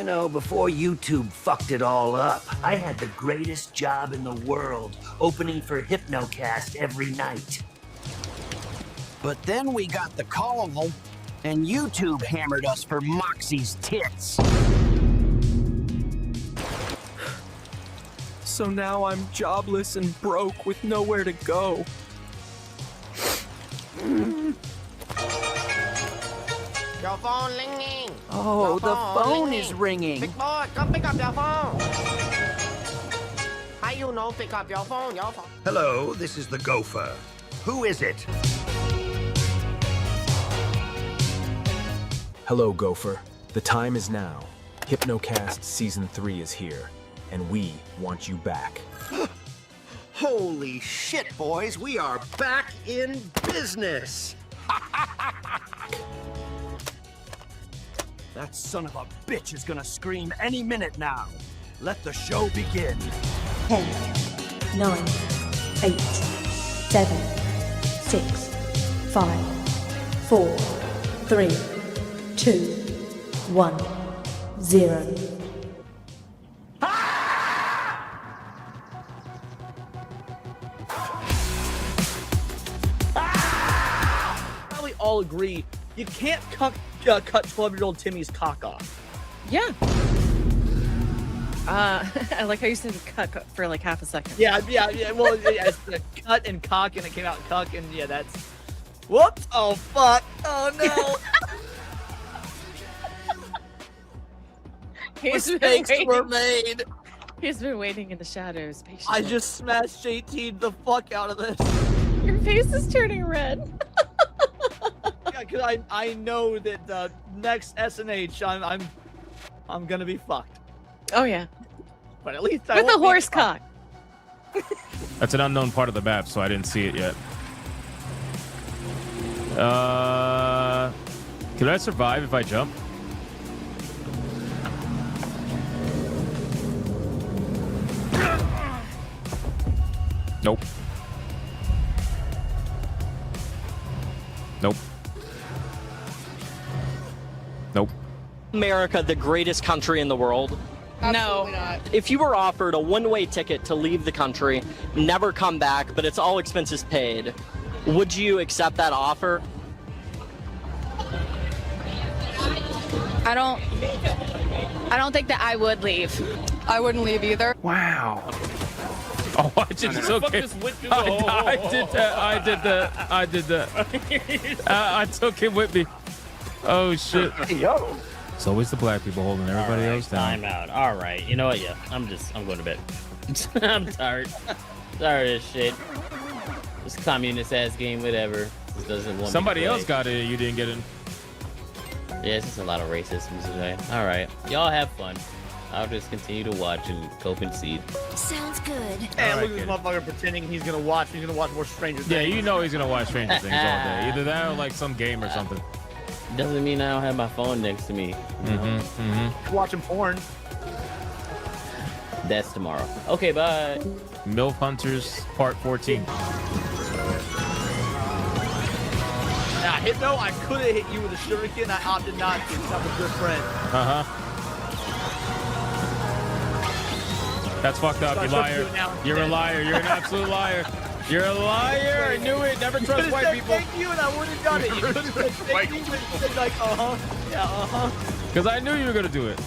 You know, before YouTube fucked it all up, I had the greatest job in the world, opening for Hypnocast every night. But then we got the call, and YouTube hammered us for Moxie's tits. So now I'm jobless and broke with nowhere to go. Your phone ringing. Oh, Your the phone ringing. is ringing. Big boy, come pick up your phone. How you know pick up your phone, your phone? Hello, this is the Gopher. Who is it? Hello, Gopher. The time is now. Hypnocast Season 3 is here, and we want you back. Holy shit, boys, we are back in business. That son of a bitch is gonna scream any minute now. Let the show begin. 10, 9, 8, 7, 6, 5, 4, 3, 2, 1, 0. Probably all agree you can't cut 12-year-old Timmy's cock off. Yeah. I like how you said cut for like half a second. Yeah. Well, it's cut and cock, and it came out cuck, and yeah, that's. Whoops! Oh fuck! Oh no! Mistakes were made. He's been waiting in the shadows patiently. I just smashed JT the fuck out of this. Your face is turning red. Yeah, because I know that next SNH I'm gonna be fucked. Oh yeah. But at least I with a won't be horse fucked. cock. That's an unknown part of the map, so I didn't see it yet. Could I survive if I jump? Nope. Nope. Nope. America the greatest country in the world? No. If you were offered a one-way ticket to leave the country, never come back, but it's all expenses paid, would you accept that offer? I don't think that I would leave. I wouldn't leave either. Wow. Oh, I just okay. I did that. I took him with me. Oh shit. Yo. It's always the black people holding everybody else down. Time out. All right. You know what? Yeah, I'm going to bed. I'm tired. Tired of this shit. This communist ass game, whatever. This doesn't want Somebody me to play. else got it. You didn't get in. Yeah, it's just a lot of racism today. All right. Y'all have fun. I'll just continue to watch and cope and see. Sounds good. And look at this motherfucker pretending he's gonna watch more Stranger Things. Yeah, you know he's gonna watch Stranger Things all day. Either that or like some game or something. Doesn't mean I don't have my phone next to me. Watching porn. That's tomorrow. Okay, bye. MILF Hunters Part 14. Now, Hypno, I could have hit you with a shuriken. I opted not to because I'm a good friend. That's fucked up, you liar. You're a liar. You're an absolute liar. You're a liar. I knew it. Never trust white people. Thank you, and I would have done it. You could have said thank you, but you said like, yeah, Because I knew you were gonna do it.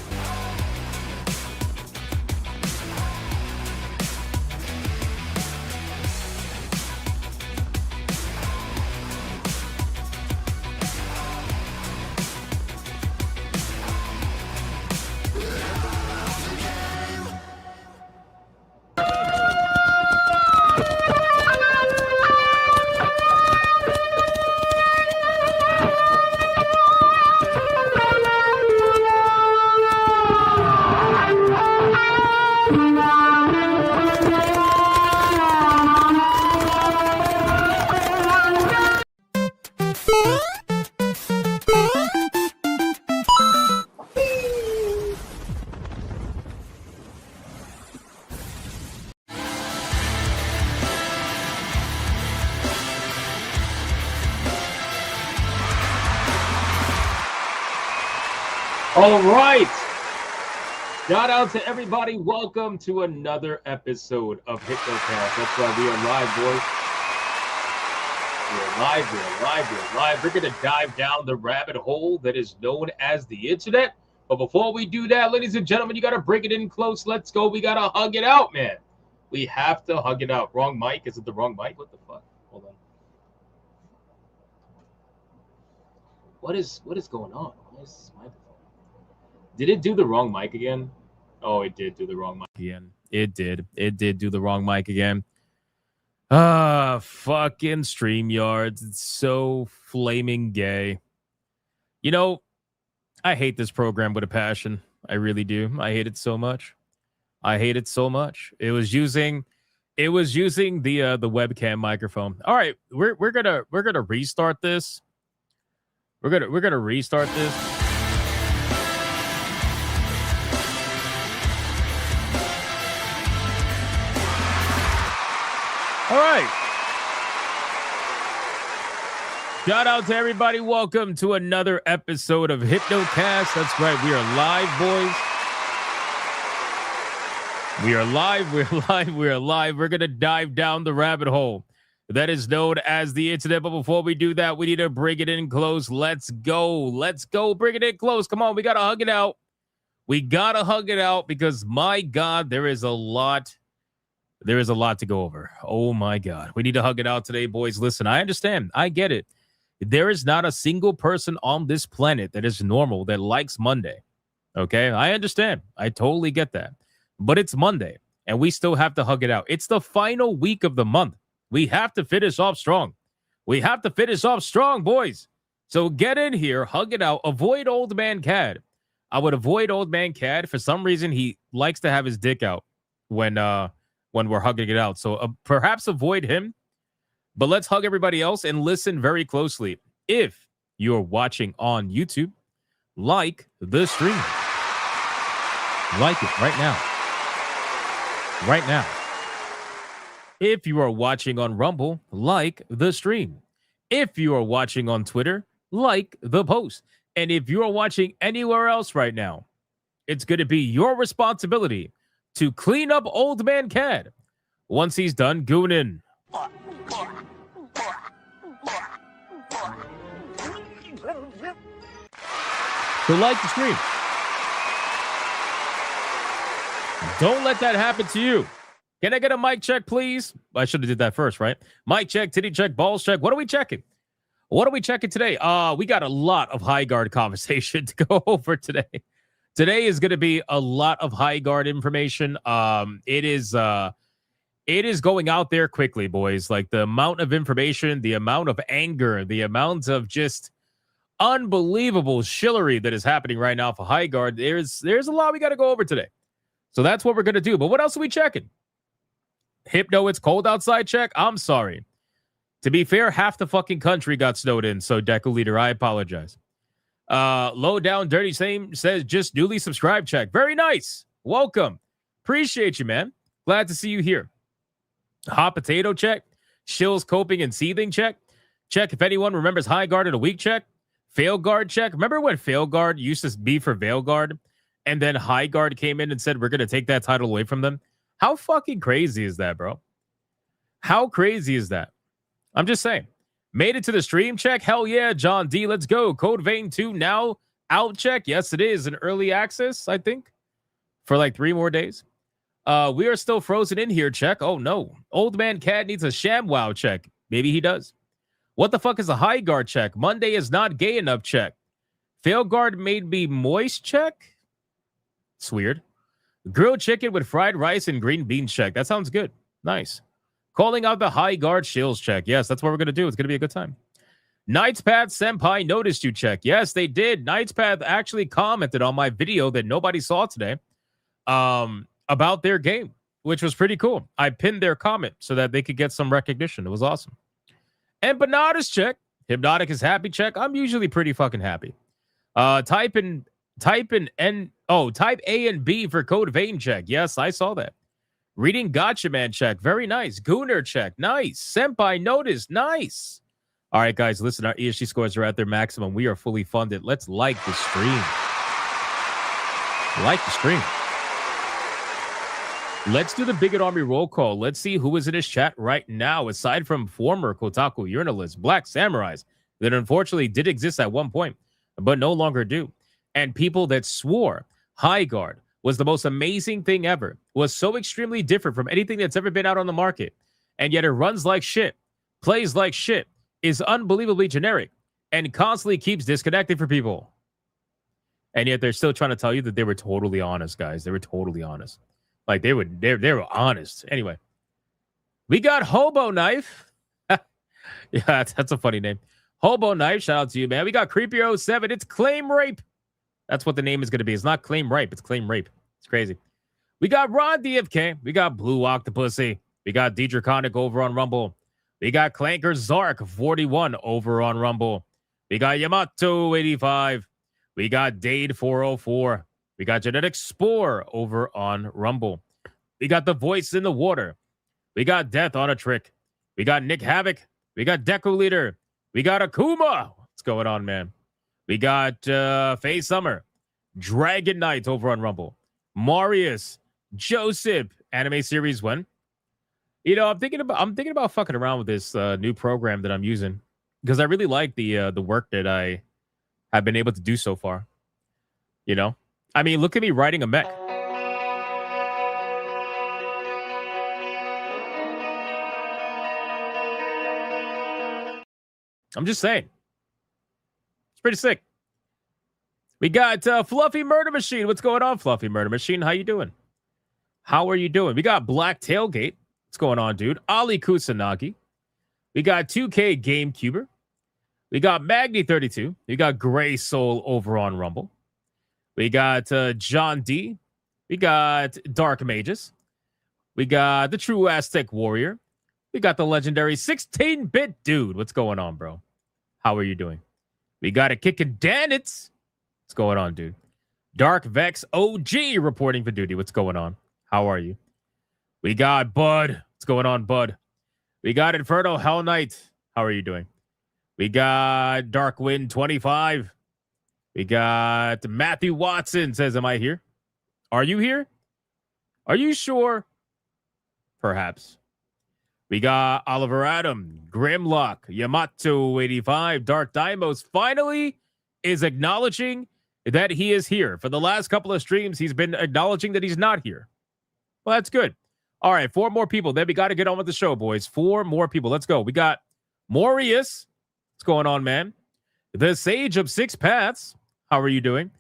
All right. Shout out to everybody. Welcome to another episode of Hypnocast. That's right, we are live, boys. We're live. We're going to dive down the rabbit hole that is known as the internet. But before we do that, ladies and gentlemen, you got to bring it in close. Let's go. We got to hug it out, man. We have to hug it out. Wrong mic? Is it the wrong mic? What the fuck? Hold on. What is going on? Why is this microphone? Did it do the wrong mic again? Oh, it did do the wrong mic again. It did do the wrong mic again. Fucking StreamYards. It's so flaming gay. You know, I hate this program with a passion. I really do. I hate it so much. It was using the webcam microphone. All right, we're gonna restart this. We're gonna restart this. All right. Shout out to everybody. Welcome to another episode of Hypnocast. That's right. We are live, boys. We are live. We're going to dive down the rabbit hole that is known as the internet. But before we do that, we need to bring it in close. Let's go. Bring it in close. Come on. We got to hug it out. Because, my God, there is a lot to go over. Oh, my God. We need to hug it out today, boys. Listen, I understand. I get it. There is not a single person on this planet that is normal that likes Monday. Okay? I understand. I totally get that. But it's Monday, and we still have to hug it out. It's the final week of the month. We have to finish off strong. Boys. So get in here, hug it out, avoid Old Man Cad. I would avoid Old Man Cad. For some reason, he likes to have his dick out when we're hugging it out. So perhaps avoid him. But let's hug everybody else and listen very closely. If you're watching on YouTube, like the stream. Like it right now. If you are watching on Rumble, like the stream. If you are watching on Twitter, like the post. And if you are watching anywhere else right now, it's going to be your responsibility to clean up Old Man Cad once he's done gooning. So like the stream. Don't let that happen to you. Can I get a mic check, please? I should have did that first, right? Mic check, titty check, balls check. What are we checking? Today? We got a lot of Highguard conversation to go over today. Today is going to be a lot of Highguard information. It is going out there quickly, boys. Like the amount of information, the amount of anger, the amount of just unbelievable shillery that is happening right now for Highguard. There's a lot we got to go over today. So that's what we're going to do. But what else are we checking? Hypno, it's cold outside check? I'm sorry. To be fair, half the fucking country got snowed in. So Deku Leader, I apologize. Low Down Dirty Same says just newly subscribed check. Very nice. Welcome. Appreciate you, man. Glad to see you here. Hot Potato check. Shills Coping and Seething check. Check if anyone remembers Highguard in a week check. Failguard check. Remember when Failguard used to be for Veilguard? And then Highguard came in and said, we're going to take that title away from them. How fucking crazy is that, bro? How crazy is that? I'm just saying. Made it to the stream check? Hell yeah, John D. Let's go. Code Vein 2 now out check. Yes, it is. An early access, I think, for like 3 more days. We are still frozen in here check. Oh, no. Old Man Cad needs a ShamWow check. Maybe he does. What the fuck is a Highguard check? Monday is not gay enough check. Failguard made me moist check? It's weird. Grilled chicken with fried rice and green beans check. That sounds good. Nice. Calling out the Highguard shills check. Yes, that's what we're going to do. It's going to be a good time. Knight's Path Senpai noticed you check. Yes, they did. Knight's Path actually commented on my video that nobody saw today about their game, which was pretty cool. I pinned their comment so that they could get some recognition. It was awesome. Empanadas check. Hypnotic is happy check. I'm usually pretty fucking happy. Type A and B for Code Vein check. Yes, I saw that. Reading Gotcha Man check. Very nice. Gooner check. Nice. Senpai notice. Nice. All right, guys, listen, our ESG scores are at their maximum. We are fully funded. Let's like the stream. Like the stream. Let's do the Bigot Army roll call. Let's see who is in his chat right now, aside from former Kotaku journalists, Black Samurais, that unfortunately did exist at one point, but no longer do. And people that swore Highguard was the most amazing thing ever, was so extremely different from anything that's ever been out on the market, and yet it runs like shit, plays like shit, is unbelievably generic, and constantly keeps disconnecting for people. And yet they're still trying to tell you that they were totally honest, guys. They were totally honest. Like they were honest. Anyway, we got Hobo Knife. Yeah, that's a funny name. Hobo Knife, shout out to you, man. We got Creepier07. It's Claim Rape. That's what the name is going to be. It's not Claim Rape. It's Claim Rape. It's crazy. We got Ron DFK. We got Blue Octopussy. We got Draconic over on Rumble. We got Clanker Zark 41 over on Rumble. We got Yamato 85. We got Dade 404. We got Genetic Spore over on Rumble. We got The Voice in the Water. We got Death on a Trick. We got Nick Havoc. We got Deku Leader. We got Akuma. What's going on, man? We got Faye Summer. Dragon Knight over on Rumble. Marius. Joseph. Anime Series 1. You know, I'm thinking about fucking around with this new program that I'm using because I really like the work that I have been able to do so far. You know? I mean, look at me riding a mech. I'm just saying. It's pretty sick. We got Fluffy Murder Machine. What's going on, Fluffy Murder Machine? How you doing? How are you doing? We got Black Tailgate. What's going on, dude? Ali Kusanagi. We got 2K GameCuber. We got Magni32. We got Gray Soul over on Rumble. We got John D. We got Dark Mages. We got the True Aztec Warrior. We got the legendary 16-bit dude. What's going on, bro? How are you doing? We got a kicking Danitz. What's going on, dude? Dark Vex OG reporting for duty. What's going on? How are you? We got Bud. What's going on, Bud? We got Inferno Hell Knight. How are you doing? We got Darkwind 25. We got Matthew Watson says, am I here? Are you here? Are you sure? Perhaps. We got Oliver Adam, Grimlock, Yamato 85, Dark Dimos finally is acknowledging that he is here. For the last couple of streams, he's been acknowledging that he's not here. Well, that's good. All right, 4 more people. Then we got to get on with the show, boys. 4 more people. Let's go. We got Morius. What's going on, man? The Sage of 6 Paths. How are you doing?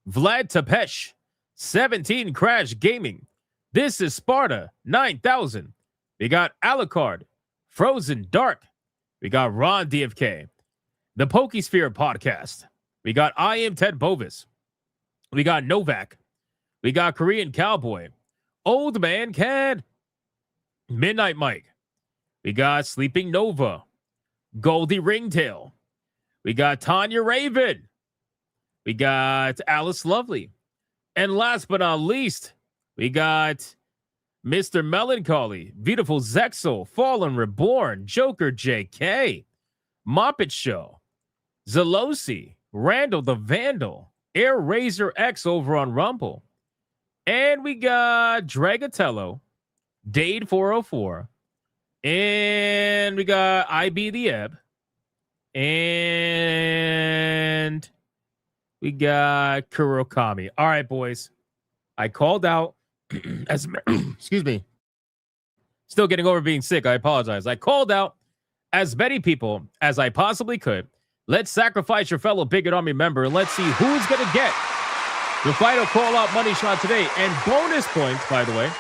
Vlad Tepesh, 17 Crash Gaming. This is Sparta, 9000. We got Alucard, Frozen Dark. We got Ron DFK, the Pokesphere Podcast. We got I Am Ted Bovis. We got Novak. We got Korean Cowboy, Old Man Cad, Midnight Mike. We got Sleeping Nova, Goldie Ringtail. We got Tanya Raven. We got Alice Lovely. And last but not least, we got Mr. Melancholy, Beautiful Zexel, Fallen Reborn, Joker JK, Muppet Show, Zelosi, Randall the Vandal, Air Razor X over on Rumble. And we got Dragatello, Dade 404, and we got IB the Ebb, and we got Kurokami. All right, boys. I called out as excuse me. Still getting over being sick. I apologize. I called out as many people as I possibly could. Let's sacrifice your fellow Bigot Army member and let's see who's going to get the final call-out money shot today. And bonus points, by the way.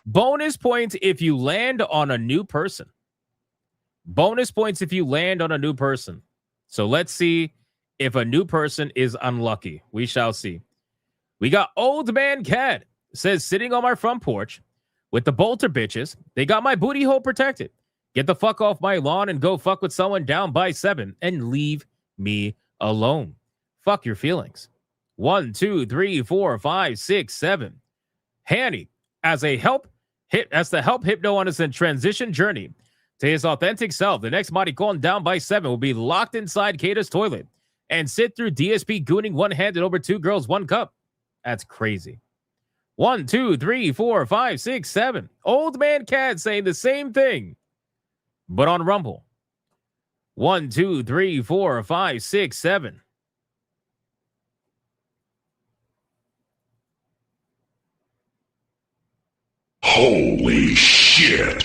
Bonus points if you land on a new person. Bonus points if you land on a new person. So let's see if a new person is unlucky. We shall see. We got Old Man Cat. Says, sitting on my front porch with the bolter bitches. They got my booty hole protected. Get the fuck off my lawn and go fuck with someone down by 7 and leave me alone. Fuck your feelings. 1, 2, 3, 4, 5, 6, 7. Hanny, as the help Hypno on his transition journey to his authentic self, the next maricon down by 7 will be locked inside Kata's toilet and sit through DSP gooning one-handed over 2 girls, 1 cup. That's crazy. 1, 2, 3, 4, 5, 6, 7. Old Man Cat saying the same thing, but on Rumble. 1, 2, 3, 4, 5, 6, 7. Holy shit.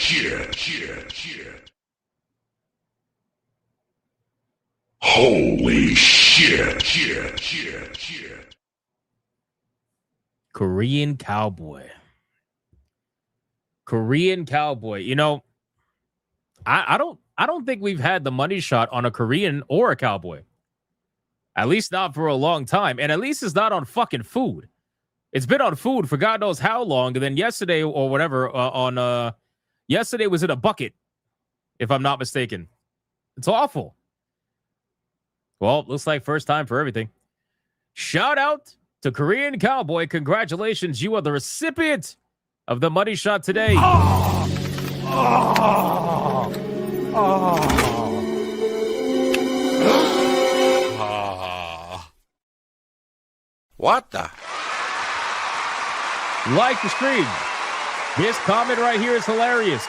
Holy shit. Korean Cowboy. Korean Cowboy. You know, I don't think we've had the money shot on a Korean or a cowboy. At least not for a long time. And at least it's not on fucking food. It's been on food for God knows how long. And then yesterday or whatever yesterday was in a bucket, if I'm not mistaken. It's awful. Well, looks like first time for everything. Shout out to Korean Cowboy. Congratulations. You are the recipient of the money shot today. What the? Like the stream. This comment right here is hilarious.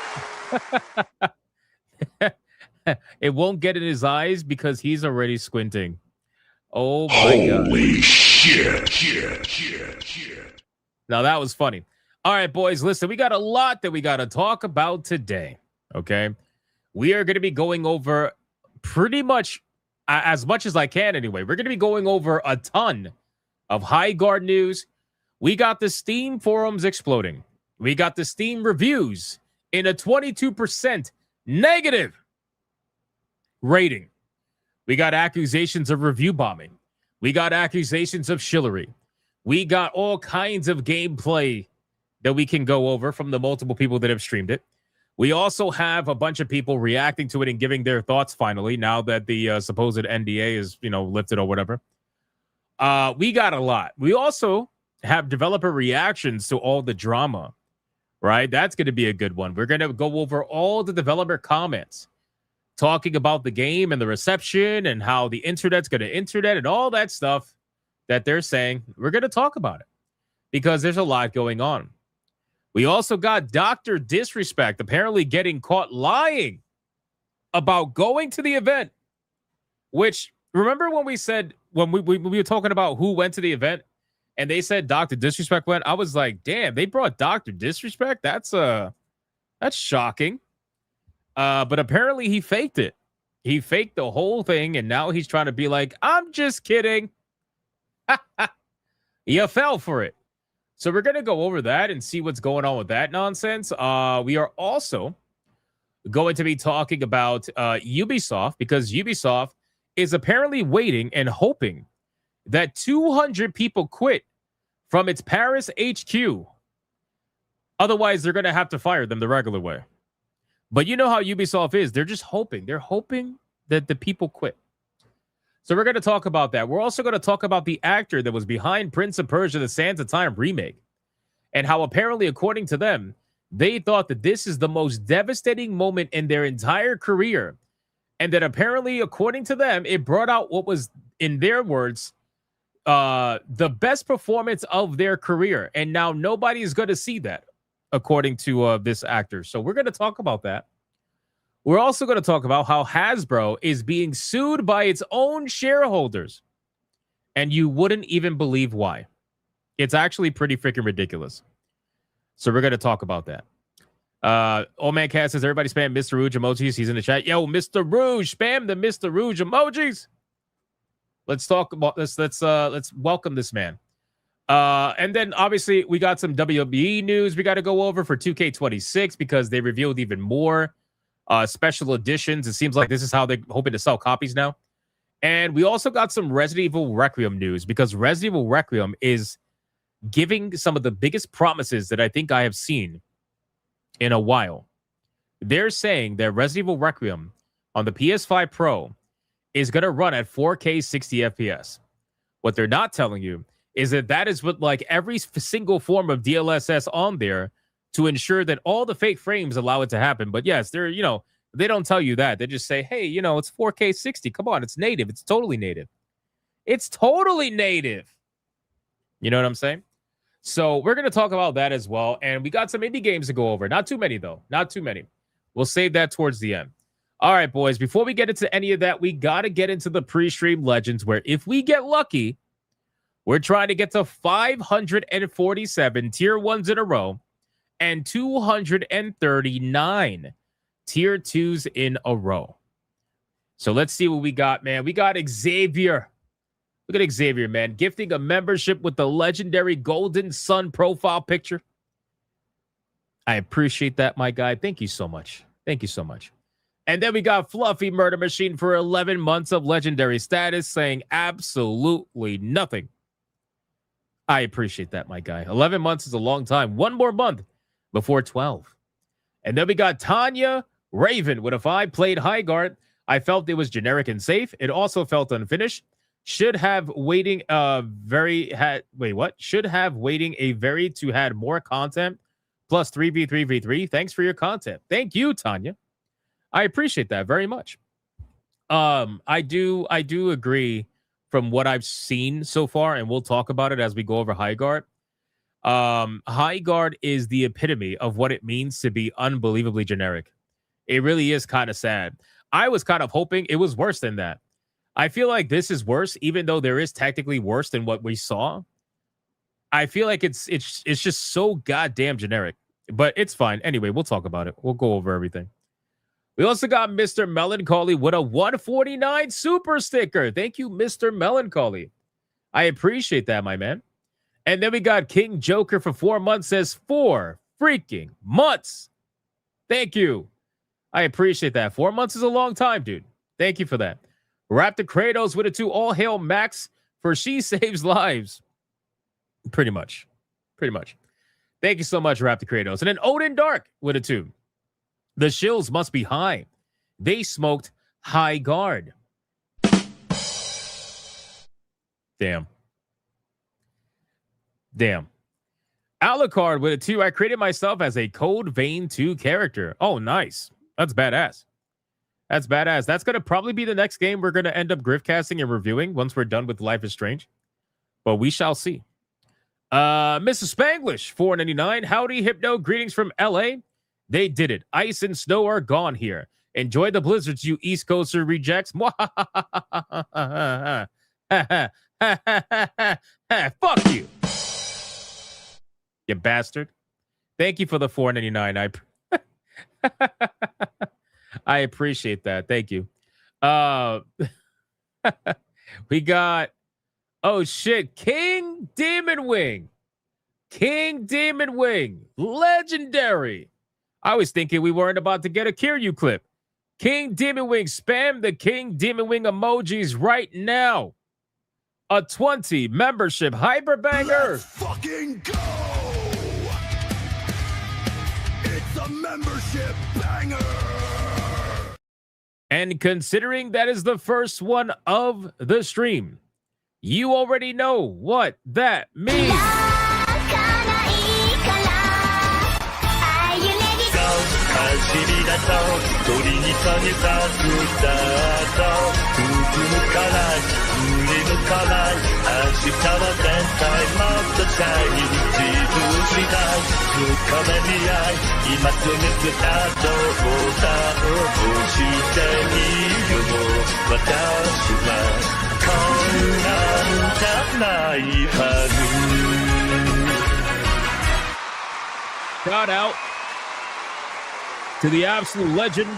It won't get in his eyes because he's already squinting. Oh my God. Holy shit. Now that was funny. All right, boys, listen, we got a lot that we got to talk about today. Okay. We are going to be going over pretty much as I can anyway. We're going to be going over a ton of Highguard news. We got the Steam forums exploding. We got the Steam reviews in a 22% negative rating. We got accusations of review bombing. We got accusations of shillery. We got all kinds of gameplay that we can go over from the multiple people that have streamed it. We also have a bunch of people reacting to it and giving their thoughts finally, now that the supposed NDA is, lifted or whatever. We got a lot. We also have developer reactions to all the drama, right? That's going to be a good one. We're going to go over all the developer comments, talking about the game and the reception and how the internet's going to internet and all that stuff that they're saying. We're going to talk about it because there's a lot going on. We also got Dr. Disrespect apparently getting caught lying about going to the event, which, remember when we said, when we were talking about who went to the event and they said Dr. Disrespect went, I was like, damn, they brought Dr. Disrespect? That's shocking. But apparently he faked it. He faked the whole thing, and now he's trying to be like, I'm just kidding. You fell for it. So we're going to go over that and see what's going on with that nonsense. We are also going to be talking about Ubisoft, because Ubisoft is apparently waiting and hoping that 200 people quit from its Paris HQ. Otherwise, they're going to have to fire them the regular way. But you know how Ubisoft is. They're just hoping. They're hoping that the people quit. So we're going to talk about that. We're also going to talk about the actor that was behind Prince of Persia: The Sands of Time remake, and how apparently, according to them, they thought that this is the most devastating moment in their entire career. And that apparently, according to them, it brought out what was, in their words, the best performance of their career. And now nobody is going to see that, according to this actor. So we're going to talk about that. We're also going to talk about how Hasbro is being sued by its own shareholders. And you wouldn't even believe why. It's actually pretty freaking ridiculous. So we're going to talk about that. Old Man Cat says, everybody spam Mr. Rouge emojis. He's in the chat. Yo, Mr. Rouge, spam the Mr. Rouge emojis. Let's talk about this. Let's welcome this man. And then obviously we got some WWE news we got to go over for 2K26 because they revealed even more special editions. It seems like this is how they're hoping to sell copies now. And we also got some Resident Evil Requiem news because Resident Evil Requiem is giving some of the biggest promises that I think I have seen in a while. They're saying that Resident Evil Requiem on the PS5 Pro is going to run at 4K 60 FPS. What they're not telling you is that that is what, like, every single form of DLSS on there to ensure that all the fake frames allow it to happen. But yes, they're, they don't tell you that. They just say, hey, it's 4K 60. Come on, it's native. It's totally native. It's totally native. You know what I'm saying? So we're going to talk about that as well. And we got some indie games to go over. Not too many, though. Not too many. We'll save that towards the end. All right, boys. Before we get into any of that, we got to get into the pre-stream legends, where if we get lucky, we're trying to get to 547 tier 1s in a row and 239 tier 2s in a row. So let's see what we got, man. We got Xavier. Look at Xavier, man. Gifting a membership with the legendary Golden Sun profile picture. I appreciate that, my guy. Thank you so much. Thank you so much. And then we got Fluffy Murder Machine for 11 months of legendary status, saying absolutely nothing. I appreciate that, my guy. 11 months is a long time. One more month before 12. And then we got Tanya Raven with a 5. Played Highguard. I felt it was generic and safe. It also felt unfinished. Should have waiting Should have waiting a very to had more content plus 3v3v3. Thanks for your content. Thank you, Tanya. I appreciate that very much. I do agree from what I've seen so far, and we'll talk about it as we go over Highguard. Highguard is the epitome of what it means to be unbelievably generic. It really is kind of sad. I was kind of hoping it was worse than that. I feel like this is worse, even though there is technically worse than what we saw. I feel like it's just so goddamn generic, but it's fine. Anyway, we'll talk about it. We'll go over everything. We also got Mr. Melancholy with a 149 super sticker. Thank you, Mr. Melancholy. I appreciate that, my man. And then we got King Joker for 4 months, says 4 freaking months. Thank you. I appreciate that. 4 months is a long time, dude. Thank you for that. Raptor Kratos with a 2. All hail Max for She Saves Lives. Pretty much. Thank you so much, Raptor Kratos. And then Odin Dark with a 2. The shills must be high. They smoked Highguard. Damn. Alucard with a 2. I created myself as a Code Vein 2 character. Oh, nice. That's badass. That's going to probably be the next game we're going to end up griftcasting and reviewing once we're done with Life is Strange. But we shall see. Mrs. Spanglish, $4.99. Howdy, Hypno. Greetings from LA. They did it. Ice and snow are gone here. Enjoy the blizzards, you East Coaster rejects. Fuck you. You bastard. Thank you for the $4.99. I appreciate that. Thank you. We got, oh shit, King Demon Wing. Legendary. I was thinking we weren't about to get a Kiryu clip. King Demon Wing, spam the King Demon Wing emojis right now. A 20 membership hyper banger. Let's fucking go. It's a membership banger. And considering that is the first one of the stream, you already know what that means. Shout out to the absolute legend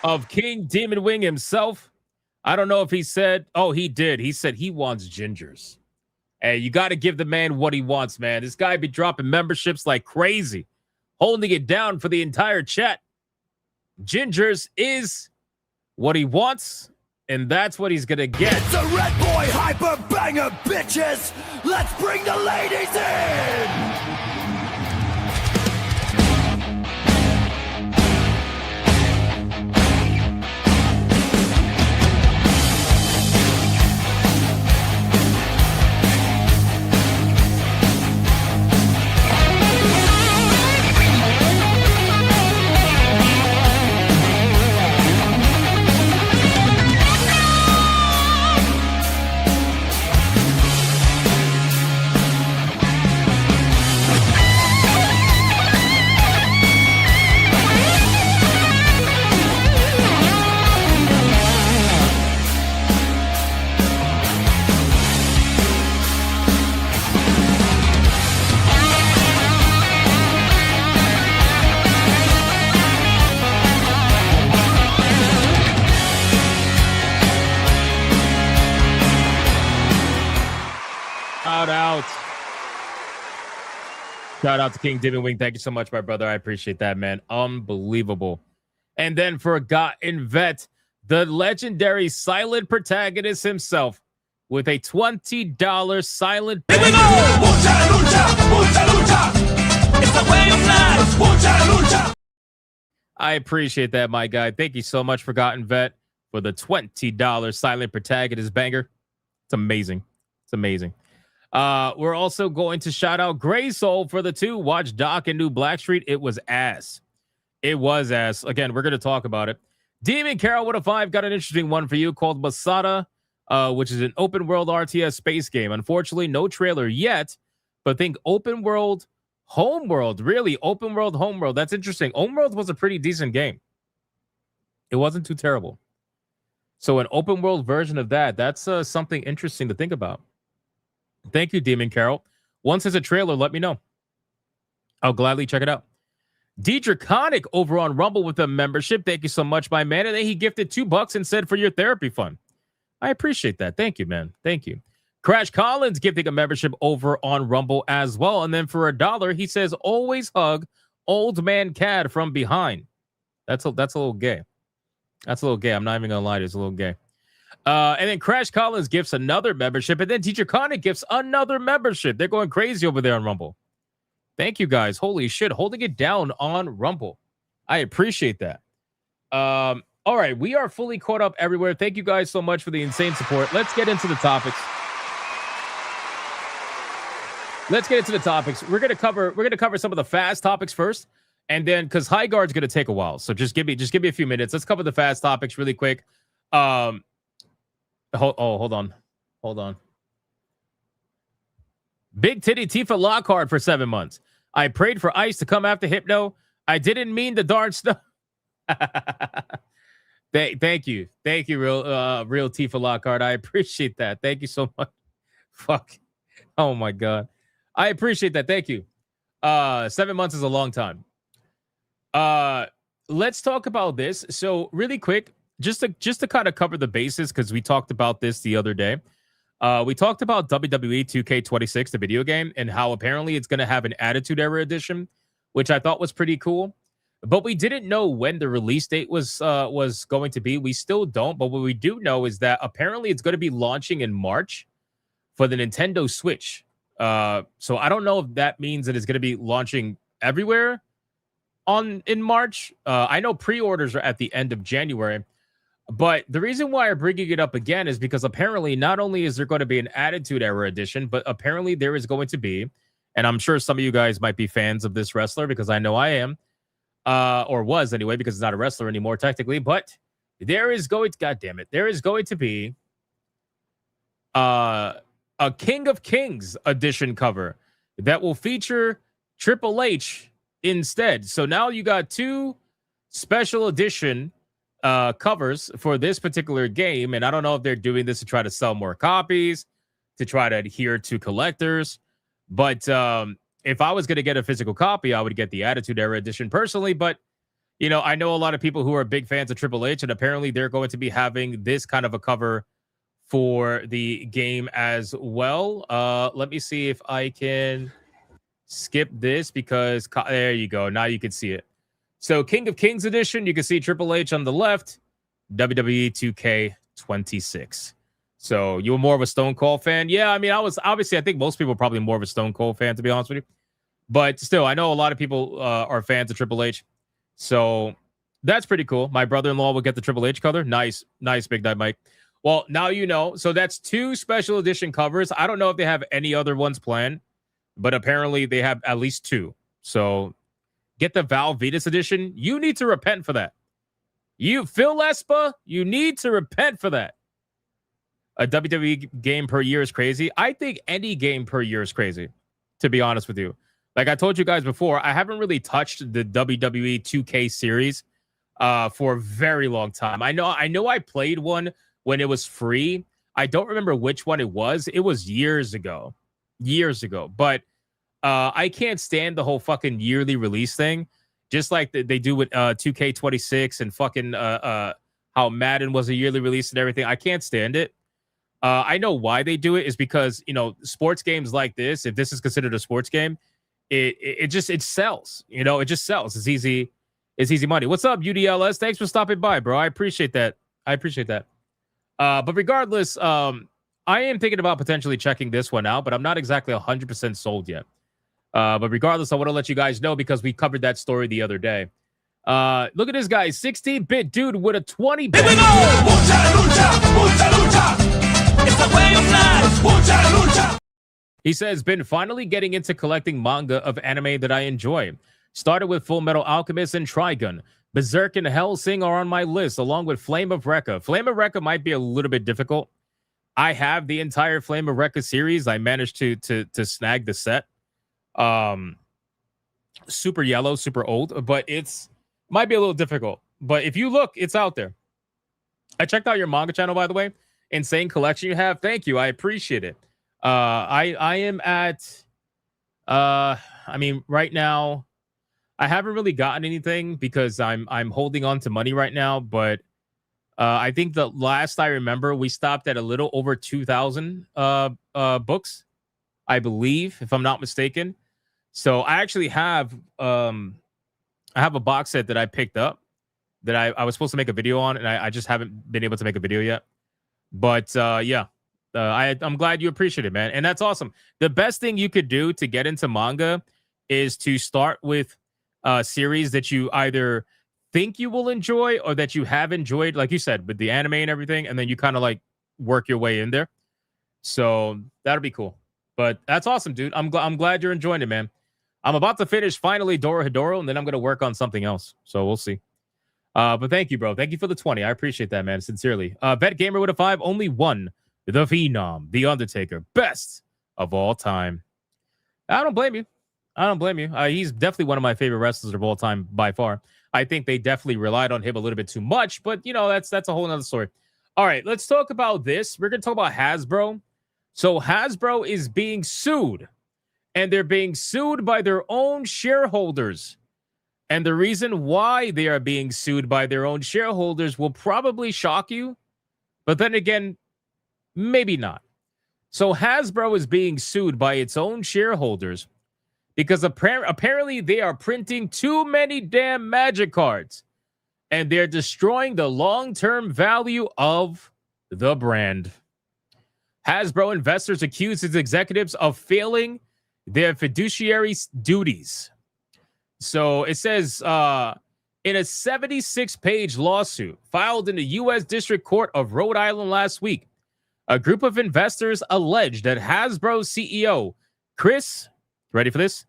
of King Demon Wing himself. I don't know if he said, oh, he did. He said he wants gingers. Hey, you got to give the man what he wants, man. This guy be dropping memberships like crazy, holding it down for the entire chat. Gingers is what he wants, and that's what he's going to get. It's a Red Boy Hyper Banger, bitches. Let's bring the ladies in. Shout out. Shout out to King Dimmy Wing. Thank you so much, my brother. I appreciate that, man. Unbelievable. And then Forgotten Vet, the legendary silent protagonist himself, with a $20 silent. Here we go! Mucha lucha, mucha lucha. It's the way of life. Mucha lucha. I appreciate that, my guy. Thank you so much, Forgotten Vet, for the $20 silent protagonist banger. It's amazing. It's amazing. We're also going to shout out Gray Soul for the 2. Watch Doc and New Blackstreet. It was ass. It was ass. Again, we're going to talk about it. Demon Carol with a 5 got an interesting one for you called Masada, which is an open world RTS space game. Unfortunately, no trailer yet, but think open world, homeworld. Really, open world, homeworld. That's interesting. Homeworld was a pretty decent game. It wasn't too terrible. So an open world version of that, that's something interesting to think about. Thank you, Demon Carol. Once there's a trailer, let me know. I'll gladly check it out. Draconic over on Rumble with a membership. Thank you so much, my man. And then he gifted $2 and said for your therapy fund. I appreciate that. Thank you, man. Thank you. Crash Collins gifting a membership over on Rumble as well. And then for $1, he says, always hug old man Cad from behind. That's a little gay. That's a little gay. I'm not even going to lie. It's a little gay. And then Crash Collins gifts another membership. And then Teacher Conic gifts another membership. They're going crazy over there on Rumble. Thank you, guys. Holy shit. Holding it down on Rumble. I appreciate that. All right. We are fully caught up everywhere. Thank you guys so much for the insane support. Let's get into the topics. We're going to cover some of the fast topics first. And then, because Highguard's going to take a while. So just give me a few minutes. Let's cover the fast topics really quick. Hold on. Big Titty Tifa Lockhart for 7 months. I prayed for Ice to come after Hypno. I didn't mean the darn stuff. Thank you, real Tifa Lockhart. I appreciate that. Thank you so much. Fuck. Oh my god. I appreciate that. Thank you. 7 months is a long time. Let's talk about this. So really quick, just to kind of cover the bases, because we talked about this the other day. We talked about WWE 2K26, the video game, and how apparently it's going to have an Attitude Era edition, which I thought was pretty cool. But we didn't know when the release date was going to be. We still don't. But what we do know is that apparently it's going to be launching in March for the Nintendo Switch. So I don't know if that means that it's going to be launching everywhere in March. I know pre-orders are at the end of January. But the reason why I'm bringing it up again is because apparently not only is there going to be an Attitude Era edition, but apparently there is going to be, and I'm sure some of you guys might be fans of this wrestler because I know I am, or was anyway, because he's not a wrestler anymore technically, but there is going to be a King of Kings edition cover that will feature Triple H instead. So now you got 2 special edition covers for this particular game, and I don't know if they're doing this to try to sell more copies, to try to adhere to collectors, but if I was going to get a physical copy, I would get the Attitude Era edition personally. But you know, I know a lot of people who are big fans of Triple H, and apparently they're going to be having this kind of a cover for the game as well. Let me see if I can skip this, because there you go, now you can see it. So King of Kings edition, you can see Triple H on the left, WWE 2K26. So you were more of a Stone Cold fan? Yeah, I mean, I think most people are probably more of a Stone Cold fan, to be honest with you. But still, I know a lot of people are fans of Triple H. So that's pretty cool. My brother-in-law will get the Triple H color. Nice, Big Night Mike. Well, now you know. So that's 2 special edition covers. I don't know if they have any other ones planned, but apparently they have at least 2. So get the Val Vetus edition. You need to repent for that. You, Phil Espa, you need to repent for that. A WWE game per year is crazy. I think any game per year is crazy, to be honest with you. Like I told you guys before, I haven't really touched the WWE 2K series for a very long time. I know I played one when it was free. I don't remember which one it was. It was years ago. But I can't stand the whole fucking yearly release thing, just like they do with 2K26 and fucking how Madden was a yearly release and everything. I can't stand it. I know why they do it is because, you know, sports games like this, if this is considered a sports game, it sells. You know, it just sells. It's easy. It's easy money. What's up, UDLS? Thanks for stopping by, bro. I appreciate that. But regardless, I am thinking about potentially checking this one out, but I'm not exactly 100% sold yet. But regardless, I want to let you guys know because we covered that story the other day. Look at this guy, 16-bit dude with a 20. Here we go! Lucha, lucha, lucha, lucha. It's the way of life. Lucha, lucha. He says, been finally getting into collecting manga of anime that I enjoy. Started with Full Metal Alchemist and Trigun. Berserk and Hellsing are on my list, along with Flame of Recca. Flame of Recca might be a little bit difficult. I have the entire Flame of Recca series. I managed to snag the set. Super yellow, super old, but might be a little difficult. But if you look, it's out there. I checked out your manga channel, by the way. Insane collection you have. Thank you. I appreciate it. I am at right now I haven't really gotten anything because I'm holding on to money right now, but I think the last I remember we stopped at a little over 2,000 books, I believe, if I'm not mistaken. So I actually have I have a box set that I picked up that I was supposed to make a video on, and I just haven't been able to make a video yet. But I'm glad you appreciate it, man. And that's awesome. The best thing you could do to get into manga is to start with a series that you either think you will enjoy or that you have enjoyed, like you said, with the anime and everything, and then you kind of like work your way in there. So that'll be cool. But that's awesome, dude. I'm glad you're enjoying it, man. I'm about to finish finally Dorohedoro, and then I'm going to work on something else. So we'll see. But thank you, bro. Thank you for the 20. I appreciate that, man. Sincerely. Vet Gamer with a 5. Only one. The Phenom. The Undertaker. Best of all time. I don't blame you. He's definitely one of my favorite wrestlers of all time by far. I think they definitely relied on him a little bit too much, but, you know, that's a whole nother story. All right, let's talk about this. We're going to talk about Hasbro. So Hasbro is being sued, and they're being sued by their own shareholders. And the reason why they are being sued by their own shareholders will probably shock you, but then again, maybe not. So Hasbro is being sued by its own shareholders because apparently they are printing too many damn Magic cards, and they're destroying the long-term value of the brand. Hasbro investors accuse its executives of failing their fiduciary duties. So it says in a 76-page lawsuit filed in the U.S. District Court of Rhode Island last week, a group of investors alleged that Hasbro CEO Chris, ready for this?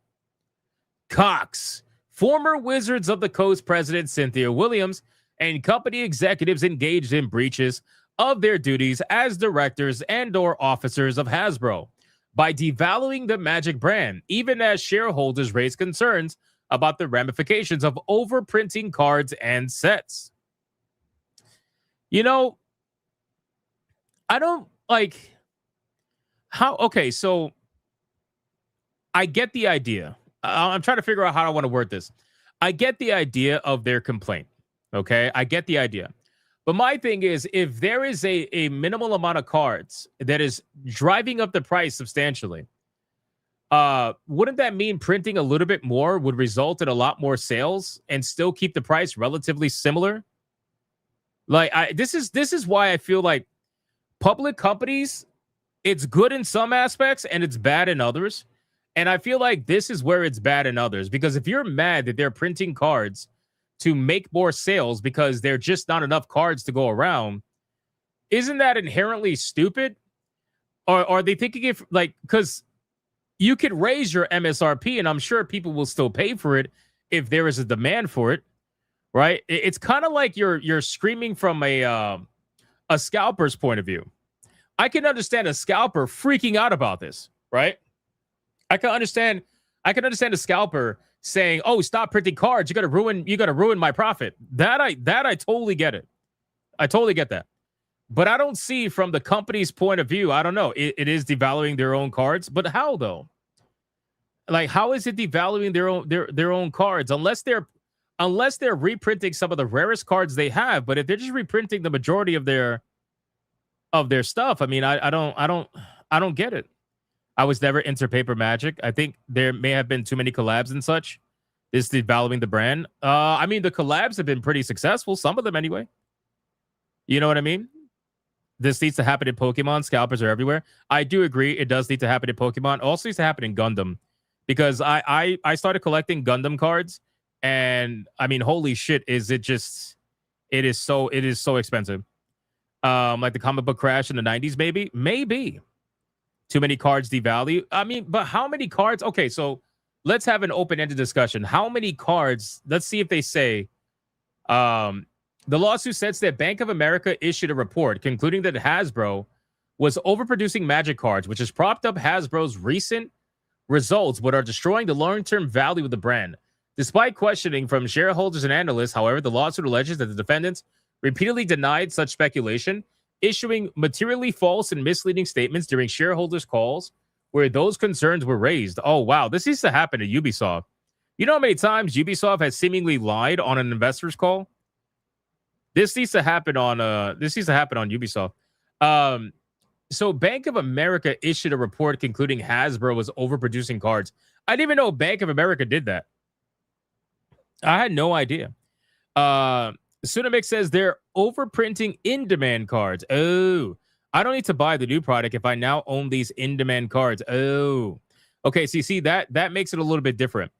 Cox, former Wizards of the Coast president Cynthia Williams, and company executives engaged in breaches of their duties as directors and/or officers of Hasbro by devaluing the Magic brand, even as shareholders raised concerns about the ramifications of overprinting cards and sets. You know, I don't like how. Okay, so I get the idea. I'm trying to figure out how I want to word this. I get the idea of their complaint. Okay, I get the idea. But my thing is, if there is a minimal amount of cards that is driving up the price substantially, wouldn't that mean printing a little bit more would result in a lot more sales and still keep the price relatively similar? Like, this is why I feel like public companies, it's good in some aspects and it's bad in others. And I feel like this is where it's bad in others, because if you're mad that they're printing cards to make more sales because there are just not enough cards to go around, isn't that inherently stupid? Or are they thinking if, like, because you could raise your MSRP and I'm sure people will still pay for it if there is a demand for it, right? It's kind of like you're screaming from a scalper's point of view. I can understand a scalper freaking out about this, right? I can understand a scalper saying, "Oh, stop printing cards. You got to ruin my profit." That I totally get it. I totally get that. But I don't see from the company's point of view, I don't know. It is devaluing their own cards, but how though? Like, how is it devaluing their own cards unless they're reprinting some of the rarest cards they have? But if they're just reprinting the majority of their of their stuff. I mean, I don't get it. I was never into paper Magic. I think there may have been too many collabs and such. This devaluing the brand. I mean, the collabs have been pretty successful. Some of them anyway. You know what I mean? This needs to happen in Pokemon. Scalpers are everywhere. I do agree. It does need to happen in Pokemon. It also needs to happen in Gundam. Because I started collecting Gundam cards. And I mean, holy shit, it is so expensive. Like the comic book crash in the 90s, maybe. Too many cards devalue. I mean, but how many cards? Okay, so let's have an open-ended discussion. How many cards? Let's see if they say. The lawsuit states that Bank of America issued a report concluding that Hasbro was overproducing Magic cards, which has propped up Hasbro's recent results, but are destroying the long-term value of the brand. Despite questioning from shareholders and analysts, however, the lawsuit alleges that the defendants repeatedly denied such speculation, issuing materially false and misleading statements during shareholders' calls where those concerns were raised. Oh, wow. This used to happen at Ubisoft. You know how many times Ubisoft has seemingly lied on an investor's call? This needs to happen on Ubisoft. So Bank of America issued a report concluding Hasbro was overproducing cards. I didn't even know Bank of America did that. I had no idea. Tsunamix says they're overprinting in-demand cards. Oh, I don't need to buy the new product if I now own these in-demand cards. Oh, okay. So you see that makes it a little bit different.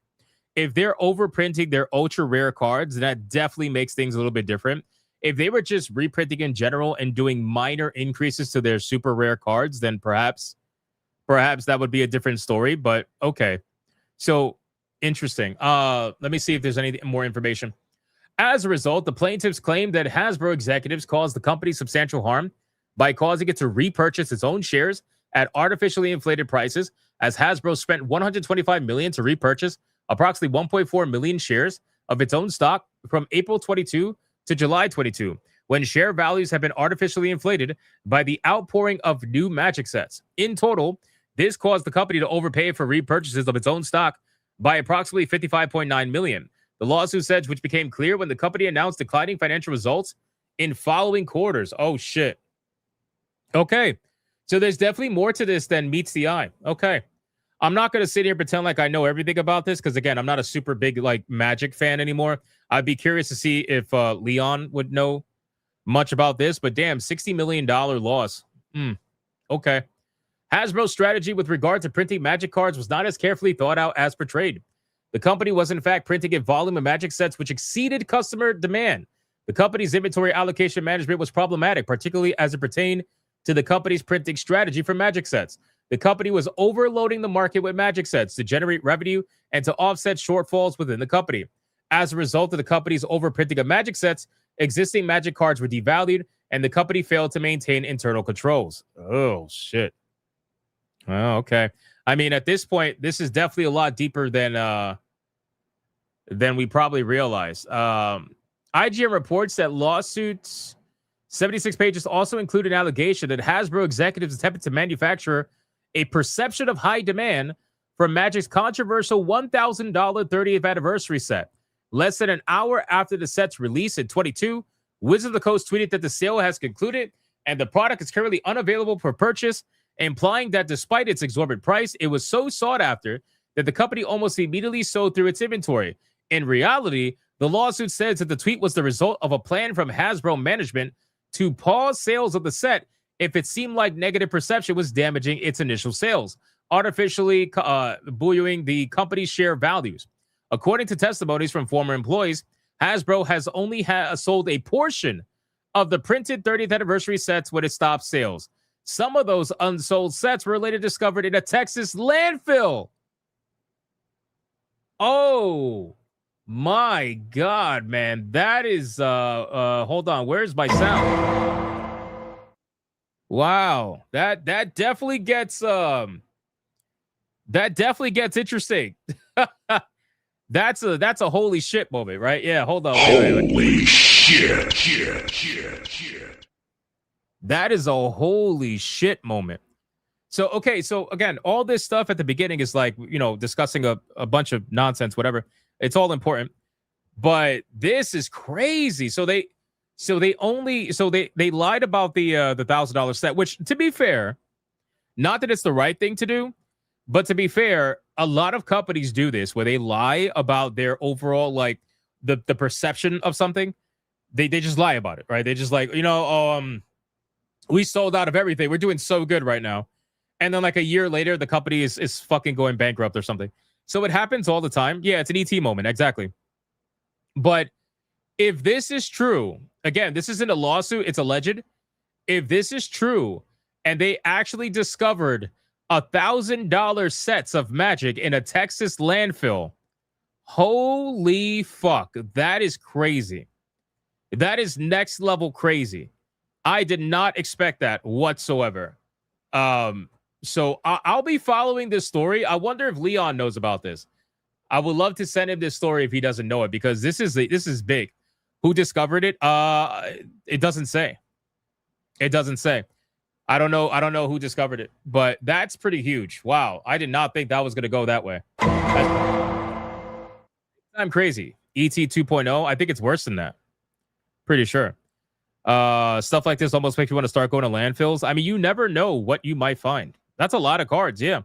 If they're overprinting their ultra rare cards, that definitely makes things a little bit different. If they were just reprinting in general and doing minor increases to their super rare cards, then perhaps that would be a different story. But okay, so interesting. Let me see if there's any more information. As a result, the plaintiffs claim that Hasbro executives caused the company substantial harm by causing it to repurchase its own shares at artificially inflated prices, as Hasbro spent $125 million to repurchase approximately 1.4 million shares of its own stock from April 22 to July 22, when share values have been artificially inflated by the outpouring of new Magic sets. In total, this caused the company to overpay for repurchases of its own stock by approximately $55.9 million. The lawsuit said, which became clear when the company announced declining financial results in following quarters. Oh, shit. Okay. So there's definitely more to this than meets the eye. Okay. I'm not going to sit here and pretend like I know everything about this because, again, I'm not a super big Magic fan anymore. I'd be curious to see if Leon would know much about this. But damn, $60 million loss. Okay. Hasbro's strategy with regard to printing Magic cards was not as carefully thought out as portrayed. The company was, in fact, printing a volume of Magic sets which exceeded customer demand. The company's inventory allocation management was problematic, particularly as it pertained to the company's printing strategy for Magic sets. The company was overloading the market with Magic sets to generate revenue and to offset shortfalls within the company. As a result of the company's overprinting of Magic sets, existing Magic cards were devalued, and the company failed to maintain internal controls. Oh, shit. Oh, okay. I mean, at this point, this is definitely a lot deeper than we probably realized. IGN reports that lawsuits 76 pages also include an allegation that Hasbro executives attempted to manufacture a perception of high demand for Magic's controversial $1,000 30th anniversary set. Less than an hour after the set's release in 22, Wizards of the Coast tweeted that the sale has concluded and the product is currently unavailable for purchase, implying that despite its exorbitant price, it was so sought after that the company almost immediately sold through its inventory. In reality, the lawsuit says that the tweet was the result of a plan from Hasbro management to pause sales of the set if it seemed like negative perception was damaging its initial sales, artificially buoying the company's share values. According to testimonies from former employees, Hasbro has only sold a portion of the printed 30th anniversary sets when it stopped sales. Some of those unsold sets were later discovered in a Texas landfill. Oh my God, man. That is hold on, where's my sound? Wow. That definitely gets interesting. That's a holy shit moment, right? Yeah, hold on. Wait. Shit. That is a holy shit moment. So, okay, so again, all this stuff at the beginning is discussing a bunch of nonsense, whatever. It's all important. But this is crazy. So So they lied about the $1,000 set, which, to be fair, not that it's the right thing to do, but to be fair, a lot of companies do this where they lie about their overall, like, the perception of something. They just lie about it, right? They just like, we sold out of everything. We're doing so good right now. And then like a year later, the company is fucking going bankrupt or something. So it happens all the time. Yeah, it's an ET moment. Exactly. But if this is true, again, this isn't a lawsuit. It's alleged. If this is true and they actually discovered $1,000 sets of magic in a Texas landfill, holy fuck. That is crazy. That is next level crazy. I did not expect that whatsoever. So I'll be following this story. I wonder if Leon knows about this. I would love to send him this story if he doesn't know it, because this is big. Who discovered it? It doesn't say. It doesn't say. I don't know who discovered it, but that's pretty huge. Wow, I did not think that was going to go that way. I'm crazy. ET 2.0. I think it's worse than that. Pretty sure. Stuff like this almost makes you want to start going to landfills. I mean, you never know what you might find. That's a lot of cards, yeah.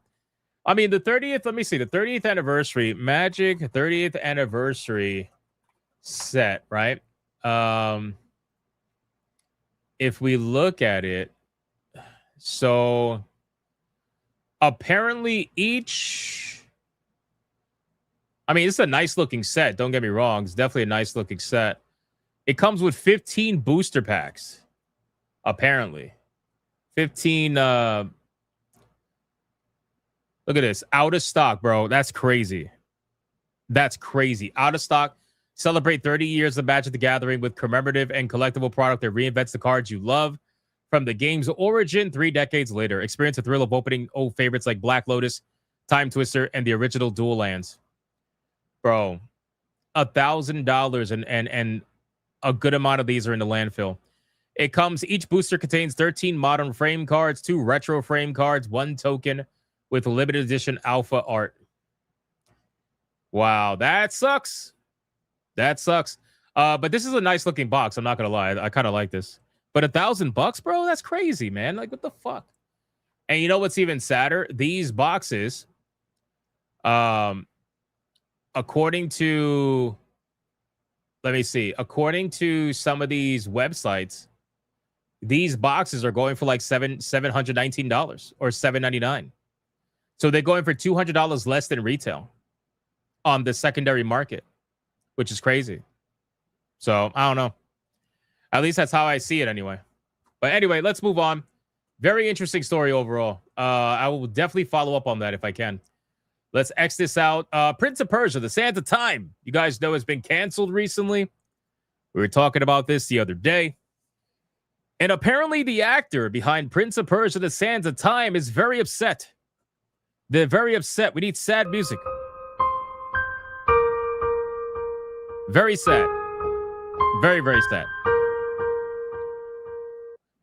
I mean, the 30th, let me see, the 30th anniversary, Magic 30th anniversary set, right? If we look at it, so apparently each, I mean, it's a nice looking set. Don't get me wrong. It's definitely a nice looking set. It comes with 15 booster packs, apparently. 15, look at this. Out of stock, bro. That's crazy. That's crazy. Out of stock. Celebrate 30 years of Magic the Gathering with commemorative and collectible product that reinvents the cards you love from the game's origin 3 decades later. Experience the thrill of opening old favorites like Black Lotus, Time Twister, and the original Dual Lands. Bro, $1,000 and a good amount of these are in the landfill. It comes, each booster contains 13 modern frame cards, 2 retro frame cards, 1 token with limited edition alpha art. Wow, that sucks. That sucks. But this is a nice looking box. I'm not gonna lie. I kind of like this. But $1,000, bro, that's crazy, man. Like, what the fuck? And you know what's even sadder? These boxes, according to, let me see, according to some of these websites, these boxes are going for like $719 or $799. So they're going for $200 less than retail on the secondary market, which is crazy. So I don't know. At least that's how I see it anyway. But anyway, let's move on. Very interesting story overall. I will definitely follow up on that if I can. Let's X this out. Prince of Persia, The Sands of Time. You guys know it's been canceled recently. We were talking about this the other day. And apparently the actor behind Prince of Persia, The Sands of Time is very upset. They're very upset. We need sad music. Very sad. Very, very sad.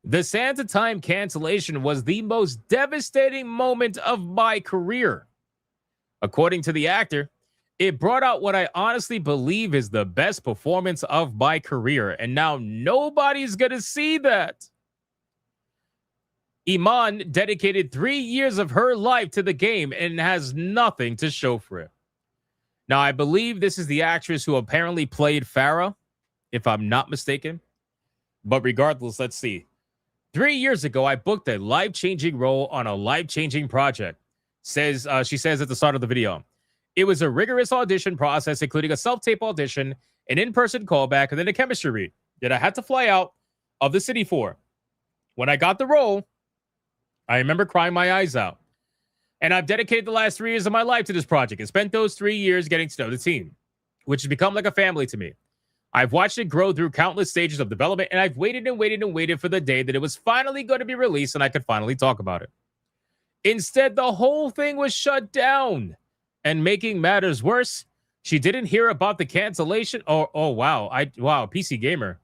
The Sands of Time cancellation was the most devastating moment of my career. According to the actor, it brought out what I honestly believe is the best performance of my career, and now nobody's going to see that. Iman dedicated 3 years of her life to the game and has nothing to show for it. Now, I believe this is the actress who apparently played Farah, if I'm not mistaken. But regardless, let's see. 3 years ago, I booked a life-changing role on a life-changing project. She says at the start of the video. It was a rigorous audition process, including a self-tape audition, an in-person callback, and then a chemistry read that I had to fly out of the city for. When I got the role, I remember crying my eyes out. And I've dedicated the last 3 years of my life to this project and spent those 3 years getting to know the team, which has become like a family to me. I've watched it grow through countless stages of development, and I've waited and waited and waited for the day that it was finally going to be released and I could finally talk about it. Instead, the whole thing was shut down. And making matters worse, she didn't hear about the cancellation. Oh wow. Wow, PC Gamer.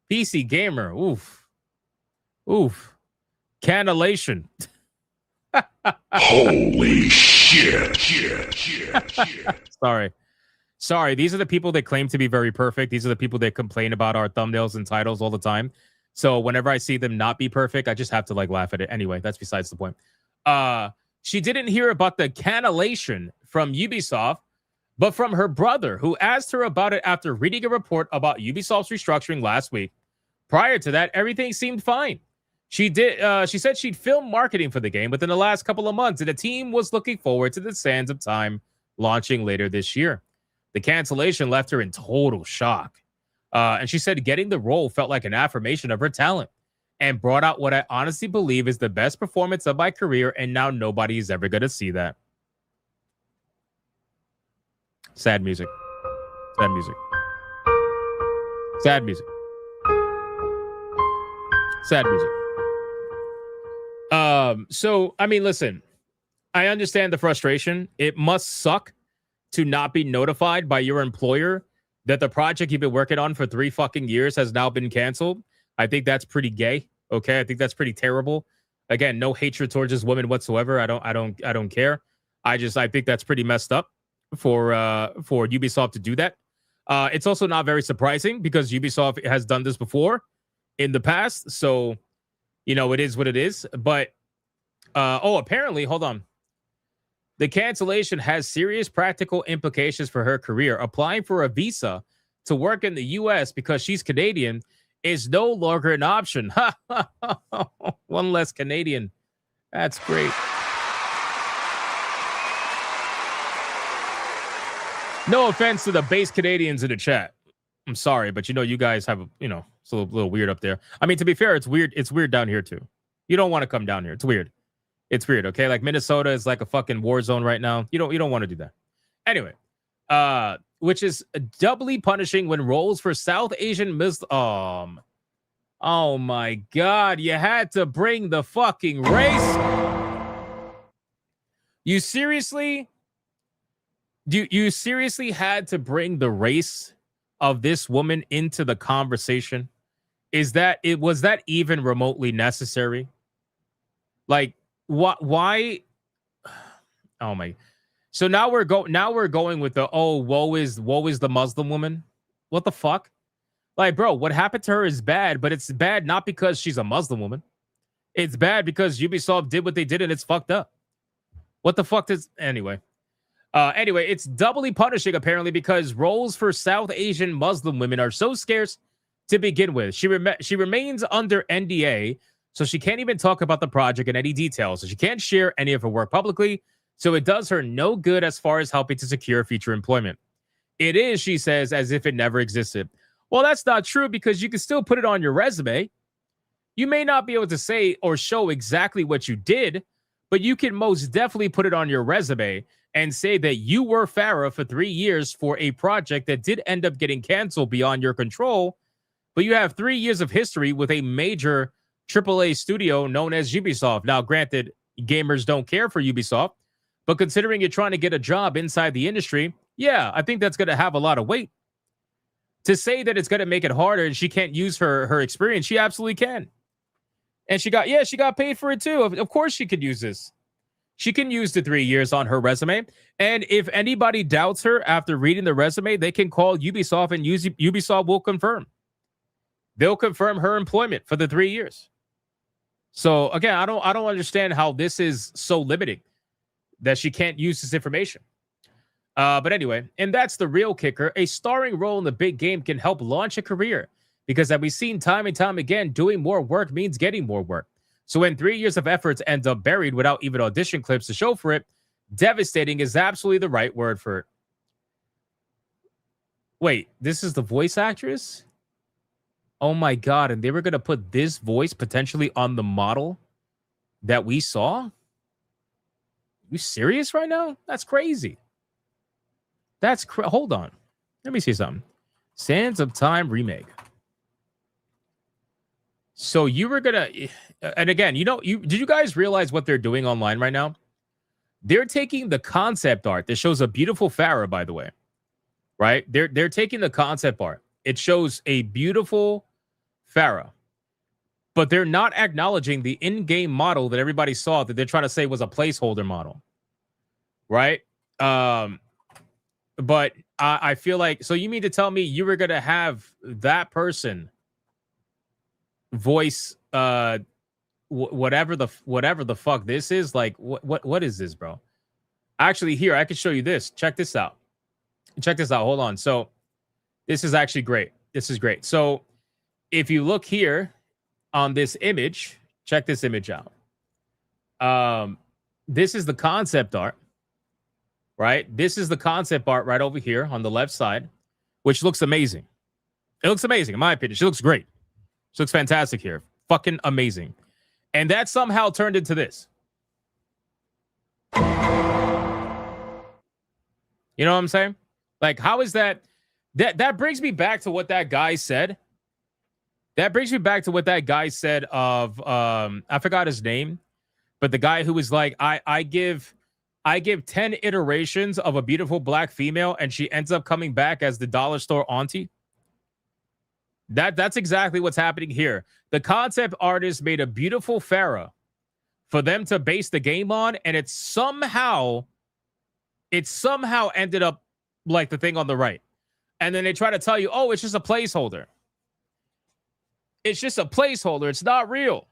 PC Gamer. Oof. Cancellation. Holy shit. Sorry. Sorry, these are the people that claim to be very perfect. These are the people that complain about our thumbnails and titles all the time. So whenever I see them not be perfect, I just have to like laugh at it. Anyway, that's besides the point. She didn't hear about the cancellation from Ubisoft, but from her brother, who asked her about it after reading a report about Ubisoft's restructuring last week. Prior to that, everything seemed fine. She said she'd filmed marketing for the game within the last couple of months, and the team was looking forward to the Sands of Time launching later this year. The cancellation left her in total shock. And she said getting the role felt like an affirmation of her talent and brought out what I honestly believe is the best performance of my career, and now nobody's ever going to see that. Sad music. Sad music. Sad music. Sad music. So, I mean, listen, I understand the frustration. It must suck to not be notified by your employer that the project you've been working on for 3 fucking years has now been canceled. I think that's pretty gay. Okay. I think that's pretty terrible. Again, no hatred towards this woman whatsoever. I don't care. I think that's pretty messed up for Ubisoft to do that. It's also not very surprising because Ubisoft has done this before in the past. So, it is what it is. But, apparently, hold on. The cancellation has serious practical implications for her career. Applying for a visa to work in the U.S. because she's Canadian is no longer an option. One less Canadian. That's great. No offense to the base Canadians in the chat. I'm sorry, but you guys have, it's a little weird up there. I mean, to be fair, it's weird. It's weird down here too. You don't want to come down here. It's weird. It's weird, okay? Like Minnesota is like a fucking war zone right now. You don't want to do that. Anyway, which is doubly punishing when roles for South Asian Muslim. Oh my God, you had to bring the fucking race. You seriously had to bring the race of this woman into the conversation? Was that even remotely necessary? Like, why? Oh my! So now we're going with the woe is the Muslim woman. What the fuck? Like, bro, what happened to her is bad, but it's bad not because she's a Muslim woman. It's bad because Ubisoft did what they did and it's fucked up. What the fuck does anyway? Anyway, it's doubly punishing apparently because roles for South Asian Muslim women are so scarce to begin with. She remains under NDA. So she can't even talk about the project in any detail. So she can't share any of her work publicly. So it does her no good as far as helping to secure future employment. It is, she says, as if it never existed. Well, that's not true because you can still put it on your resume. You may not be able to say or show exactly what you did, but you can most definitely put it on your resume and say that you were Farah for 3 years for a project that did end up getting canceled beyond your control. But you have 3 years of history with a major AAA studio known as Ubisoft. Now, granted, gamers don't care for Ubisoft, but considering you're trying to get a job inside the industry, yeah, I think that's going to have a lot of weight. To say that it's going to make it harder and she can't use her experience, she absolutely can. And she got paid for it too. Of course she could use this. She can use the 3 years on her resume. And if anybody doubts her after reading the resume, they can call Ubisoft and Ubisoft will confirm. They'll confirm her employment for the 3 years. So again, I don't understand how this is so limiting that she can't use this information. But anyway, and that's the real kicker. A starring role in the big game can help launch a career because as we've seen time and time again, doing more work means getting more work. So when 3 years of efforts end up buried without even audition clips to show for it, devastating is absolutely the right word for it. Wait, this is the voice actress? Oh my God, and they were going to put this voice potentially on the model that we saw? You serious right now? That's crazy. Hold on. Let me see something. Sands of Time remake. So you were gonna, and again, did you guys realize what they're doing online right now? They're taking the concept art that shows a beautiful Farah, by the way, right? They're taking the concept art. It shows a beautiful Farah, but they're not acknowledging the in-game model that everybody saw that they're trying to say was a placeholder model, right? But I feel like, so you mean to tell me you were gonna have that person voice whatever the fuck this is? Like what is this, bro? Actually, here I can show you this. Check this out. Hold on. So this is actually great. This is great. So if you look here on this image, check this image out. This is the concept art. Right? This is the concept art right over here on the left side, which looks amazing. It looks amazing, in my opinion. She looks great. She looks fantastic here. Fucking amazing. And that somehow turned into this. You know what I'm saying? Like, how is that? That brings me back to what that guy said. That brings me back to what that guy said of, I forgot his name, but the guy who was like, I give 10 iterations of a beautiful black female and she ends up coming back as the dollar store auntie. That's exactly what's happening here. The concept artist made a beautiful Farah for them to base the game on, and it somehow ended up like the thing on the right. And then they try to tell you, oh, it's just a placeholder. It's just a placeholder. It's not real.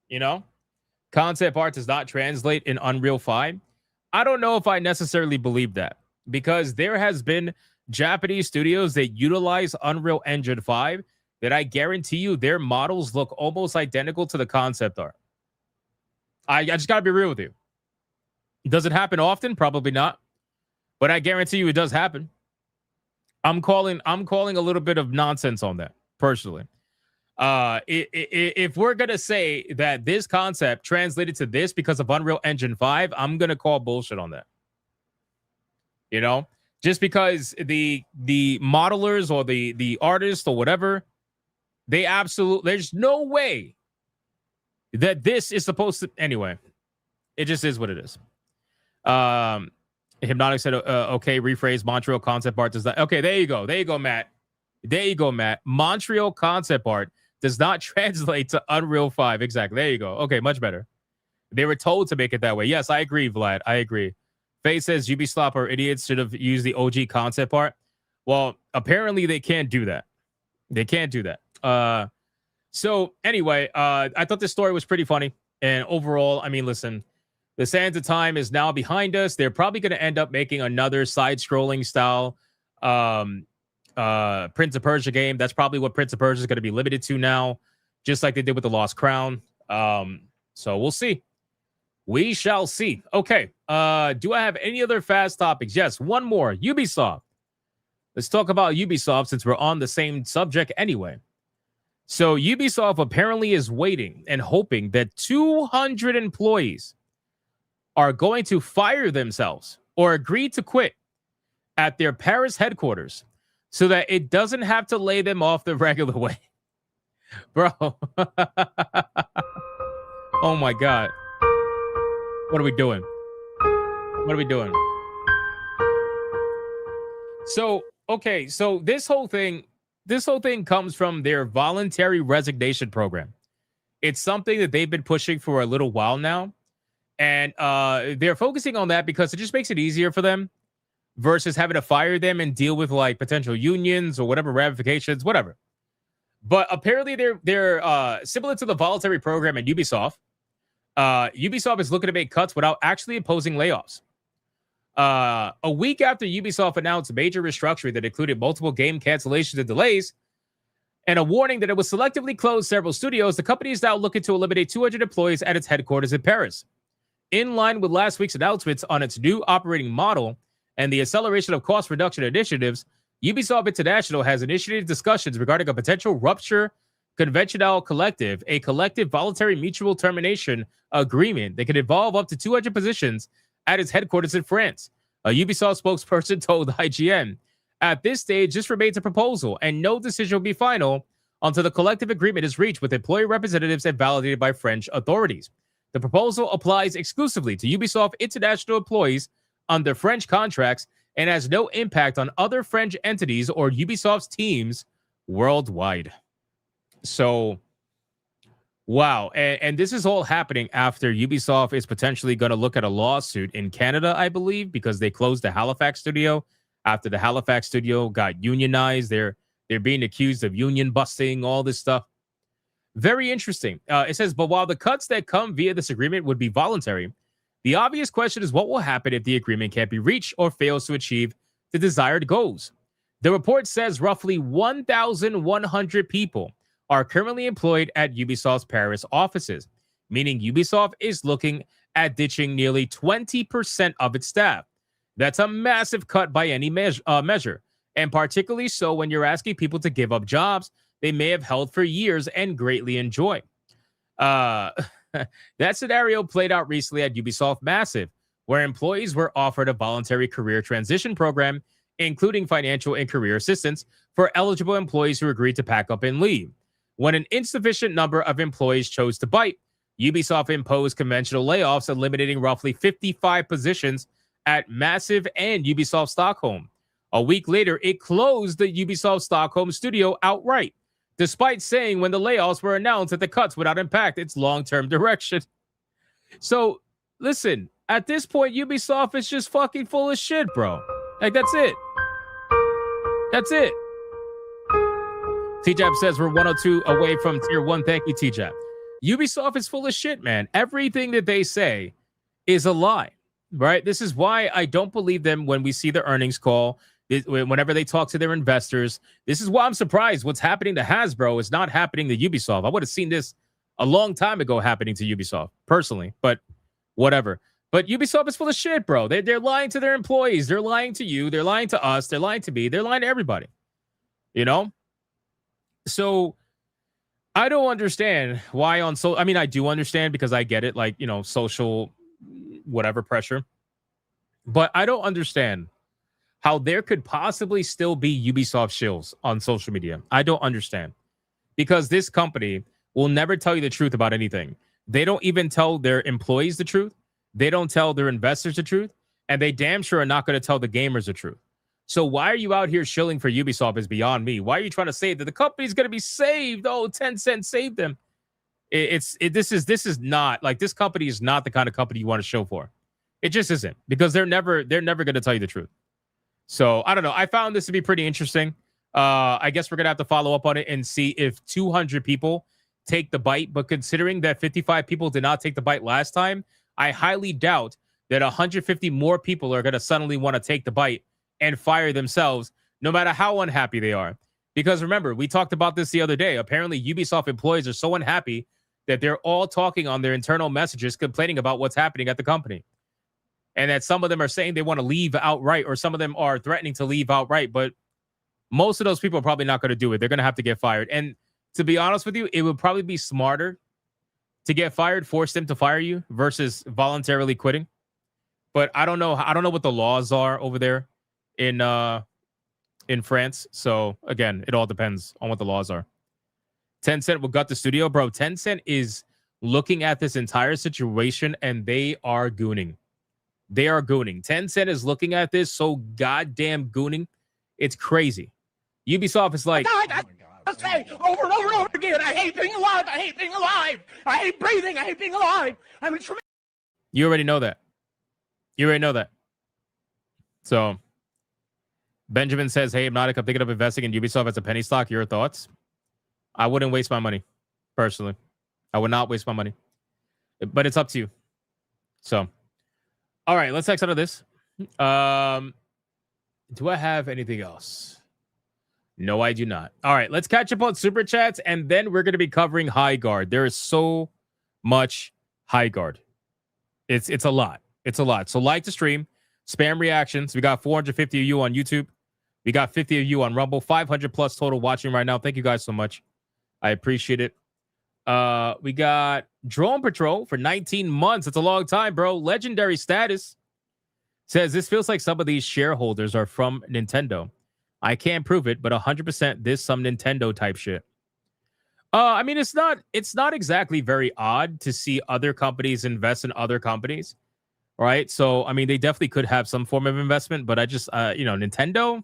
You know? Concept art does not translate in Unreal 5. I don't know if I necessarily believe that, because there has been Japanese studios that utilize Unreal Engine 5 that I guarantee you their models look almost identical to the concept art. I just got to be real with you. Does it happen often? Probably not. But I guarantee you it does happen. I'm calling a little bit of nonsense on that, personally. If we're gonna say that this concept translated to this because of Unreal Engine 5, I'm gonna call bullshit on that. You know, just because the modelers or the artists or whatever, there's no way that this is supposed to. Anyway, it just is what it is. Hypnotic said, okay, rephrase. Montreal concept art does that. Okay, there you go, Matt. Montreal concept art does not translate to Unreal 5. Exactly. There you go. Okay, much better. They were told to make it that way. Yes, I agree, Vlad. I agree. Faye says Ubisoft are idiots, should have used the OG concept art. Well, apparently they can't do that. So anyway, I thought this story was pretty funny. And overall, I mean, listen, the sands of time is now behind us. They're probably going to end up making another side-scrolling style Prince of Persia game. That's probably what Prince of Persia is going to be limited to now, just like they did with the Lost Crown. So we'll see. We shall see. Okay. Do I have any other fast topics? Yes, one more. Ubisoft. Let's talk about Ubisoft since we're on the same subject anyway. So Ubisoft apparently is waiting and hoping that 200 employees are going to fire themselves or agree to quit at their Paris headquarters so that it doesn't have to lay them off the regular way. Bro. Oh my God. What are we doing? So, okay, so this whole thing comes from their voluntary resignation program. It's something that they've been pushing for a little while now. And they're focusing on that because it just makes it easier for them versus having to fire them and deal with like potential unions or whatever ramifications, whatever. But apparently they're similar to the voluntary program at Ubisoft. Ubisoft is looking to make cuts without actually imposing layoffs. A week after Ubisoft announced major restructuring that included multiple game cancellations and delays, and a warning that it would selectively close several studios, the company is now looking to eliminate 200 employees at its headquarters in Paris. In line with last week's announcements on its new operating model and the acceleration of cost reduction initiatives, Ubisoft International has initiated discussions regarding a potential rupture conventional collective, a collective voluntary mutual termination agreement that could involve up to 200 positions at its headquarters in France. A Ubisoft spokesperson told IGN, at this stage, this remains a proposal and no decision will be final until the collective agreement is reached with employee representatives and validated by French authorities. The proposal applies exclusively to Ubisoft International employees under French contracts and has no impact on other French entities or Ubisoft's teams worldwide. So, wow. And this is all happening after Ubisoft is potentially going to look at a lawsuit in Canada, I believe, because they closed the Halifax studio after the Halifax studio got unionized. They're being accused of union busting, all this stuff. Very interesting. It says, but while the cuts that come via this agreement would be voluntary, the obvious question is what will happen if the agreement can't be reached or fails to achieve the desired goals. The report says roughly 1,100 people are currently employed at Ubisoft's Paris offices, meaning Ubisoft is looking at ditching nearly 20% of its staff. That's a massive cut by any measure, and particularly so when you're asking people to give up jobs they may have held for years and greatly enjoy. That scenario played out recently at Ubisoft Massive, where employees were offered a voluntary career transition program, including financial and career assistance for eligible employees who agreed to pack up and leave. When an insufficient number of employees chose to bite, Ubisoft imposed conventional layoffs, eliminating roughly 55 positions at Massive and Ubisoft Stockholm. A week later, it closed the Ubisoft Stockholm studio outright, despite saying when the layoffs were announced that the cuts would not impact its long-term direction. So, listen, at this point, Ubisoft is just fucking full of shit, bro. Like, that's it. That's it. T-Jab says we're 102 away from tier 1. Thank you, T-Jab. Ubisoft is full of shit, man. Everything that they say is a lie, right? This is why I don't believe them when we see the earnings call, whenever they talk to their investors. This is why I'm surprised what's happening to Hasbro is not happening to Ubisoft. I would have seen this a long time ago happening to Ubisoft, personally, but whatever. But Ubisoft is full of shit, bro. They're lying to their employees. They're lying to you. They're lying to us. They're lying to me. They're lying to everybody, you know? So I don't understand why on I mean, I do understand because I get it, like, you know, social whatever pressure. But I don't understand how there could possibly still be Ubisoft shills on social media. I don't understand. Because this company will never tell you the truth about anything. They don't even tell their employees the truth. They don't tell their investors the truth. And they damn sure are not going to tell the gamers the truth. So why are you out here shilling for Ubisoft is beyond me. Why are you trying to say that the company's going to be saved? Oh, Tencent saved them. This is not, like, this company is not the kind of company you want to show for. It just isn't, because they're never going to tell you the truth. So I don't know. I found this to be pretty interesting. I guess we're going to have to follow up on it and see if 200 people take the bite. But considering that 55 people did not take the bite last time, I highly doubt that 150 more people are going to suddenly want to take the bite and fire themselves, no matter how unhappy they are. Because remember, we talked about this the other day. Apparently, Ubisoft employees are so unhappy that they're all talking on their internal messages, complaining about what's happening at the company. And that some of them are saying they want to leave outright, or some of them are threatening to leave outright. But most of those people are probably not going to do it. They're going to have to get fired. And to be honest with you, it would probably be smarter to get fired, force them to fire you, versus voluntarily quitting. But I don't know. I don't know what the laws are over there in France. So again, it all depends on what the laws are. Tencent will gut the studio, bro. Tencent is looking at this entire situation and they are gooning. They are gooning. Tencent is looking at this so goddamn gooning. It's crazy. Ubisoft is like, I say over and over and over again, I hate being alive. I hate being alive. I hate breathing. I hate being alive. I'm a you already know that. You already know that. So Benjamin says, hey, Hypnotic, I'm thinking of investing in Ubisoft as a penny stock. Your thoughts? I wouldn't waste my money, personally. I would not waste my money. But it's up to you. So, all right, let's exit out of this. Do I have anything else? No, I do not. All right, let's catch up on Super Chats, and then we're going to be covering Highguard. There is so much Highguard. It's a lot. It's a lot. So like the stream, spam reactions. We got 450 of you on YouTube. We got 50 of you on Rumble. 500 plus total watching right now. Thank you guys so much. I appreciate it. We got Drone Patrol for 19 months. It's a long time, bro. Legendary status. Says, this feels like some of these shareholders are from Nintendo. I can't prove it, but 100% this some Nintendo type shit. I mean, it's not exactly very odd to see other companies invest in other companies, right? So, I mean, they definitely could have some form of investment, but I just, Nintendo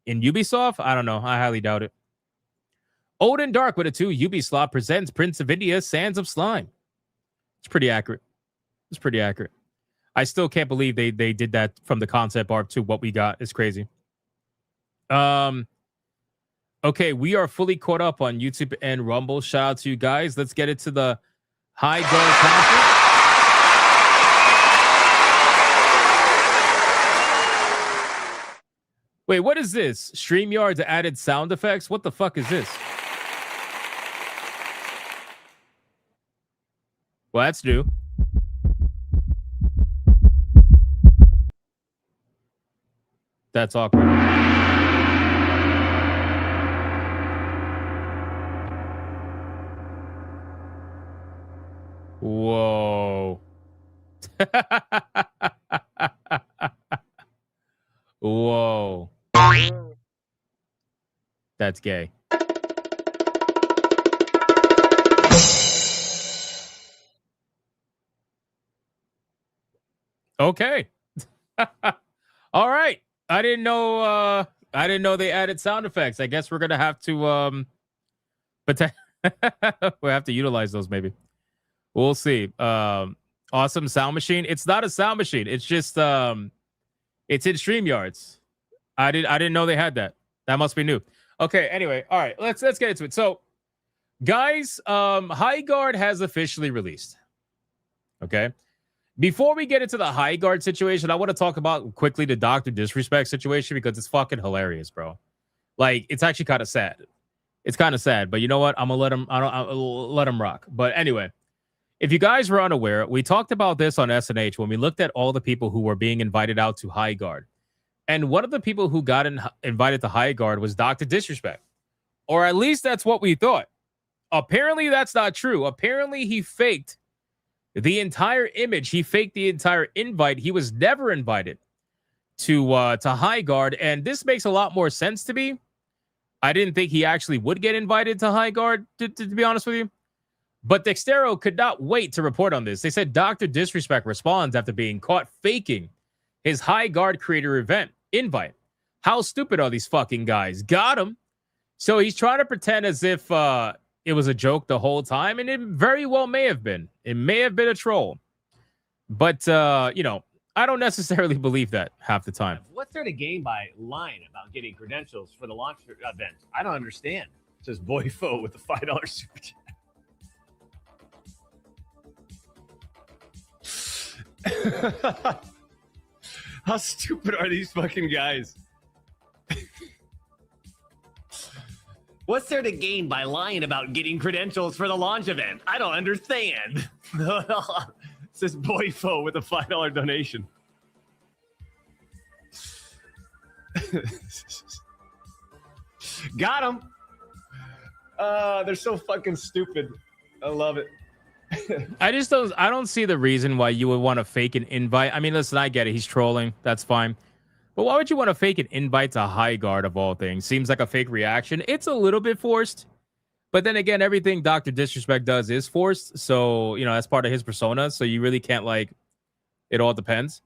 in Ubisoft, I don't know. I highly doubt it. Odin Dark with a 2. Ubisoft presents Prince of India, Sands of Slime. It's pretty accurate. It's pretty accurate. I still can't believe they did that from the concept art to what we got. It's crazy. Okay, we are fully caught up on YouTube and Rumble. Shout out to you guys. Let's get into the Highguard conference. Wait, what is this? StreamYard's added sound effects? What the fuck is this? Well, that's new. That's awkward. Whoa. Whoa. That's gay. Okay. All right. I didn't know they added sound effects. I guess we're gonna have to but we'll have to utilize those maybe. We'll see. Awesome sound machine. It's not a sound machine. It's just it's in StreamYards. I didn't know they had that. That must be new. Okay, anyway, all right, let's get into it. So, guys, Highguard has officially released. Okay. Before we get into the Highguard situation, I want to talk about quickly the Dr. Disrespect situation because it's fucking hilarious, bro. Like, it's actually kind of sad. It's kind of sad, but you know what? I'm gonna let him. I'll let him rock. But anyway, if you guys were unaware, we talked about this on SNH when we looked at all the people who were being invited out to Highguard. And one of the people who got invited to Highguard was Dr. Disrespect. Or at least that's what we thought. Apparently, that's not true. Apparently, he faked the entire image. He faked the entire invite. He was never invited to Highguard. And this makes a lot more sense to me. I didn't think he actually would get invited to Highguard, to be honest with you. But Dextero could not wait to report on this. They said Dr. Disrespect responds after being caught faking his Highguard creator event invite. How stupid are these fucking guys? Got him. So he's trying to pretend as if it was a joke the whole time, and it very well may have been. It may have been a troll. But, you know, I don't necessarily believe that half the time. What's there to gain by lying about getting credentials for the launch event? I don't understand. Says Boyfo with the $5 super chat. How stupid are these fucking guys? What's there to gain by lying about getting credentials for the launch event? I don't understand. Says Boyfo with a $5 donation. Got him. They're so fucking stupid. I love it. I don't see the reason why you would want to fake an invite. I mean, listen, I get it. He's trolling. That's fine. But why would you want to fake an invite to Highguard of all things? Seems like a fake reaction. It's a little bit forced. But then again, everything Dr. Disrespect does is forced. So, you know, that's part of his persona. So you really can't, like, it all depends.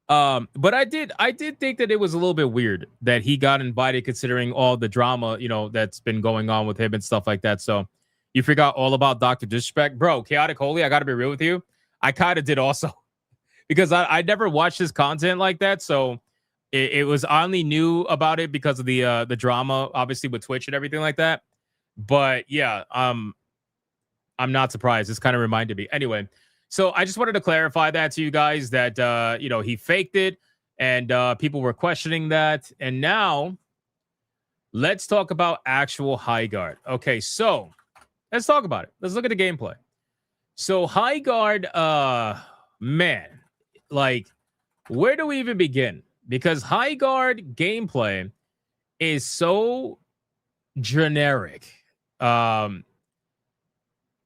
But I did think that it was a little bit weird that he got invited considering all the drama, you know, that's been going on with him and stuff like that. So you forgot all about Dr. Disrespect. Bro, Chaotic Holy, I got to be real with you. I kind of did also. Because I never watched his content like that. So it was, I only knew about it because of the drama, obviously, with Twitch and everything like that. But yeah, I'm not surprised. This kind of reminded me. Anyway, so I just wanted to clarify that to you guys that, you know, he faked it and people were questioning that. And now let's talk about actual Highguard. Okay, so let's talk about it. Let's look at the gameplay. So Highguard, man, like, where do we even begin? Because Highguard gameplay is so generic.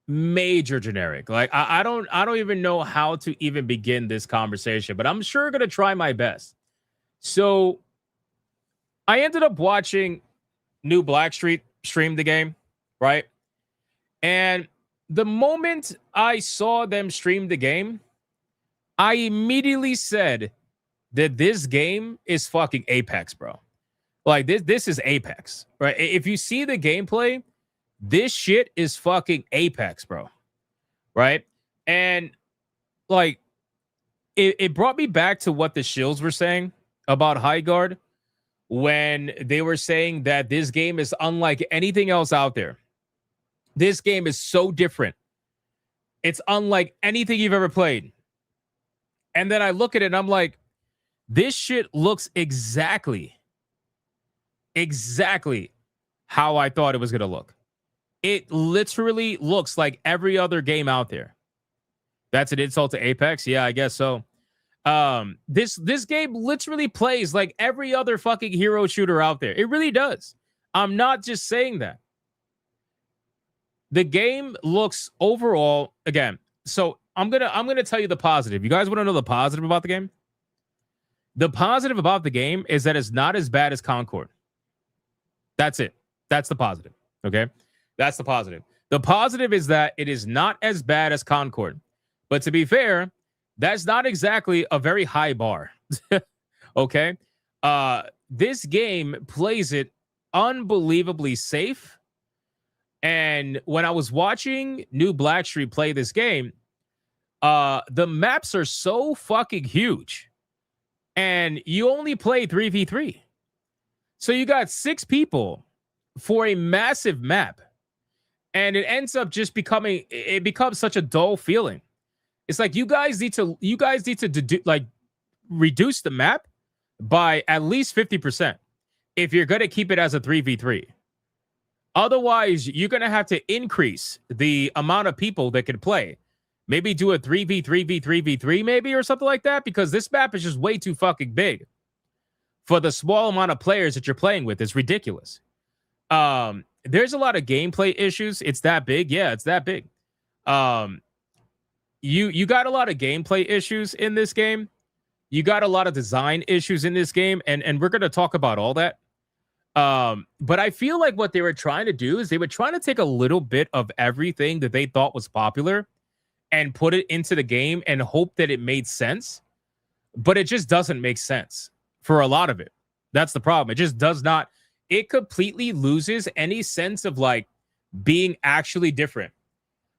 Major generic. Like I don't even know how to even begin this conversation, but I'm sure gonna try my best. So I ended up watching New Blackstreet stream the game, right? And the moment I saw them stream the game, I immediately said that this game is fucking Apex, bro. Like this is Apex, right? If you see the gameplay, this shit is fucking Apex, bro. Right? And like it brought me back to what the Shills were saying about Highguard, when they were saying that this game is unlike anything else out there. This game is so different. It's unlike anything you've ever played. And then I look at it and I'm like, this shit looks exactly how I thought it was going to look. It literally looks like every other game out there. That's an insult to Apex? Yeah, I guess so. This game literally plays like every other fucking hero shooter out there. It really does. I'm not just saying that. The game looks overall, again, so I'm gonna tell you the positive. You guys want to know the positive about the game? The positive about the game is that it's not as bad as Concord. That's it. That's the positive. Okay? That's the positive. The positive is that it is not as bad as Concord. But to be fair, that's not exactly a very high bar. Okay? This game plays it unbelievably safe. And when I was watching New Blackstreet play this game, the maps are so fucking huge. And you only play 3v3. So you got 6 people for a massive map. And it ends up just becomes such a dull feeling. It's like you guys need to reduce the map by at least 50% if you're going to keep it as a 3v3. Otherwise, you're going to have to increase the amount of people that can play. Maybe do a 3v3v3v3 maybe or something like that, because this map is just way too fucking big for the small amount of players that you're playing with. It's ridiculous. There's a lot of gameplay issues. It's that big. Yeah, it's that big. You got a lot of gameplay issues in this game. You got a lot of design issues in this game, and we're going to talk about all that. But I feel like what they were trying to do is they were trying to take a little bit of everything that they thought was popular and put it into the game and hope that it made sense. But it just doesn't make sense for a lot of it. That's the problem. It just does not. It completely loses any sense of like being actually different,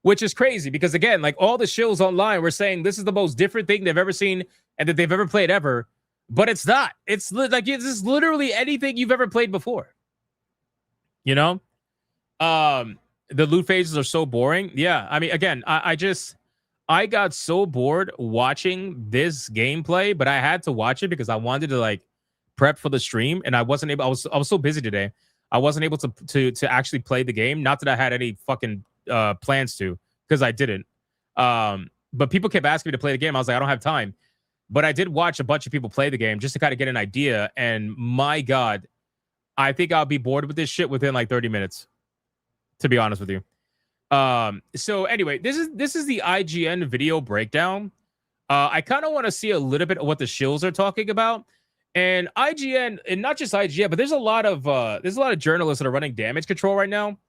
which is crazy because again, like all the shills online were saying this is the most different thing they've ever seen and that they've ever played ever. But it's not. It's like it's literally anything you've ever played before. You know? The loot phases are so boring. Yeah. I mean, again, I got so bored watching this gameplay, but I had to watch it because I wanted to like prep for the stream, and I wasn't able. I was so busy today. I wasn't able to actually play the game. Not that I had any fucking plans to, because I didn't. But people kept asking me to play the game. I was like, I don't have time. But I did watch a bunch of people play the game just to kind of get an idea. And my God, I think I'll be bored with this shit within like 30 minutes, to be honest with you. So anyway, this is the IGN video breakdown. I kind of want to see a little bit of what the shills are talking about. And IGN, and not just IGN, but there's a lot of journalists that are running damage control right now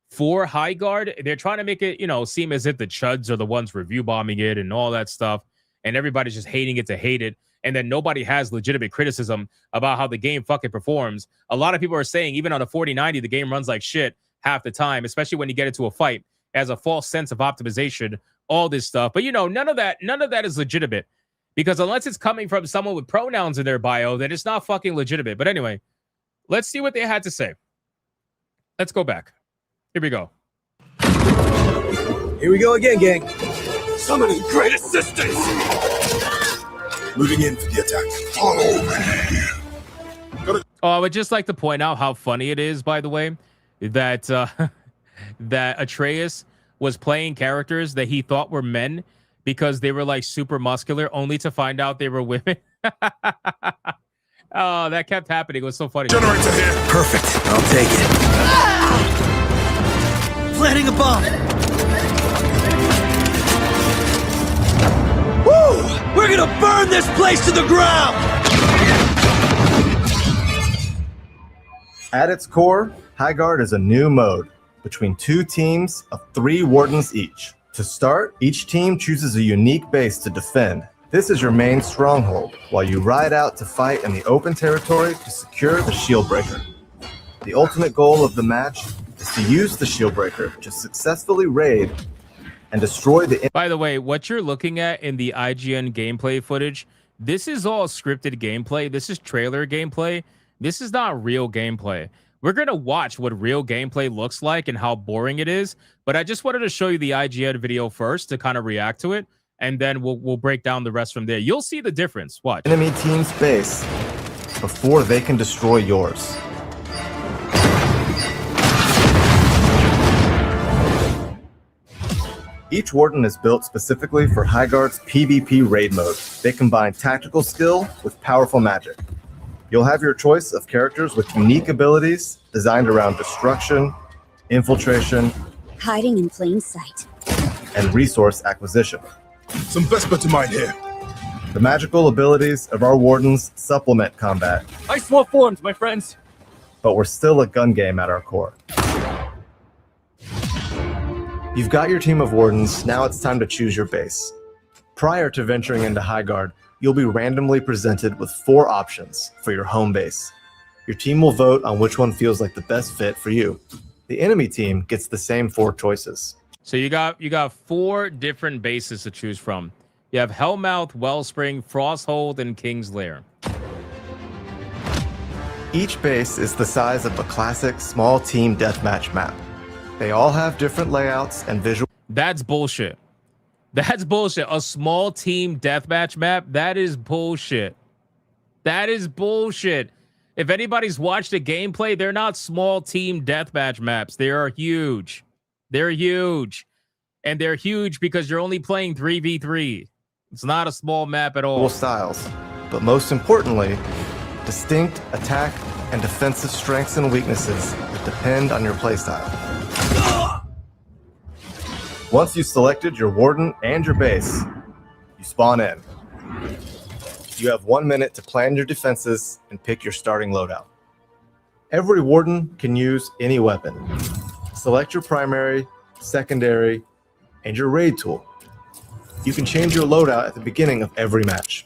for Highguard. They're trying to make it, seem as if the chuds are the ones review bombing it and all that stuff. And everybody's just hating it to hate it. And then nobody has legitimate criticism about how the game fucking performs. A lot of people are saying even on a 4090, the game runs like shit half the time, especially when you get into a fight. It has a false sense of optimization, all this stuff. But none of that is legitimate. Because unless it's coming from someone with pronouns in their bio, then it's not fucking legitimate. But anyway, let's see what they had to say. Let's go back. Here we go. Here we go again, gang. Summoning great assistance! Moving in for the attack. Follow me. Oh, I would just like to point out how funny it is, by the way, that that Atreus was playing characters that he thought were men because they were like super muscular, only to find out they were women. Oh, that kept happening. It was so funny. Generator here. Perfect. I'll take it. Planting a bomb. Woo! We're gonna burn this place to the ground! At its core, Highguard is a new mode between 2 teams of 3 wardens each. To start, each team chooses a unique base to defend. This is your main stronghold, while you ride out to fight in the open territory to secure the shield breaker. The ultimate goal of the match is to use the shield breaker to successfully raid and destroy the... By the way, what you're looking at in the IGN gameplay footage, this is all scripted gameplay. This is trailer gameplay. This is not real gameplay. We're going to watch what real gameplay looks like and how boring it is. But I just wanted to show you the IGN video first to kind of react to it. And then we'll break down the rest from there. You'll see the difference. Watch. Enemy team's base before they can destroy yours. Each Warden is built specifically for Highguard's PvP raid mode. They combine tactical skill with powerful magic. You'll have your choice of characters with unique abilities designed around destruction, infiltration, hiding in plain sight, and resource acquisition. Some Vesper to mine here. The magical abilities of our Wardens supplement combat, I swap forms, my friends. but we're still a gun game at our core. You've got your team of Wardens, now it's time to choose your base. Prior to venturing into Highguard, you'll be randomly presented with 4 options for your home base. Your team will vote on which one feels like the best fit for you. The enemy team gets the same 4 choices. So you got 4 different bases to choose from. You have Hellmouth, Wellspring, Frosthold, and King's Lair. Each base is the size of a classic small team deathmatch map. They all have different layouts and visual. That's bullshit. That's bullshit. A small team deathmatch map? That is bullshit. That is bullshit. If anybody's watched the gameplay, they're not small team deathmatch maps. They are huge. They're huge. And they're huge because you're only playing 3v3. It's not a small map at all. Styles, but most importantly, distinct attack and defensive strengths and weaknesses that depend on your playstyle. Once you've selected your Warden and your base, you spawn in. You have 1 minute to plan your defenses and pick your starting loadout. Every Warden can use any weapon. Select your primary, secondary, and your raid tool. You can change your loadout at the beginning of every match.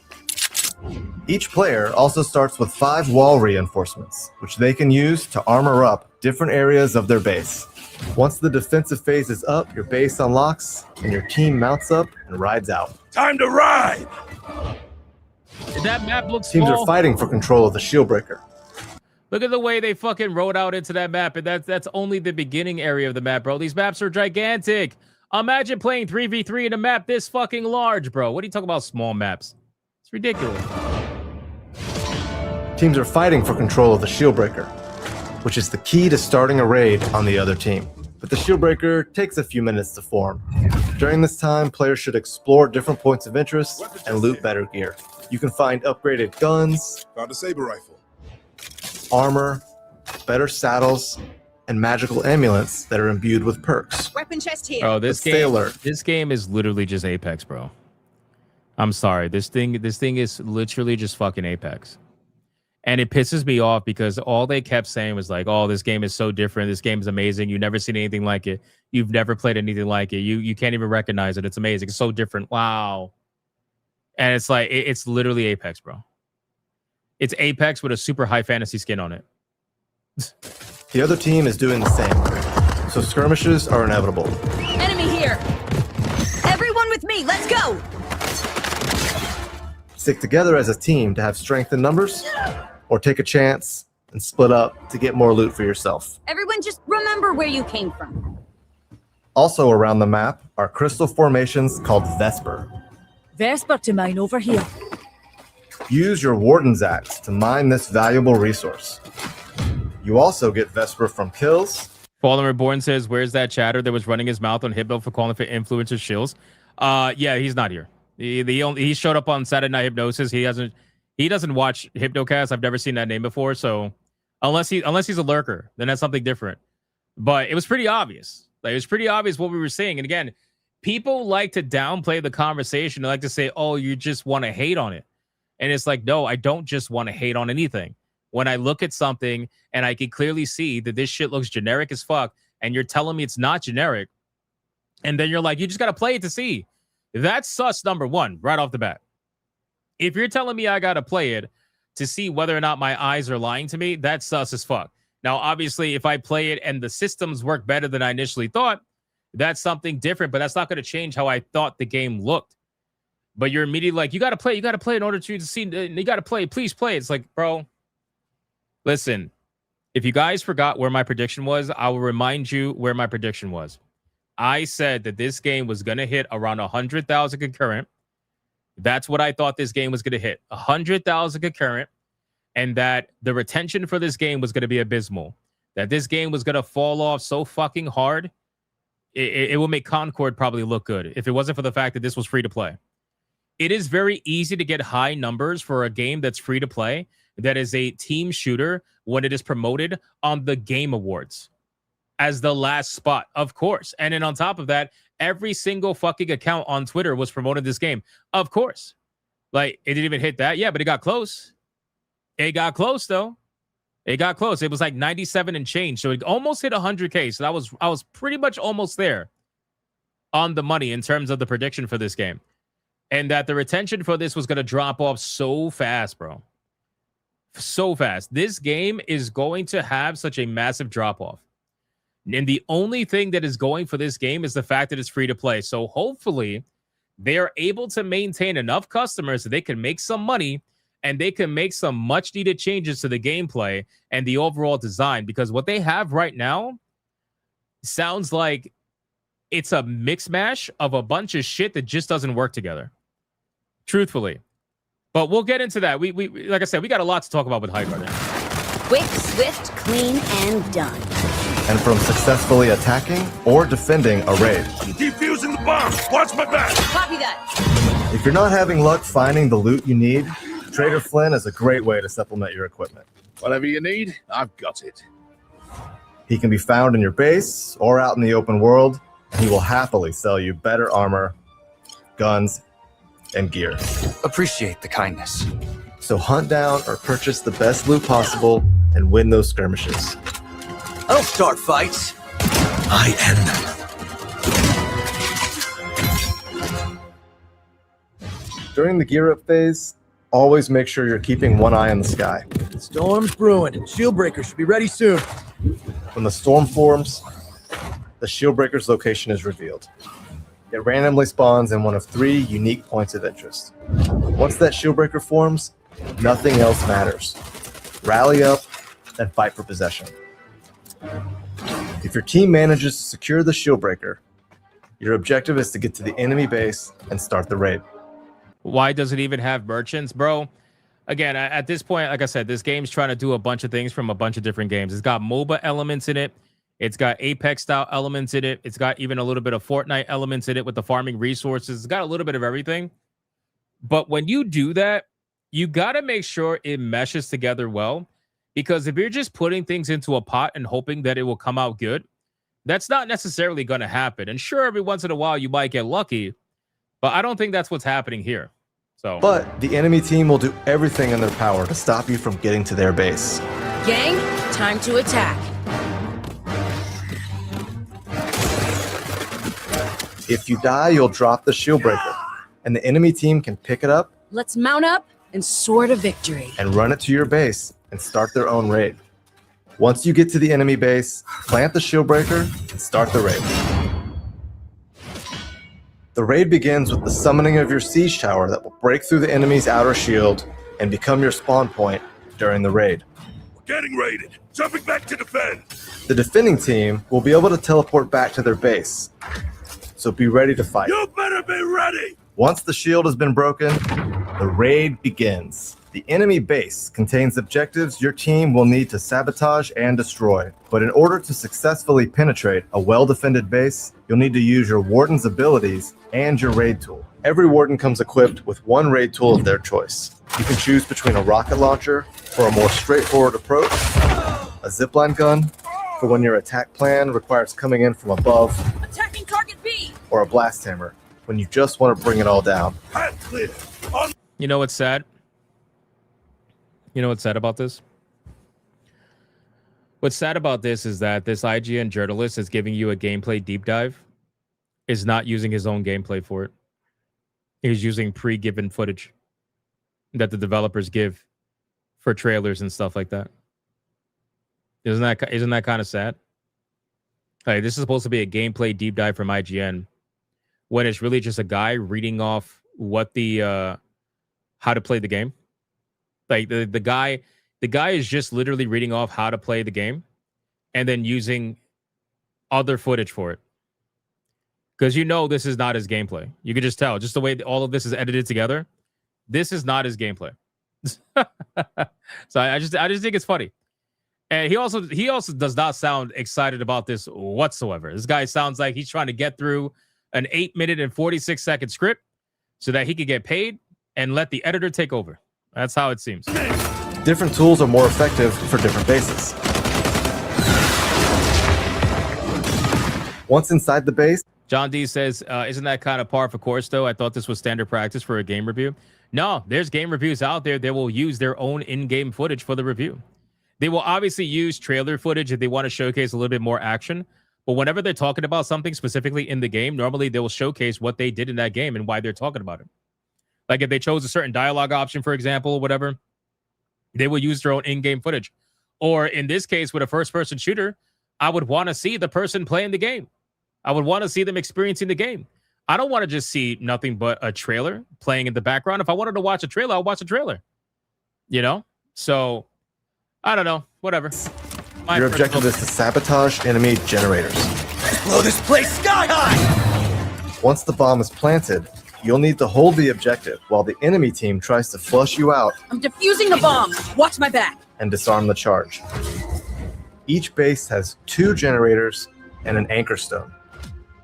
Each player also starts with 5 wall reinforcements, which they can use to armor up different areas of their base. Once the defensive phase is up, your base unlocks, and your team mounts up and rides out. Time to ride! That map looks Teams small. are fighting for control of the shield breaker. Look at the way they fucking rode out into that map, and that's only the beginning area of the map, bro. These maps are gigantic. Imagine playing 3v3 in a map this fucking large, bro. What are you talking about small maps? It's ridiculous. Teams are fighting for control of the shield breaker, which is the key to starting a raid on the other team. But the shield breaker takes a few minutes to form. During this time, players should explore different points of interest and loot better gear. You can find upgraded guns, Found a saber rifle. armor, better saddles, and magical amulets that are imbued with perks. Weapon chest here. Bro, this But stay game, alert. this game is literally just Apex, bro. I'm sorry. This thing is literally just fucking Apex. And it pisses me off because all they kept saying was like, oh, this game is so different. This game is amazing. You've never seen anything like it. You've never played anything like it. You can't even recognize it. It's amazing. It's so different. Wow. And it's like, it's literally Apex, bro. It's Apex with a super high fantasy skin on it. The other team is doing the same, so skirmishes are inevitable. Enemy here. Everyone with me. Let's go. Stick together as a team to have strength in numbers, or take a chance and split up to get more loot for yourself. Everyone just remember where you came from. Also around the map are crystal formations called Vesper. Vesper to mine over here. Use your Warden's Axe to mine this valuable resource. You also get Vesper from kills. Fallen Reborn says, where's that chatter that was running his mouth on Hypno for calling for influencer shills? Yeah, he's not here. He showed up on Saturday Night Hypnosis. He doesn't watch Hypnocast. I've never seen that name before. So unless he's a lurker, then that's something different. But it was pretty obvious. Like, it was pretty obvious what we were saying. And again, people like to downplay the conversation. They like to say, oh, you just want to hate on it. And it's like, no, I don't just want to hate on anything. When I look at something and I can clearly see that this shit looks generic as fuck, and you're telling me it's not generic, and then you're like, you just got to play it to see. That's sus number one, right off the bat. If you're telling me I got to play it to see whether or not my eyes are lying to me, that's sus as fuck. Now, obviously, if I play it and the systems work better than I initially thought, that's something different, but that's not going to change how I thought the game looked. But you're immediately like, you got to play in order to see, you got to play, please play. It's like, bro, Listen, if you guys forgot where my prediction was, I will remind you where my prediction was. I said that this game was going to hit around 100,000 concurrent. That's what I thought this game was going to hit. 100,000 concurrent. And that the retention for this game was going to be abysmal. That this game was going to fall off so fucking hard, it will make Concord probably look good if it wasn't for the fact that this was free to play. It is very easy to get high numbers for a game that's free to play, that is a team shooter, when it is promoted on the Game Awards as the last spot, of course. And then on top of that, every single fucking account on Twitter was promoting this game, of course. Like, it didn't even hit that. Yeah, but it got close. It got close, though. It got close. It was like 97 and change. So it almost hit 100K. So I was pretty much almost there on the money in terms of the prediction for this game. And that the retention for this was going to drop off so fast, bro. So fast. This game is going to have such a massive drop off. And the only thing that is going for this game is the fact that it's free to play. So hopefully they are able to maintain enough customers so they can make some money and they can make some much needed changes to the gameplay and the overall design, because what they have right now sounds like it's a mix mash of a bunch of shit that just doesn't work together. Truthfully. But we'll get into that. We like I said, we got a lot to talk about with Highguard. Quick, swift, clean, and done. And from successfully attacking or defending a raid. Defusing the bomb! Watch my back! Copy that. If you're not having luck finding the loot you need, Trader Flynn is a great way to supplement your equipment. Whatever you need, I've got it. He can be found in your base or out in the open world, and he will happily sell you better armor, guns, and gear. Appreciate the kindness. So hunt down or purchase the best loot possible and win those skirmishes. I don't start fights. I end them. During the gear up phase, always make sure you're keeping one eye on the sky. Storm's brewing. Shieldbreaker should be ready soon. When the storm forms, the Shieldbreaker's location is revealed. It randomly spawns in one of 3 unique points of interest. Once that Shieldbreaker forms, nothing else matters. Rally up and fight for possession. If your team manages to secure the Shieldbreaker, your objective is to get to the enemy base and start the raid. Why does it even have merchants, bro? Again, at this point, like I said, this game's trying to do a bunch of things from a bunch of different games. It's got MOBA elements in it. It's got Apex-style elements in it. It's got even a little bit of Fortnite elements in it with the farming resources. It's got a little bit of everything. But when you do that, you got to make sure it meshes together well. Because if you're just putting things into a pot and hoping that it will come out good, that's not necessarily going to happen. And sure, every once in a while, you might get lucky. But I don't think that's what's happening here. But the enemy team will do everything in their power to stop you from getting to their base. Gang, time to attack. If you die, you'll drop the Shieldbreaker, and the enemy team can pick it up. Let's mount up and soar to victory. And run it to your base and start their own raid. Once you get to the enemy base, plant the Shieldbreaker and start the raid. The raid begins with the summoning of your siege tower that will break through the enemy's outer shield and become your spawn point during the raid. We're getting raided. Jumping back to defend. The defending team will be able to teleport back to their base, so be ready to fight. You better be ready! Once the shield has been broken, the raid begins. The enemy base contains objectives your team will need to sabotage and destroy. But in order to successfully penetrate a well-defended base, you'll need to use your warden's abilities and your raid tool. Every warden comes equipped with one raid tool of their choice. You can choose between a rocket launcher for a more straightforward approach, a zipline gun for when your attack plan requires coming in from above, Attacking target B. or a blast hammer when you just want to bring it all down. You know what's sad? You know what's sad about this? What's sad about this is that this IGN journalist is giving you a gameplay deep dive, is not using his own gameplay for it. He's using pre-given footage that the developers give for trailers and stuff like that. Isn't that kind of sad? Like, this is supposed to be a gameplay deep dive from IGN when it's really just a guy reading off what the how to play the game. Like the guy The guy is just literally reading off how to play the game and then using other footage for it. Because this is not his gameplay. You can just tell, just the way all of this is edited together. This is not his gameplay. So I just think it's funny. And he also does not sound excited about this whatsoever. This guy sounds like he's trying to get through an 8-minute and 46-second script so that he could get paid and let the editor take over. That's how it seems. Different tools are more effective for different bases. Once inside the base, John D says, isn't that kind of par for course, though? I thought this was standard practice for a game review. No, there's game reviews out there that will use their own in-game footage for the review. They will obviously use trailer footage if they want to showcase a little bit more action. But whenever they're talking about something specifically in the game, normally they will showcase what they did in that game and why they're talking about it. Like if they chose a certain dialogue option, for example, or whatever, they will use their own in-game footage. Or in this case, with a first-person shooter, I would want to see the person playing the game. I would want to see them experiencing the game. I don't want to just see nothing but a trailer playing in the background. If I wanted to watch a trailer, I'll watch a trailer. So I don't know. Whatever. Your objective is to sabotage enemy generators. Blow this place sky high! Once the bomb is planted, you'll need to hold the objective while the enemy team tries to flush you out I'm defusing the bomb. Watch my back. and disarm the charge. Each base has 2 generators and an anchor stone.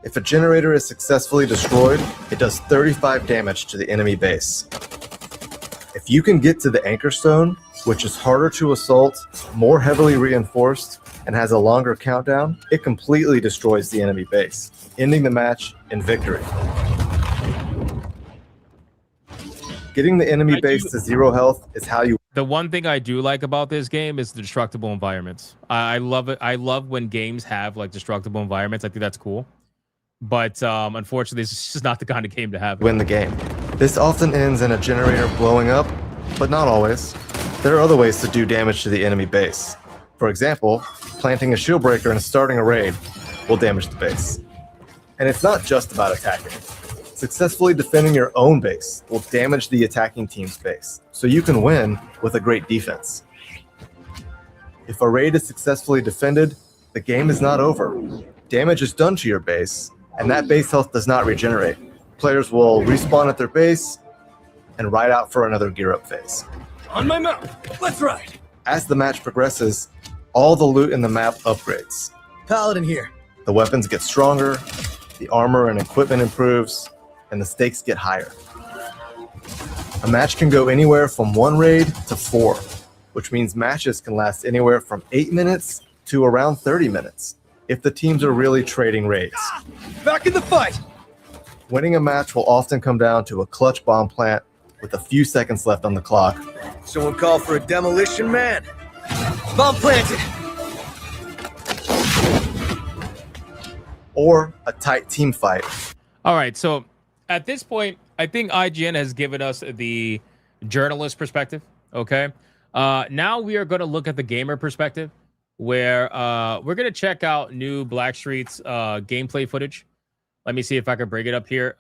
If a generator is successfully destroyed, it does 35 damage to the enemy base. If you can get to the anchor stone, which is harder to assault, more heavily reinforced, and has a longer countdown, it completely destroys the enemy base, ending the match in victory. Getting the enemy base to 0 health is how you... The one thing I do like about this game is the destructible environments. I love it. I love when games have like destructible environments. I think that's cool. But unfortunately, it's just not the kind of game to have. Win the game. This often ends in a generator blowing up, but not always. There are other ways to do damage to the enemy base. For example, planting a shield breaker and starting a raid will damage the base. And it's not just about attacking. Successfully defending your own base will damage the attacking team's base, so you can win with a great defense. If a raid is successfully defended, the game is not over. Damage is done to your base, and that base health does not regenerate. Players will respawn at their base and ride out for another gear up phase. On my mount, let's ride! As the match progresses, all the loot in the map upgrades. Paladin here. The weapons get stronger, the armor and equipment improves, and the stakes get higher. A match can go anywhere from 1 raid to 4, which means matches can last anywhere from 8 minutes to around 30 minutes, if the teams are really trading raids. Back in the fight! Winning a match will often come down to a clutch bomb plant with a few seconds left on the clock. Someone call for a demolition man. Bomb planted! Or a tight team fight. All right, so at this point, I think IGN has given us the journalist perspective, okay? Now we are going to look at the gamer perspective, where we're going to check out new Blackstreet's gameplay footage. Let me see if I can bring it up here,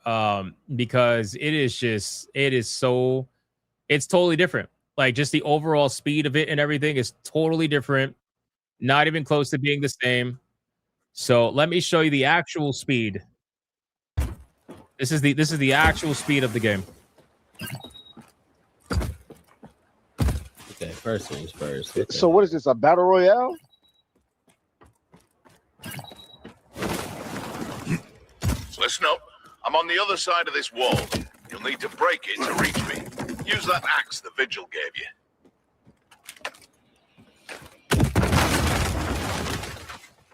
because it's totally different. Like, just the overall speed of it and everything is totally different. Not even close to being the same. So let me show you the actual speed. This is the actual speed of the game. Okay, first things first. Okay. So what is this, a battle royale? Listen up. I'm on the other side of this wall. You'll need to break it to reach me. Use that axe the Vigil gave you.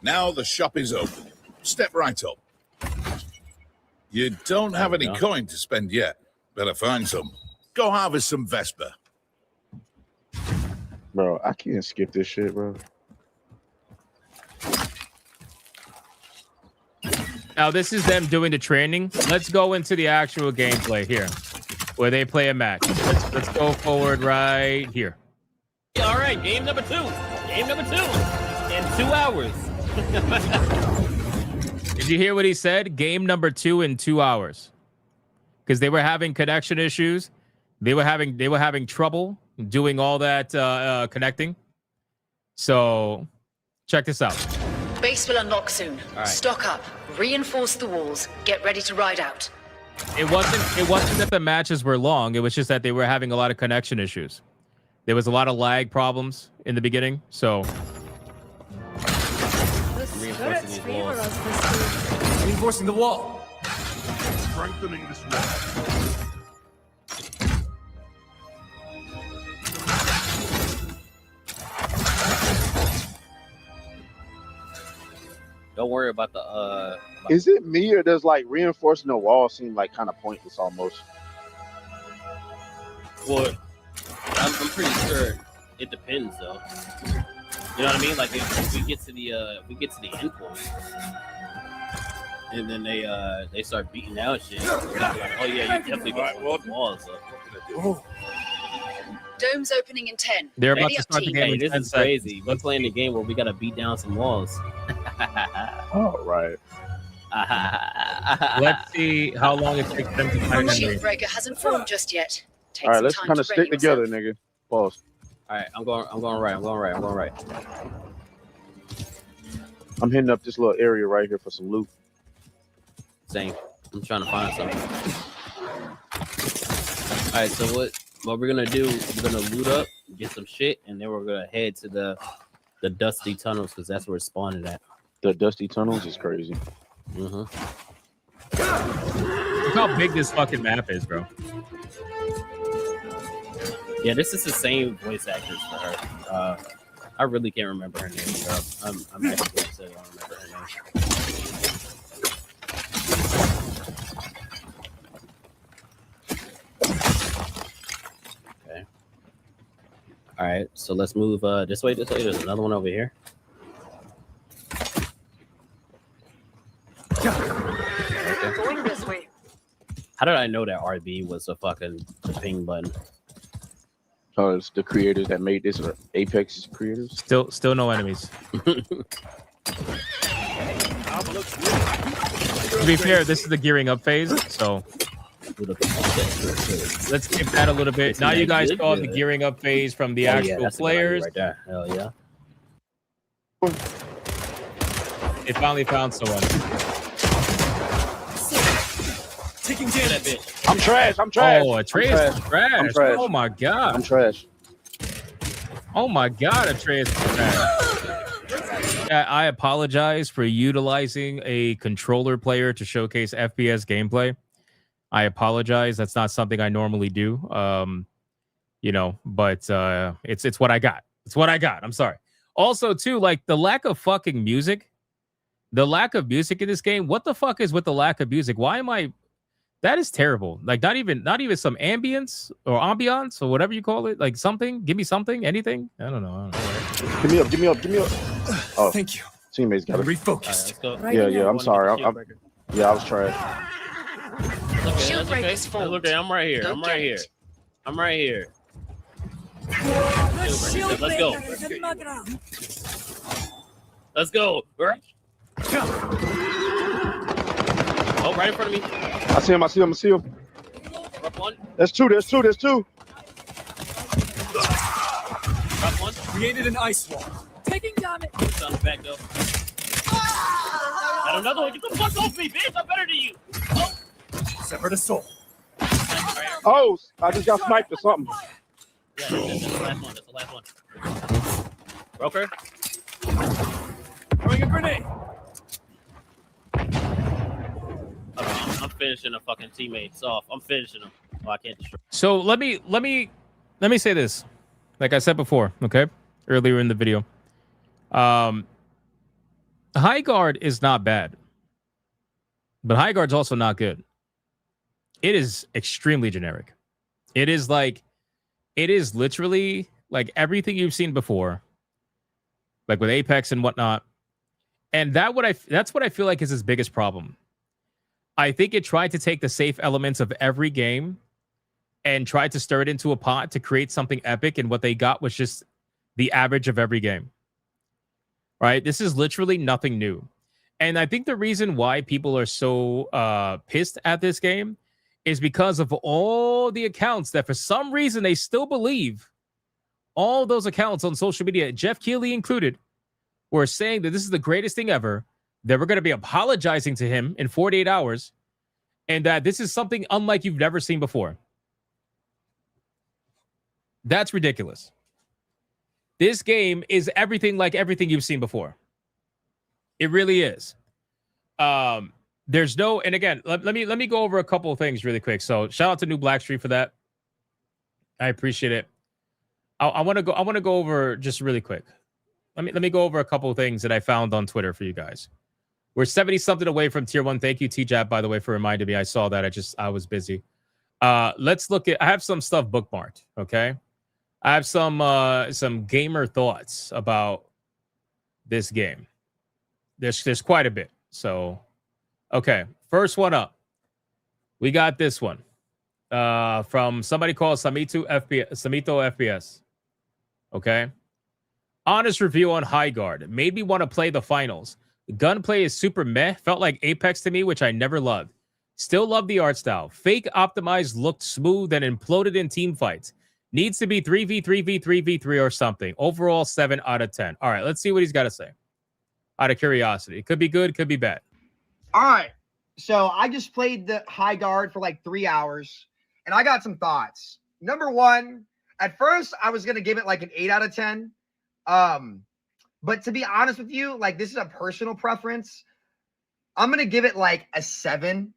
Now the shop is open. Step right up. You don't have any coin to spend yet. Better find some. Go harvest some Vesper. Bro, I can't skip this shit, bro. Now, this is them doing the training. Let's go into the actual gameplay here, where they play a match. Let's go forward right here. All right, game number 2. Game number 2 in 2 hours. Did you hear what he said? Game number 2 in 2 hours. Because they were having connection issues. They were having trouble doing all that connecting. So check this out. Base will unlock soon. right. Stock up. Reinforce the walls. Get ready to ride out. It wasn't that the matches were long. It was just that they were having a lot of connection issues. There was a lot of lag problems in the beginning. So Reinforcing the wall. Strengthening this wall. Don't worry about the Is it me or does like reinforcing the wall seem like kind of pointless almost? Well, I'm pretty sure it depends though. You know what I mean? Like if we get to the end point, and then they start beating out shit. We're like, oh yeah, you definitely got the walls up. Dome's opening in 10. they're about Ready to up, start the team. game. Hey, in this 10 is seconds. crazy. We're playing the game where we gotta beat down some walls. Oh, right. Let's see how long it takes them to find Shield it. breaker hasn't formed just yet. Take All right, some let's time kind to of stick ready together, yourself. nigga. Pause. All right, I'm going right. I'm hitting up this little area right here for some loot. Same. I'm trying to find something. All right, so what we're gonna do? We're gonna loot up, get some shit, and then we're gonna head to the dusty tunnels because that's where it's spawning at. The dusty tunnels is crazy. Look how big this fucking map is, bro. Yeah, this is the same voice actors for her. I really can't remember her name, bro. I'm definitely gonna say I don't remember her name. Okay. All right, so let's move this way. There's another one over here. Going this way. How did I know that RB was a fucking ping button? Oh, it's the creators that made this, or Apex creators. Still no enemies. To be fair, this is the gearing up phase, so let's skip that a little bit. Now you guys saw the gearing up phase from the actual players. Right there. Hell yeah. They finally found someone. Taking damage. I'm trash. Oh, Atreus is trash. I'm trash. Oh my god. I'm trash. Oh my god, Atreus is trash. Yeah, I apologize for utilizing a controller player to showcase FPS gameplay. I apologize. That's not something I normally do. But it's what I got. It's what I got. I'm sorry. Also, too, like the lack of fucking music. The lack of music in this game. What the fuck is with the lack of music? Why am I? That is terrible. Like not even some ambience or ambiance or whatever you call it. Like something. Give me something. Anything. I don't know. Give me up. Oh, thank you. Teammates got it. Refocused. Yeah. I'm sorry. I was trash. That's okay. I'm right here. I'm right here. Let's go. Let's go. Oh, right in front of me. I see him. Drop one. There's two. Drop one. Created an ice wall. Taking damage. It's on the back though. Got another one. Get the fuck off me, bitch! I'm better than you. Oh. Severed a soul. Oh, I just got sniped or something. Yeah, that's the last one. That's the last one. Broke her. Throwing a grenade. I'm finishing the fucking teammates off. I'm finishing them. Oh, I can't destroy. So let me say this. Like I said before, okay, earlier in the video. Highguard is not bad, but Highguard's also not good. It is extremely generic. It is literally like everything you've seen before, like with Apex and whatnot. And that's what I feel like is his biggest problem. I think it tried to take the safe elements of every game and tried to stir it into a pot to create something epic, and what they got was just the average of every game. Right? This is literally nothing new. And I think the reason why people are so pissed at this game is because of all the accounts that for some reason they still believe, all those accounts on social media, Jeff Keighley included, were saying that this is the greatest thing ever, that we're going to be apologizing to him in 48 hours, and that this is something unlike you've never seen before. That's ridiculous. This game is everything like everything you've seen before. It really is. There's no, and again, let me go over a couple of things really quick. So shout out to New Blackstreet for that. I appreciate it. I want to go over just really quick. Let me go over a couple of things that I found on Twitter for you guys. We're 70 something away from tier 1. Thank you, TJAP, by the way, for reminding me. I saw that. I was busy. Let's look at, I have some stuff bookmarked. Okay. I have some gamer thoughts about this game. There's quite a bit. So, okay, first one up. We got this one from somebody called Samito FPS. Okay, honest review on Highguard. Made me want to play the finals. The gunplay is super meh. Felt like Apex to me, which I never loved. Still love the art style. Fake optimized looked smooth and imploded in team fights. Needs to be 3v3v3v3 or something. Overall, 7 out of 10. All right, let's see what he's got to say. Out of curiosity. It could be good, could be bad. All right. So I just played the Highguard for like 3 hours, and I got some thoughts. Number one, at first, I was going to give it like an 8 out of 10. But to be honest with you, like this is a personal preference. I'm going to give it like a 7.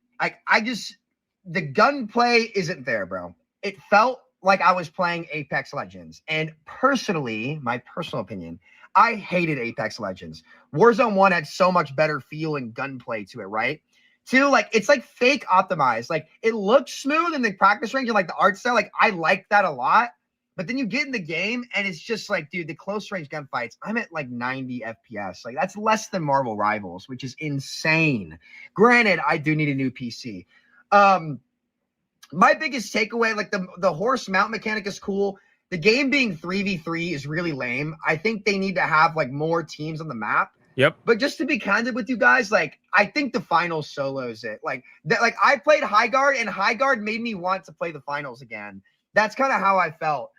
The gunplay isn't there, bro. It felt like I was playing Apex Legends. And personally, my personal opinion, I hated Apex Legends. Warzone 1 had so much better feel and gunplay to it, right? 2, like, it's like fake optimized. Like, it looks smooth in the practice range and like the art style. Like, I like that a lot. But then you get in the game and it's just like, dude, the close range gunfights, I'm at like 90 FPS. Like, that's less than Marvel Rivals, which is insane. Granted, I do need a new PC. My biggest takeaway, like the horse mount mechanic is cool. The game being 3v3 is really lame. I think they need to have like more teams on the map. Yep. But just to be candid with you guys, like I think the finals solos it. Like I played Highguard and Highguard made me want to play the finals again. That's kind of how I felt.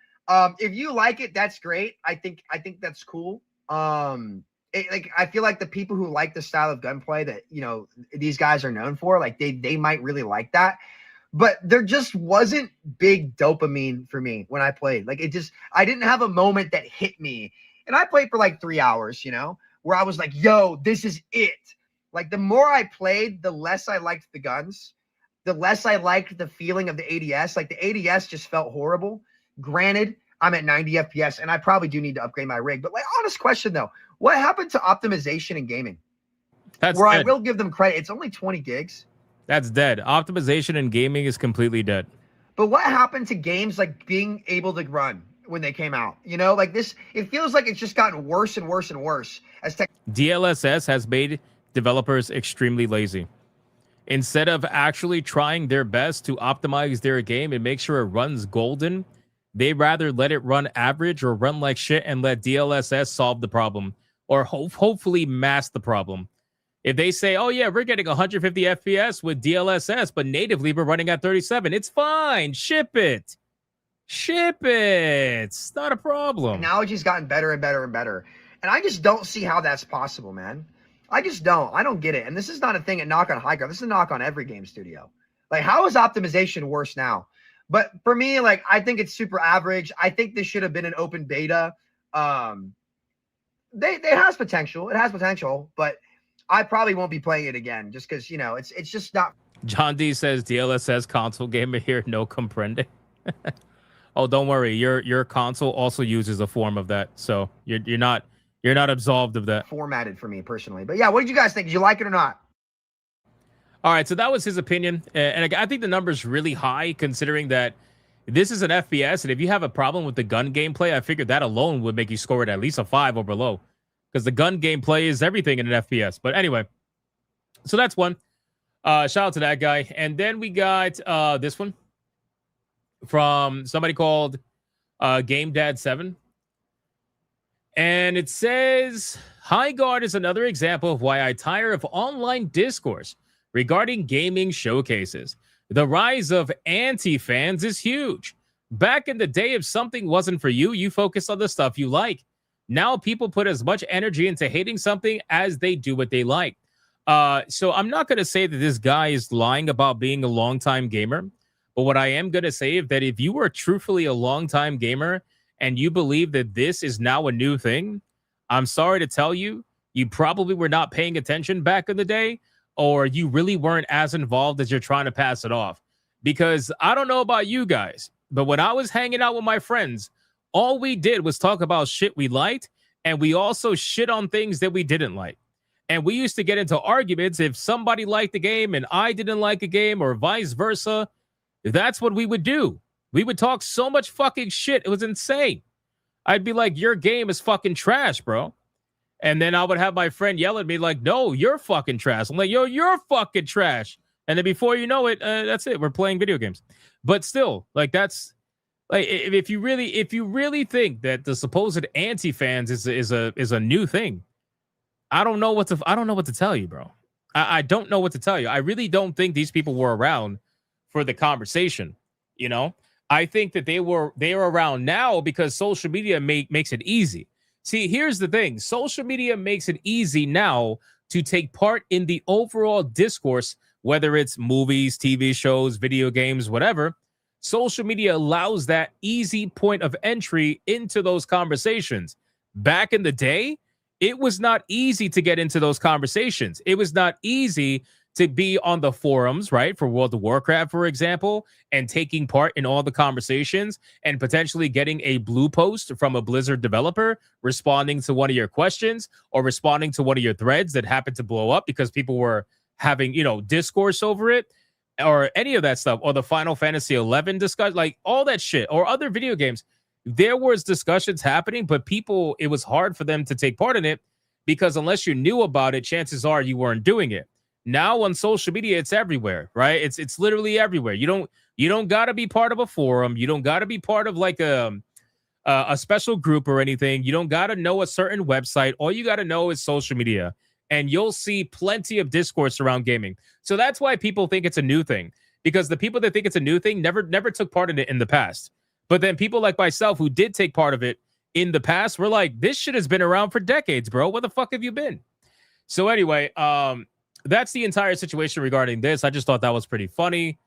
If you like it, that's great. I think that's cool. I feel like the people who like the style of gunplay that, you know, these guys are known for, like they might really like that. But there just wasn't big dopamine for me when I played. Like I didn't have a moment that hit me. And I played for like 3 hours, you know, where I was like, yo, this is it. Like the more I played, the less I liked the guns, the less I liked the feeling of the ADS. Like the ADS just felt horrible. Granted, I'm at 90 FPS and I probably do need to upgrade my rig. But like, honest question though, what happened to optimization in gaming? That's where dead. I will give them credit. It's only 20 gigs. That's dead. Optimization in gaming is completely dead. But what happened to games like being able to run when they came out? You know, like this, it feels like it's just gotten worse and worse and worse as tech. DLSS has made developers extremely lazy. Instead of actually trying their best to optimize their game and make sure it runs golden, they rather let it run average or run like shit and let DLSS solve the problem or hopefully mask the problem. If they say, oh, yeah, we're getting 150 FPS with DLSS, but natively we're running at 37, it's fine. Ship it. Ship it. It's not a problem. Technology's gotten better and better and better. And I just don't see how that's possible, man. I just don't. I don't get it. And this is not a thing at knock on Highguard. This is a knock on every game studio. Like, how is optimization worse now? But for me, like, I think it's super average. I think this should have been an open beta. It has potential. It has potential, but I probably won't be playing it again just because, you know, it's just not. John D says DLSS console gamer here, no comprende. Oh, don't worry. Your console also uses a form of that. So you're not absolved of that. Formatted for me personally. But yeah, what did you guys think? Did you like it or not? All right, so that was his opinion. And I think the number's really high considering that this is an FPS. And if you have a problem with the gun gameplay, I figured that alone would make you score it at least a 5 or below. Because the gun gameplay is everything in an FPS. But anyway, so that's one. Shout out to that guy. And then we got this one from somebody called Game Dad 7. And it says, Highguard is another example of why I tire of online discourse regarding gaming showcases. The rise of anti-fans is huge. Back in the day, if something wasn't for you, you focus on the stuff you like. Now people put as much energy into hating something as they do what they like. So I'm not going to say that this guy is lying about being a longtime gamer. But what I am going to say is that if you were truthfully a longtime gamer and you believe that this is now a new thing, I'm sorry to tell you, you probably were not paying attention back in the day, or you really weren't as involved as you're trying to pass it off. Because I don't know about you guys, but when I was hanging out with my friends, all we did was talk about shit we liked, and we also shit on things that we didn't like. And we used to get into arguments if somebody liked the game and I didn't like a game, or vice versa. That's what we would do. We would talk so much fucking shit. It was insane. I'd be like, your game is fucking trash, bro. And then I would have my friend yell at me like, no, you're fucking trash. I'm like, yo, you're fucking trash. And then before you know it, that's it. We're playing video games. But still, like, that's like, if you really think that the supposed anti-fans is a new thing, I don't know what to tell you, bro. I don't know what to tell you. I really don't think these people were around for the conversation. You know, I think that they are around now because social media makes it easy. See, here's the thing. Social media makes it easy now to take part in the overall discourse, whether it's movies, TV shows, video games, whatever. Social media allows that easy point of entry into those conversations. Back in the day, it was not easy to get into those conversations. It was not easy to be on the forums, right? For World of Warcraft, for example, and taking part in all the conversations and potentially getting a blue post from a Blizzard developer responding to one of your questions or responding to one of your threads that happened to blow up because people were having, discourse over it, or any of that stuff, or the Final Fantasy 11 discussion, like all that shit, or other video games. There was discussions happening, but people, it was hard for them to take part in it because unless you knew about it, chances are you weren't doing it. Now on social media, it's everywhere, right? It's literally everywhere. You don't got to be part of a forum. You don't got to be part of like a special group or anything. You don't got to know a certain website. All you got to know is social media, and you'll see plenty of discourse around gaming. So that's why people think it's a new thing, because the people that think it's a new thing never took part in it in the past. But then people like myself who did take part of it in the past were like, this shit has been around for decades, bro. Where the fuck have you been? So anyway, that's the entire situation regarding this. I just thought that was pretty funny.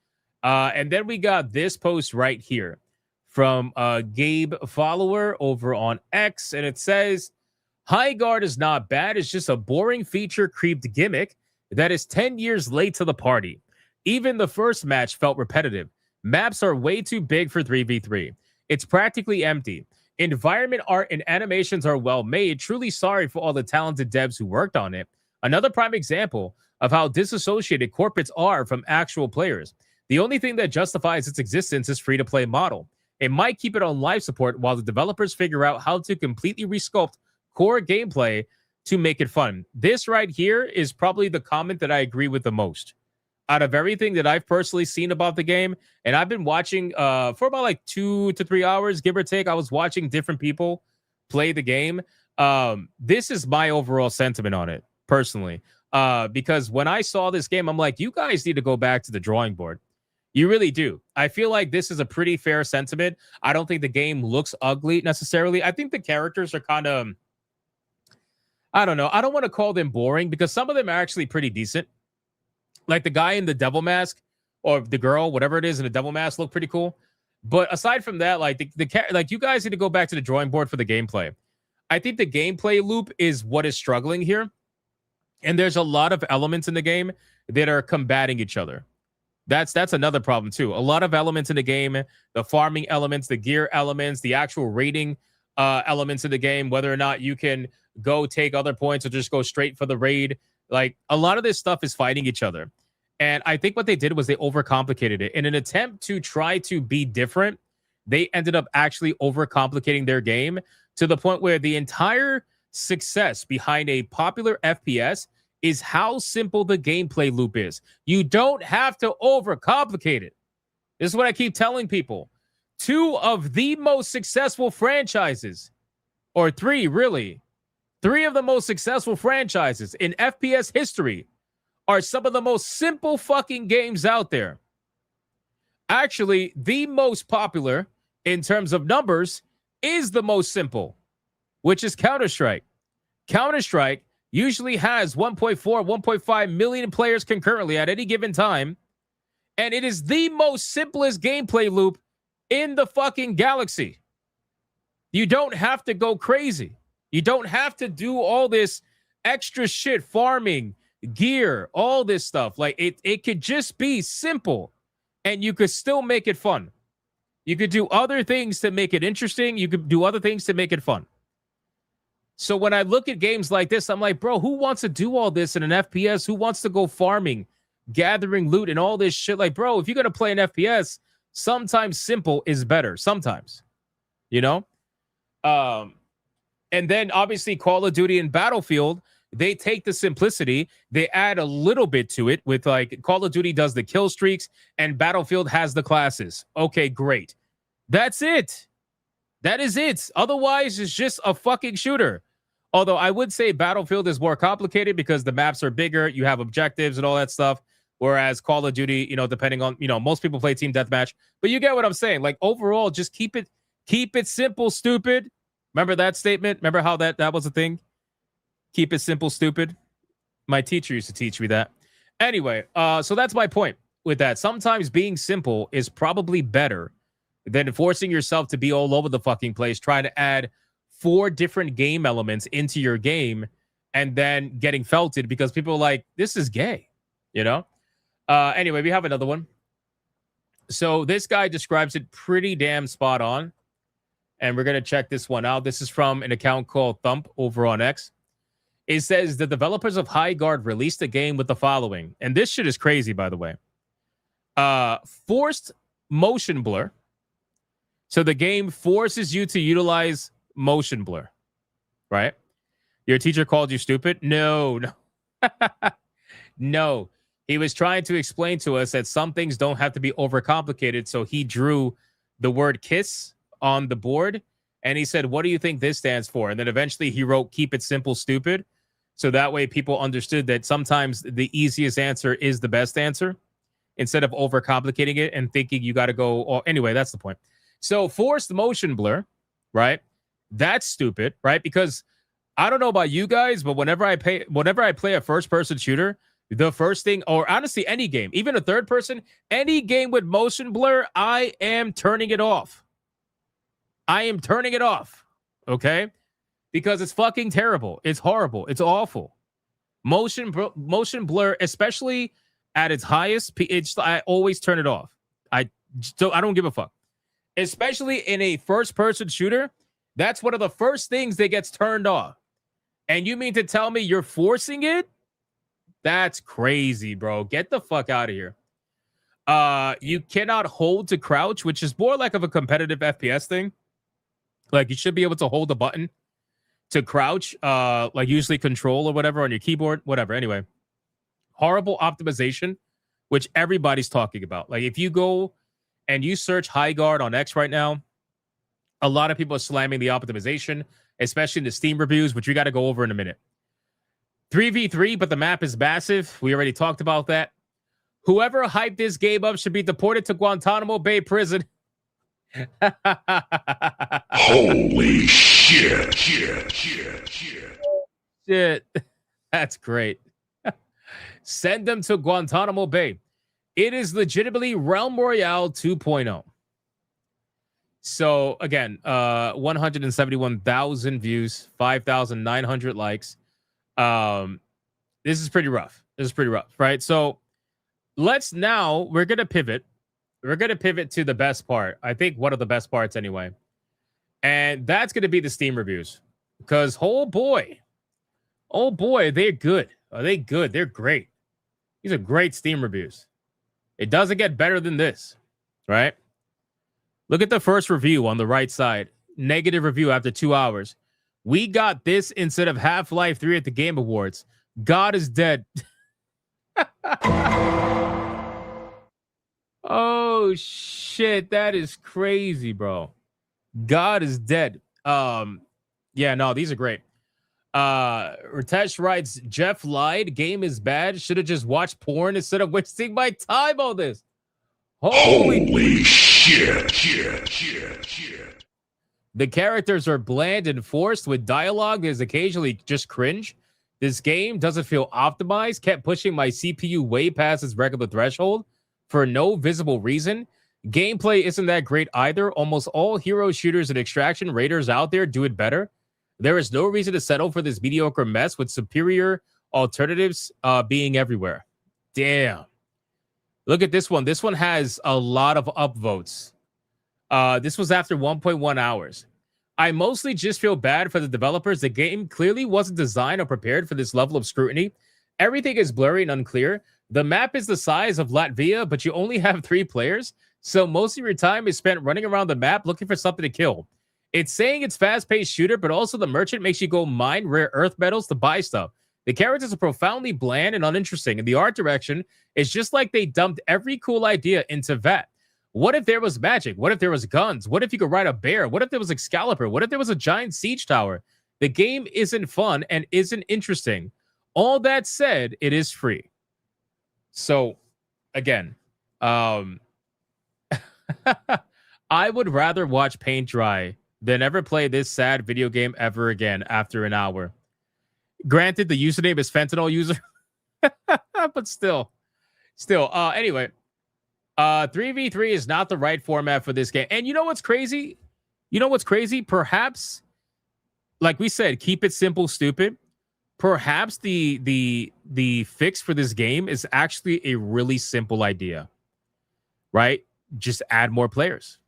And then we got this post right here from Gabe Follower over on X. And it says, Highguard is not bad. It's just a boring feature creeped gimmick that is 10 years late to the party. Even the first match felt repetitive. Maps are way too big for 3v3. It's practically empty. Environment art and animations are well made. Truly sorry for all the talented devs who worked on it. Another prime example of how disassociated corporates are from actual players. The only thing that justifies its existence is free-to-play model. It might keep it on live support while the developers figure out how to completely resculpt core gameplay to make it fun. This right here is probably the comment that I agree with the most out of everything that I've personally seen about the game. And I've been watching for about like 2 to 3 hours, give or take. I was watching different people play the game. This is my overall sentiment on it, personally. Because when I saw this game, I'm like, you guys need to go back to the drawing board. You really do. I feel like this is a pretty fair sentiment. I don't think the game looks ugly necessarily. I think the characters are kind of, I don't know. I don't want to call them boring because some of them are actually pretty decent. Like the guy in the devil mask, or the girl, whatever it is in the devil mask, look pretty cool. But aside from that, like like you guys need to go back to the drawing board for the gameplay. I think the gameplay loop is what is struggling here. And there's a lot of elements in the game that are combating each other. That's another problem too. A lot of elements in the game, the farming elements, the gear elements, the actual raiding elements of the game, whether or not you can go take other points or just go straight for the raid. Like a lot of this stuff is fighting each other. And I think what they did was they overcomplicated it. In an attempt to try to be different, they ended up actually overcomplicating their game to the point where the entire success behind a popular FPS is how simple the gameplay loop is. You don't have to overcomplicate it. This is what I keep telling people. 2 of the most successful franchises, or 3 really, 3 of the most successful franchises in FPS history are some of the most simple fucking games out there. Actually, the most popular in terms of numbers is the most simple, which is Counter-Strike. Counter-Strike usually has 1.4, 1.5 million players concurrently at any given time, and it is the most simplest gameplay loop in the fucking galaxy. You don't have to go crazy. You don't have to do all this extra shit, farming, gear, all this stuff. Like, it could just be simple, and you could still make it fun. You could do other things to make it interesting. You could do other things to make it fun. So when I look at games like this, I'm like, bro, who wants to do all this in an FPS? Who wants to go farming, gathering loot, and all this shit? Like, bro, if you're going to play an FPS, sometimes simple is better. Sometimes, you know? And then obviously Call of Duty and Battlefield, they take the simplicity, they add a little bit to it with, like, Call of Duty does the kill streaks and Battlefield has the classes. Okay, great. That's it. That is it. Otherwise, it's just a fucking shooter. Although I would say Battlefield is more complicated because the maps are bigger, you have objectives and all that stuff. Whereas Call of Duty, you know, depending on, you know, most people play team deathmatch. But you get what I'm saying. Like, overall, just keep it simple, stupid. Remember that statement? Remember how that was a thing? Keep it simple, stupid. My teacher used to teach me that. Anyway, so that's my point with that. Sometimes being simple is probably better than forcing yourself to be all over the fucking place, trying to add 4 different game elements into your game and then getting felted because people are like, this is gay, you know? Anyway, we have another one. So this guy describes it pretty damn spot on. And we're going to check this one out. This is from an account called Thump over on X. It says the developers of Highguard released a game with the following. And this shit is crazy, by the way. Forced motion blur. So the game forces you to utilize motion blur, right? Your teacher called you stupid? No. No. He was trying to explain to us that some things don't have to be overcomplicated. So he drew the word kiss on the board and he said, what do you think this stands for? And then eventually he wrote, keep it simple, stupid. So that way people understood that sometimes the easiest answer is the best answer instead of overcomplicating it and thinking you got to go. Oh, anyway, that's the point. So forced motion blur, right? That's stupid, right? Because I don't know about you guys, but whenever I play a first person shooter, the first thing, or honestly, any game, even a third person, any game with motion blur, I am turning it off. I am turning it off. Okay? Because it's fucking terrible. It's horrible. It's awful. Motion blur, especially at its highest, I always turn it off. I don't give a fuck. Especially in a first-person shooter, that's one of the first things that gets turned off. And you mean to tell me you're forcing it? That's crazy, bro. Get the fuck out of here. You cannot hold to crouch, which is more like of a competitive FPS thing. Like, you should be able to hold the button to crouch, like usually control or whatever on your keyboard, whatever. Anyway, horrible optimization, which everybody's talking about. Like, if you go and you search Highguard on X right now, a lot of people are slamming the optimization, especially in the Steam reviews, which we got to go over in a minute. 3v3, but the map is massive. We already talked about that. Whoever hyped this game up should be deported to Guantanamo Bay prison. Holy shit. Shit. That's great. Send them to Guantanamo Bay. It is legitimately Realm Royale 2.0. So, again, 171,000 views, 5,900 likes. This is pretty rough. Right? So, we're going to pivot. We're going to pivot to the best part. I think one of the best parts anyway. And that's going to be the Steam reviews. Because, oh boy, they're good. Are they good? They're great. These are great Steam reviews. It doesn't get better than this, right? Look at the first review on the right side. Negative review after 2 hours. We got this instead of Half-Life 3 at the Game Awards. God is dead. Oh, shit. That is crazy, bro. God is dead. Yeah, no, these are great. Ritesh writes, Jeff lied. Game is bad. Should have just watched porn instead of wasting my time on this. Holy shit. The characters are bland and forced with dialogue that is occasionally just cringe. This game doesn't feel optimized, kept pushing my CPU way past its regular threshold for no visible reason. Gameplay isn't that great either. Almost all hero shooters and extraction raiders out there do it better. There is no reason to settle for this mediocre mess with superior alternatives being everywhere. Damn. Look at this one. This one has a lot of upvotes. This was after 1.1 hours. I mostly just feel bad for the developers. The game clearly wasn't designed or prepared for this level of scrutiny. Everything is blurry and unclear. The map is the size of Latvia, but you only have 3 players. So most of your time is spent running around the map looking for something to kill. It's saying it's fast-paced shooter, but also the merchant makes you go mine rare earth metals to buy stuff. The characters are profoundly bland and uninteresting, and the art direction is just like they dumped every cool idea into VAT. What if there was magic? What if there was guns? What if you could ride a bear? What if there was Excalibur? What if there was a giant siege tower? The game isn't fun and isn't interesting. All that said, it is free. So, again, I would rather watch paint dry than ever play this sad video game ever again after an hour. Granted, the username is fentanyl user, but still. Anyway, 3v3 is not the right format for this game. And you know what's crazy? Perhaps, like we said, keep it simple, stupid. Perhaps the fix for this game is actually a really simple idea, right? Just add more players.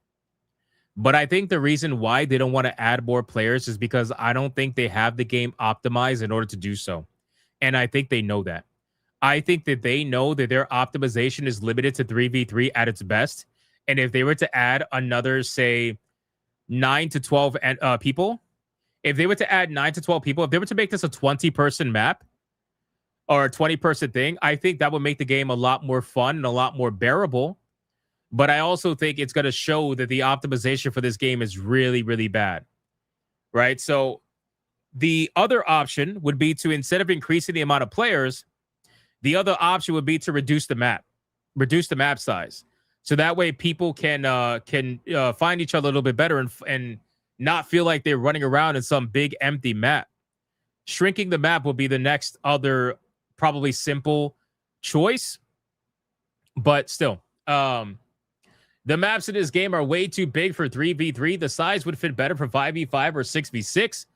But I think the reason why they don't want to add more players is because I don't think they have the game optimized in order to do so. And I think they know that. I think that they know that their optimization is limited to 3v3 at its best. And if they were to add another, say, 9 to 12 people, if they were to add 9 to 12 people, if they were to make this a 20-person map or a 20-person thing, I think that would make the game a lot more fun and a lot more bearable. But I also think it's going to show that the optimization for this game is really, really bad, right? So the other option would be to, instead of increasing the amount of players, the other option would be to reduce the map size. So that way people can find each other a little bit better and not feel like they're running around in some big empty map. Shrinking the map will be the next other probably simple choice, but still, the maps in this game are way too big for 3v3. The size would fit better for 5v5 or 6v6.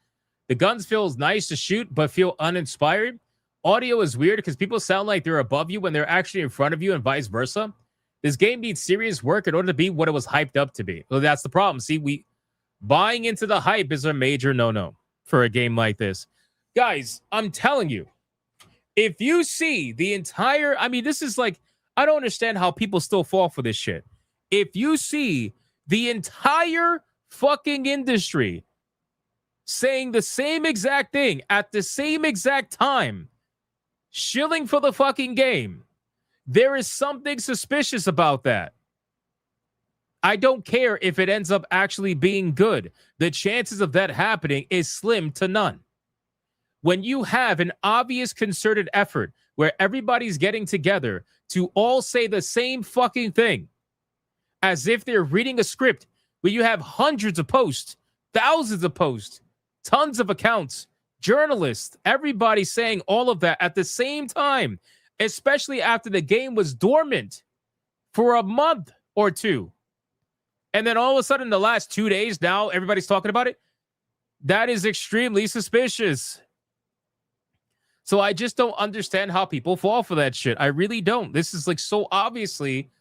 The guns feels nice to shoot, but feel uninspired. Audio is weird because people sound like they're above you when they're actually in front of you and vice versa. This game needs serious work in order to be what it was hyped up to be. Well, that's the problem. See, buying into the hype is a major no-no for a game like this. Guys, I'm telling you, if you see the entire... I mean, this is like... I don't understand how people still fall for this shit. If you see the entire fucking industry saying the same exact thing at the same exact time, shilling for the fucking game, there is something suspicious about that. I don't care if it ends up actually being good. The chances of that happening is slim to none. When you have an obvious concerted effort where everybody's getting together to all say the same fucking thing, as if they're reading a script, where you have hundreds of posts, thousands of posts, tons of accounts, journalists, everybody saying all of that at the same time, especially after the game was dormant for a month or two. And then all of a sudden, the last 2 days, now everybody's talking about it. That is extremely suspicious. So I just don't understand how people fall for that shit. I really don't. This is like so obviously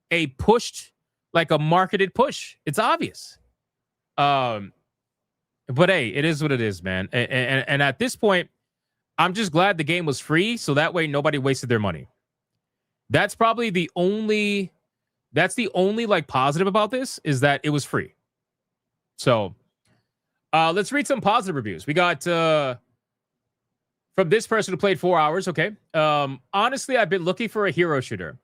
a pushed, like a marketed push. It's obvious. But hey, it is what it is, man. And at this point, I'm just glad the game was free, so that way nobody wasted their money. That's probably the only like positive about this, is that it was free. So let's read some positive reviews. We got from this person who played 4 hours. Okay. Honestly, I've been looking for a hero shooter.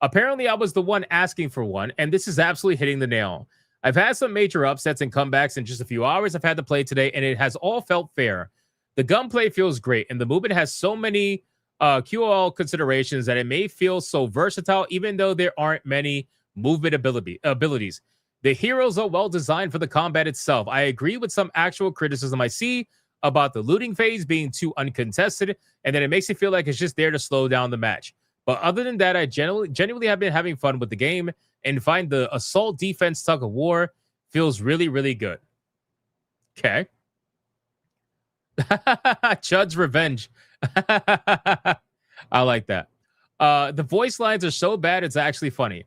Apparently, I was the one asking for one, and this is absolutely hitting the nail. I've had some major upsets and comebacks in just a few hours I've had to play today, and it has all felt fair. The gunplay feels great, and the movement has so many QOL considerations that it may feel so versatile, even though there aren't many movement abilities. The heroes are well designed for the combat itself. I agree with some actual criticism I see about the looting phase being too uncontested, and then it makes it feel like it's just there to slow down the match. But other than that, I genuinely have been having fun with the game and find the assault defense tug of war feels really, really good. Okay. Chud's revenge. I like that. The voice lines are so bad, it's actually funny.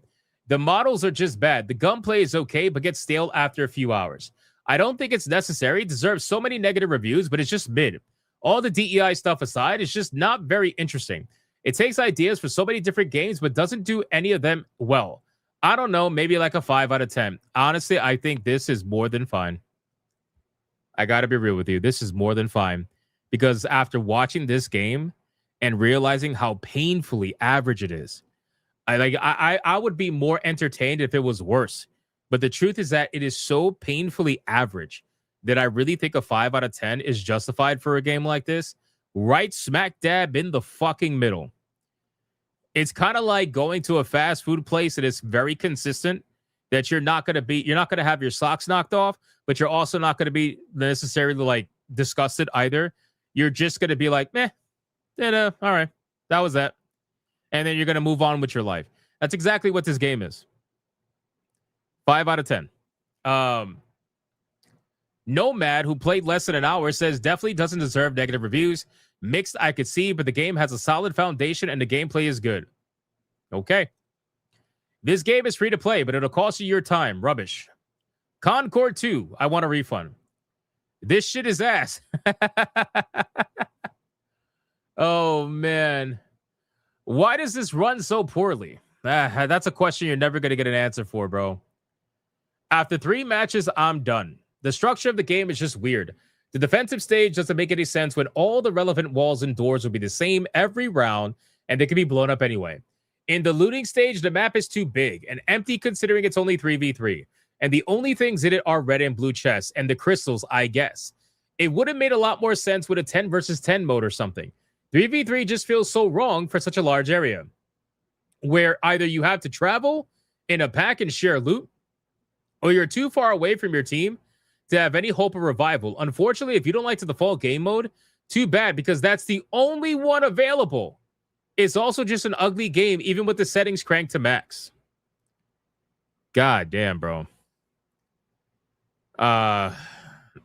The models are just bad. The gunplay is okay, but gets stale after a few hours. I don't think it's necessary. It deserves so many negative reviews, but it's just mid. All the DEI stuff aside, it's just not very interesting. It takes ideas for so many different games, but doesn't do any of them well. I don't know, maybe like a 5 out of 10. Honestly, I think this is more than fine. I got to be real with you. This is more than fine. Because after watching this game and realizing how painfully average it is, I would be more entertained if it was worse. But the truth is that it is so painfully average that I really think a 5 out of 10 is justified for a game like this. Right smack dab in the fucking middle. It's kind of like going to a fast food place that is very consistent, that you're not going to have your socks knocked off, but you're also not going to be necessarily like disgusted either. You're just going to be like, meh, all right, that was that. And then you're going to move on with your life. That's exactly what this game is. 5 out of 10. Nomad, who played less than an hour, says definitely doesn't deserve negative reviews. Mixed, I could see, but the game has a solid foundation and the gameplay is good. Okay. This game is free to play, but it'll cost you your time. Rubbish. Concord 2, I want a refund. This shit is ass. Oh, man. Why does this run so poorly? That's a question you're never going to get an answer for, bro. After 3 matches, I'm done. The structure of the game is just weird. The defensive stage doesn't make any sense when all the relevant walls and doors will be the same every round, and they can be blown up anyway. In the looting stage, the map is too big and empty considering it's only 3v3. And the only things in it are red and blue chests and the crystals, I guess. It would have made a lot more sense with a 10 versus 10 mode or something. 3v3 just feels so wrong for such a large area, where either you have to travel in a pack and share loot, or you're too far away from your team to have any hope of revival. Unfortunately, if you don't like the default game mode, too bad, because that's the only one available. It's also just an ugly game, even with the settings cranked to max. God damn, bro.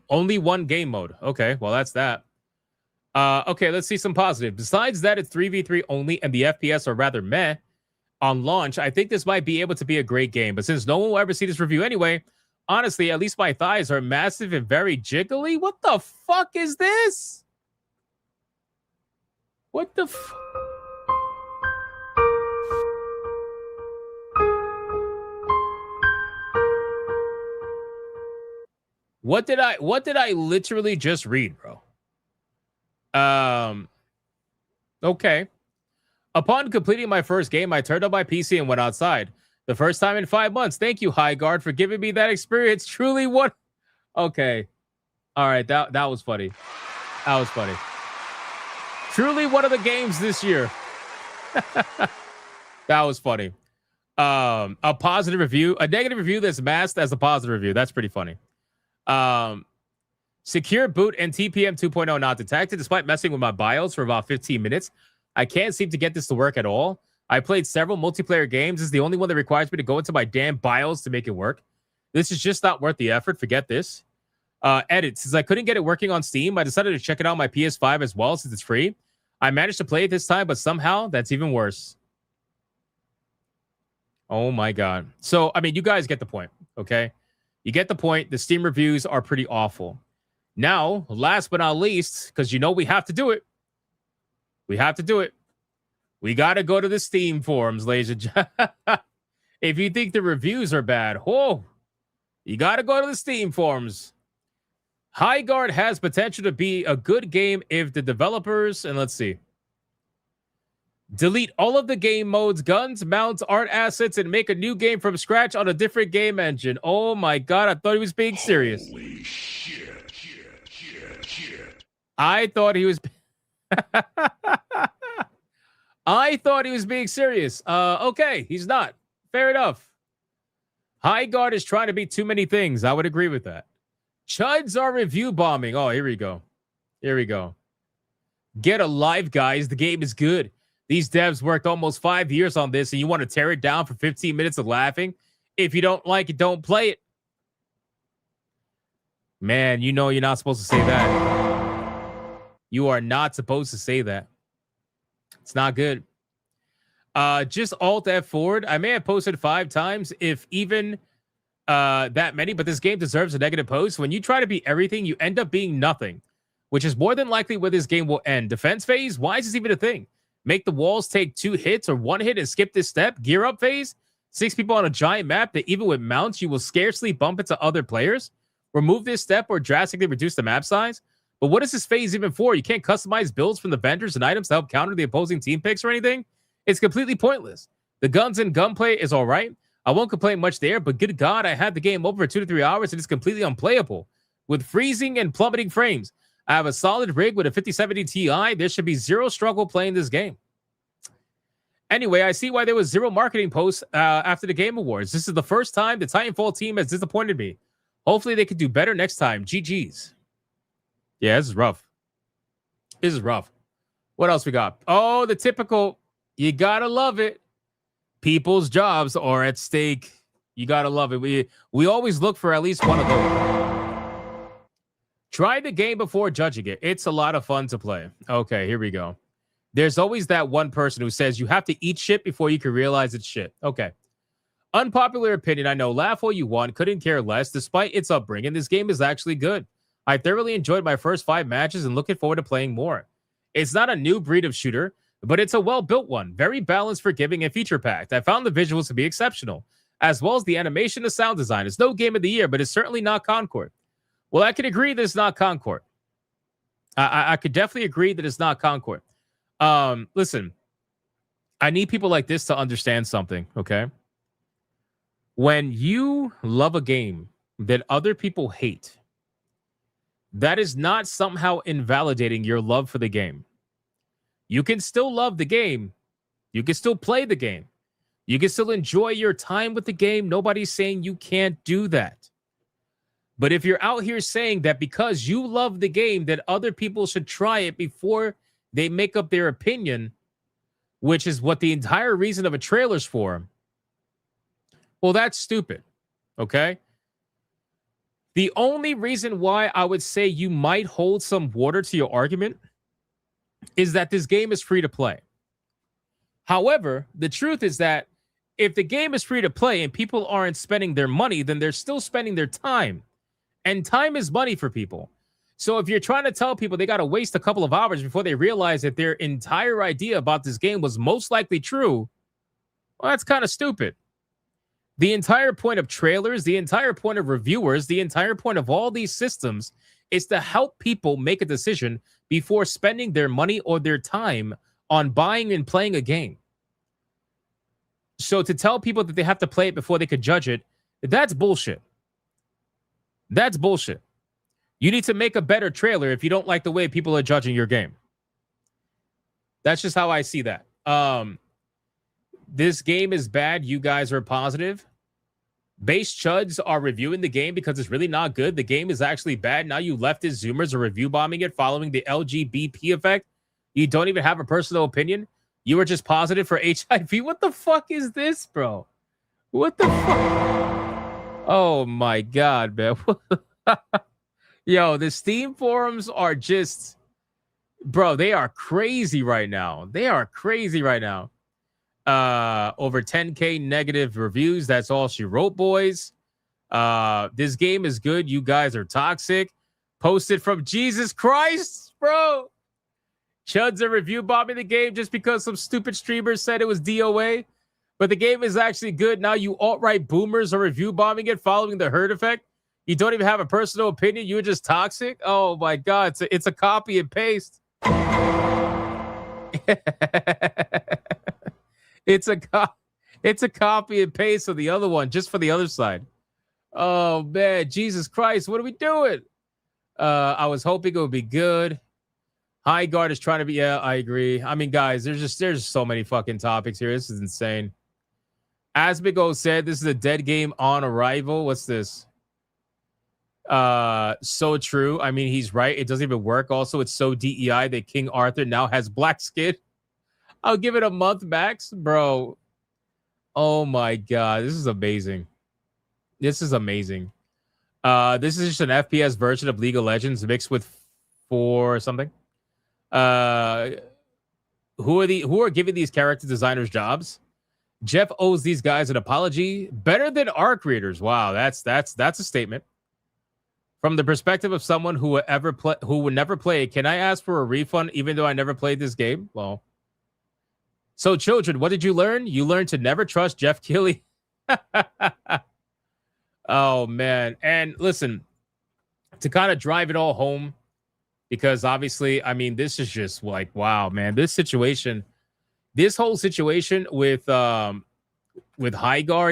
Only one game mode. Okay, well, that's that. Okay, let's see some positive. Besides that, it's 3v3 only, and the FPS are rather meh. On launch, I think this might be able to be a great game, but since no one will ever see this review anyway, honestly, at least my thighs are massive and very jiggly. What the fuck is this? What the What did I literally just read, bro? Okay. Upon completing my first game, I turned on my PC and went outside. The first time in 5 months. Thank you, Highguard, for giving me that experience. Truly what? Okay. All right, that was funny. That was funny. Truly one of the games this year. That was funny. A positive review, a negative review that's masked as a positive review. That's pretty funny. Secure boot and TPM 2.0 not detected. Despite messing with my BIOS for about 15 minutes, I can't seem to get this to work at all. I played several multiplayer games. This is the only one that requires me to go into my damn BIOS to make it work. This is just not worth the effort. Forget this. Edit. Since I couldn't get it working on Steam, I decided to check it out on my PS5 as well since it's free. I managed to play it this time, but somehow that's even worse. Oh my God. So, I mean, you guys get the point, okay? You get the point. The Steam reviews are pretty awful. Now, last but not least, because you know we have to do it. We have to do it. We got to go to the Steam forums, ladies and gentlemen. If you think the reviews are bad, you got to go to the Steam forums. Highguard has potential to be a good game if the developers, and let's see, delete all of the game modes, guns, mounts, art assets, and make a new game from scratch on a different game engine. Oh my God, I thought he was being serious. Holy shit. I thought he was... I thought he was being serious. Okay, he's not. Fair enough. Highguard is trying to be too many things. I would agree with that. Chuds are review bombing. Oh, here we go. Here we go. Get a life, guys. The game is good. These devs worked almost 5 years on this, and you want to tear it down for 15 minutes of laughing? If you don't like it, don't play it. Man, you know you're not supposed to say that. You are not supposed to say that. It's not good. Just Alt F forward. I may have posted 5 times, if even that many, but this game deserves a negative post. When you try to be everything, you end up being nothing, which is more than likely where this game will end. Defense phase? Why is this even a thing? Make the walls take 2 hits or 1 hit and skip this step. Gear up phase? 6 people on a giant map that even with mounts, you will scarcely bump into other players. Remove this step or drastically reduce the map size. But what is this phase even for? You can't customize builds from the vendors and items to help counter the opposing team picks or anything? It's completely pointless. The guns and gunplay is all right. I won't complain much there, but good God, I had the game over for 2 to 3 hours and it's completely unplayable with freezing and plummeting frames. I have a solid rig with a 5070 Ti. There should be zero struggle playing this game. Anyway, I see why there was zero marketing posts after the Game Awards. This is the first time the Titanfall team has disappointed me. Hopefully they can do better next time. GG's. Yeah, this is rough. This is rough. What else we got? Oh, the typical, you gotta love it. People's jobs are at stake. You gotta love it. We always look for at least one of those. Try the game before judging it. It's a lot of fun to play. Okay, here we go. There's always that one person who says you have to eat shit before you can realize it's shit. Okay. Unpopular opinion, I know. Laugh all you want. Couldn't care less. Despite its upbringing, this game is actually good. I thoroughly enjoyed my first 5 matches and looking forward to playing more. It's not a new breed of shooter, but it's a well-built one. Very balanced, forgiving, and feature-packed. I found the visuals to be exceptional, as well as the animation and sound design. It's no game of the year, but it's certainly not Concord. Well, I can agree that it's not Concord. I could definitely agree that it's not Concord. Listen, I need people like this to understand something, okay? When you love a game that other people hate, that is not somehow invalidating your love for the game. You can still love the game. You can still play the game. You can still enjoy your time with the game. Nobody's saying you can't do that. But if you're out here saying that because you love the game, that other people should try it before they make up their opinion, which is what the entire reason of a trailer's for, well, that's stupid, okay? The only reason why I would say you might hold some water to your argument is that this game is free to play. However, the truth is that if the game is free to play and people aren't spending their money, then they're still spending their time. And time is money for people. So if you're trying to tell people they got to waste a couple of hours before they realize that their entire idea about this game was most likely true, well, that's kind of stupid. The entire point of trailers, the entire point of reviewers, the entire point of all these systems is to help people make a decision before spending their money or their time on buying and playing a game. So to tell people that they have to play it before they could judge it, that's bullshit. That's bullshit. You need to make a better trailer if you don't like the way people are judging your game. That's just how I see that. This game is bad. You guys are positive. Base chuds are reviewing the game because it's really not good. The game is actually bad. Now you leftist zoomers are review bombing it following the LGBT effect. You don't even have a personal opinion. You were just positive for HIV. What the fuck is this, bro? What the fuck? Oh my God, man. Yo, the Steam forums are just, bro, they are crazy right now. They are crazy right now. Over 10K negative reviews. That's all she wrote, boys. This game is good. You guys are toxic. Posted from Jesus Christ, bro. Chuds are review bombing the game just because some stupid streamers said it was DOA. But the game is actually good. Now you alt-right boomers are review bombing it following the herd effect. You don't even have a personal opinion. You're just toxic. Oh my God. It's a copy and paste. It's a copy and paste of the other one, just for the other side. Oh man, Jesus Christ, what are we doing? I was hoping it would be good. Highguard is trying to be. Yeah, I agree. I mean, guys, there's so many fucking topics here. This is insane. As Bigo said, this is a dead game on arrival. What's this? So true. I mean, he's right. It doesn't even work. Also, it's so DEI that King Arthur now has black skin. I'll give it a month max, bro. Oh my god, this is amazing. This is amazing. This is just an FPS version of League of Legends mixed with for something. Who are giving these character designers jobs? Jeff owes these guys an apology. Better than our creators. Wow, that's a statement. From the perspective of someone who would never play, can I ask for a refund even though I never played this game? Well, so children, what did you learn? You learned to never trust Jeff Keighley. Oh man. And listen, to kind of drive it all home, because obviously, I mean, this is just like, wow, man, this whole situation with Highguard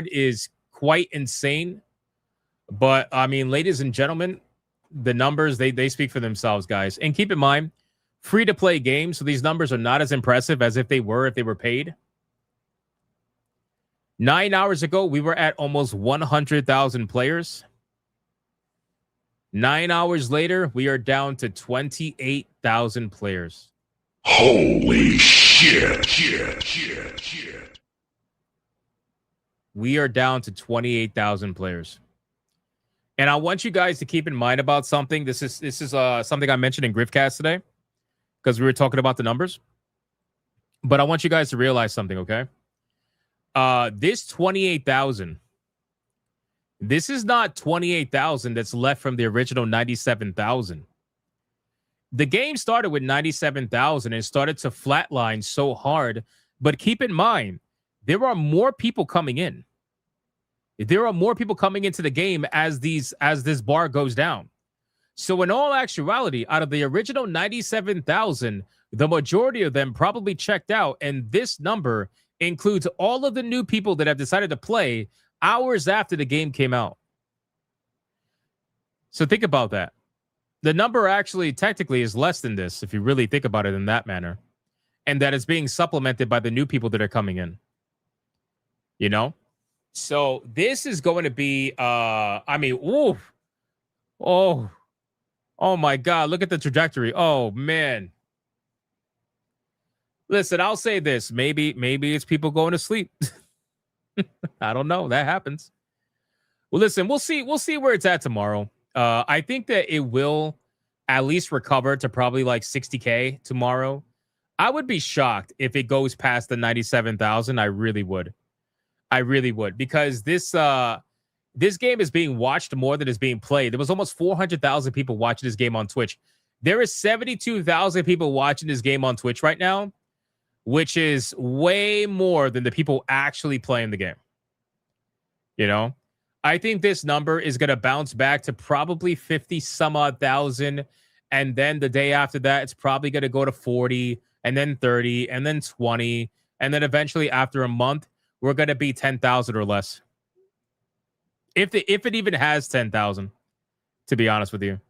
is quite insane. But I mean, ladies and gentlemen, the numbers, they speak for themselves, guys. And keep in mind, free to play games, so these numbers are not as impressive as if they were paid. 9 hours ago, we were at almost 100,000 players. 9 hours later, we are down to 28,000 players. Holy shit. We are down to 28,000 players. And I want you guys to keep in mind about something. This is something I mentioned in Griffcast today because we were talking about the numbers. But I want you guys to realize something, okay? This 28,000, this is not 28,000 that's left from the original 97,000. The game started with 97,000 and started to flatline so hard. But keep in mind, there are more people coming in. There are more people coming into the game as this bar goes down. So in all actuality, out of the original 97,000, the majority of them probably checked out. And this number includes all of the new people that have decided to play hours after the game came out. So think about that. The number actually technically is less than this, if you really think about it in that manner. And that is being supplemented by the new people that are coming in. You know? So this is going to be, I mean, oof. Oh my God. Look at the trajectory. Oh, man. Listen, I'll say this. Maybe it's people going to sleep. I don't know. That happens. Well, listen, we'll see where it's at tomorrow. I think that it will at least recover to probably like 60K tomorrow. I would be shocked if it goes past the 97,000. I really would. Because this game is being watched more than is being played. There was almost 400,000 people watching this game on Twitch. There is 72,000 people watching this game on Twitch right now, which is way more than the people actually playing the game. You know, I think this number is going to bounce back to probably 50 some odd thousand. And then the day after that, it's probably going to go to 40 and then 30 and then 20. And then eventually after a month, we're going to be 10,000 or less. If it even has 10,000, to be honest with you.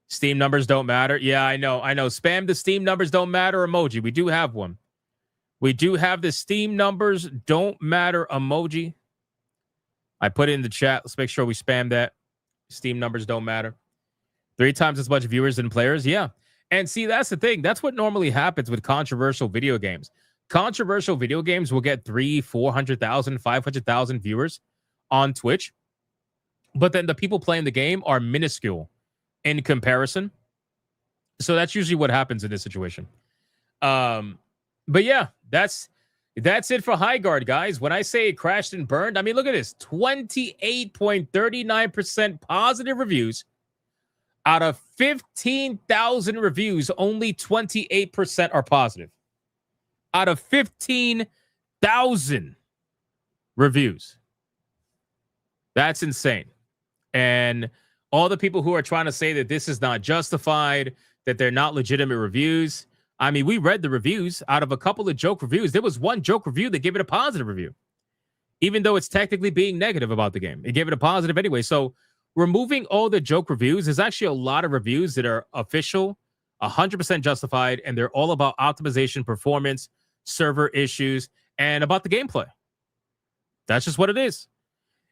Steam numbers don't matter. Yeah, I know. Spam the Steam numbers don't matter emoji. We do have one. We do have the Steam numbers don't matter emoji. I put it in the chat. Let's make sure we spam that. Steam numbers don't matter. 3 times as much viewers than players. Yeah. And see, that's the thing. That's what normally happens with controversial video games. Controversial video games will get 300,000, 400,000, 500,000 viewers on Twitch. But then the people playing the game are minuscule in comparison. So that's usually what happens in this situation. But yeah, that's it for Highguard, guys. When I say it crashed and burned, I mean, look at this. 28.39% positive reviews. Out of 15,000 reviews, only 28% are positive. Out of 15,000 reviews. That's insane. And all the people who are trying to say that this is not justified, that they're not legitimate reviews. I mean, we read the reviews. Out of a couple of joke reviews, there was one joke review that gave it a positive review. Even though it's technically being negative about the game. It gave it a positive anyway. So removing all the joke reviews, there's actually a lot of reviews that are official, 100% justified, and they're all about optimization, performance, server issues, and about the gameplay. That's just what it is.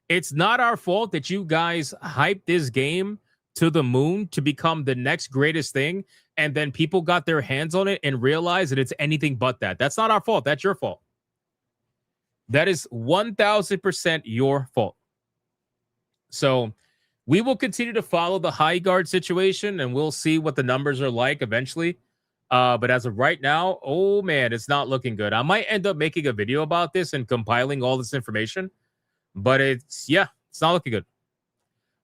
It's not our fault that you guys hyped this game to the moon to become the next greatest thing, and then people got their hands on it and realized that it's anything but that. That's not our fault. That's your fault. That is 1,000% your fault. So we will continue to follow the Highguard situation, and we'll see what the numbers are like eventually. But as of right now, oh man, it's not looking good. I might end up making a video about this and compiling all this information, but it's not looking good.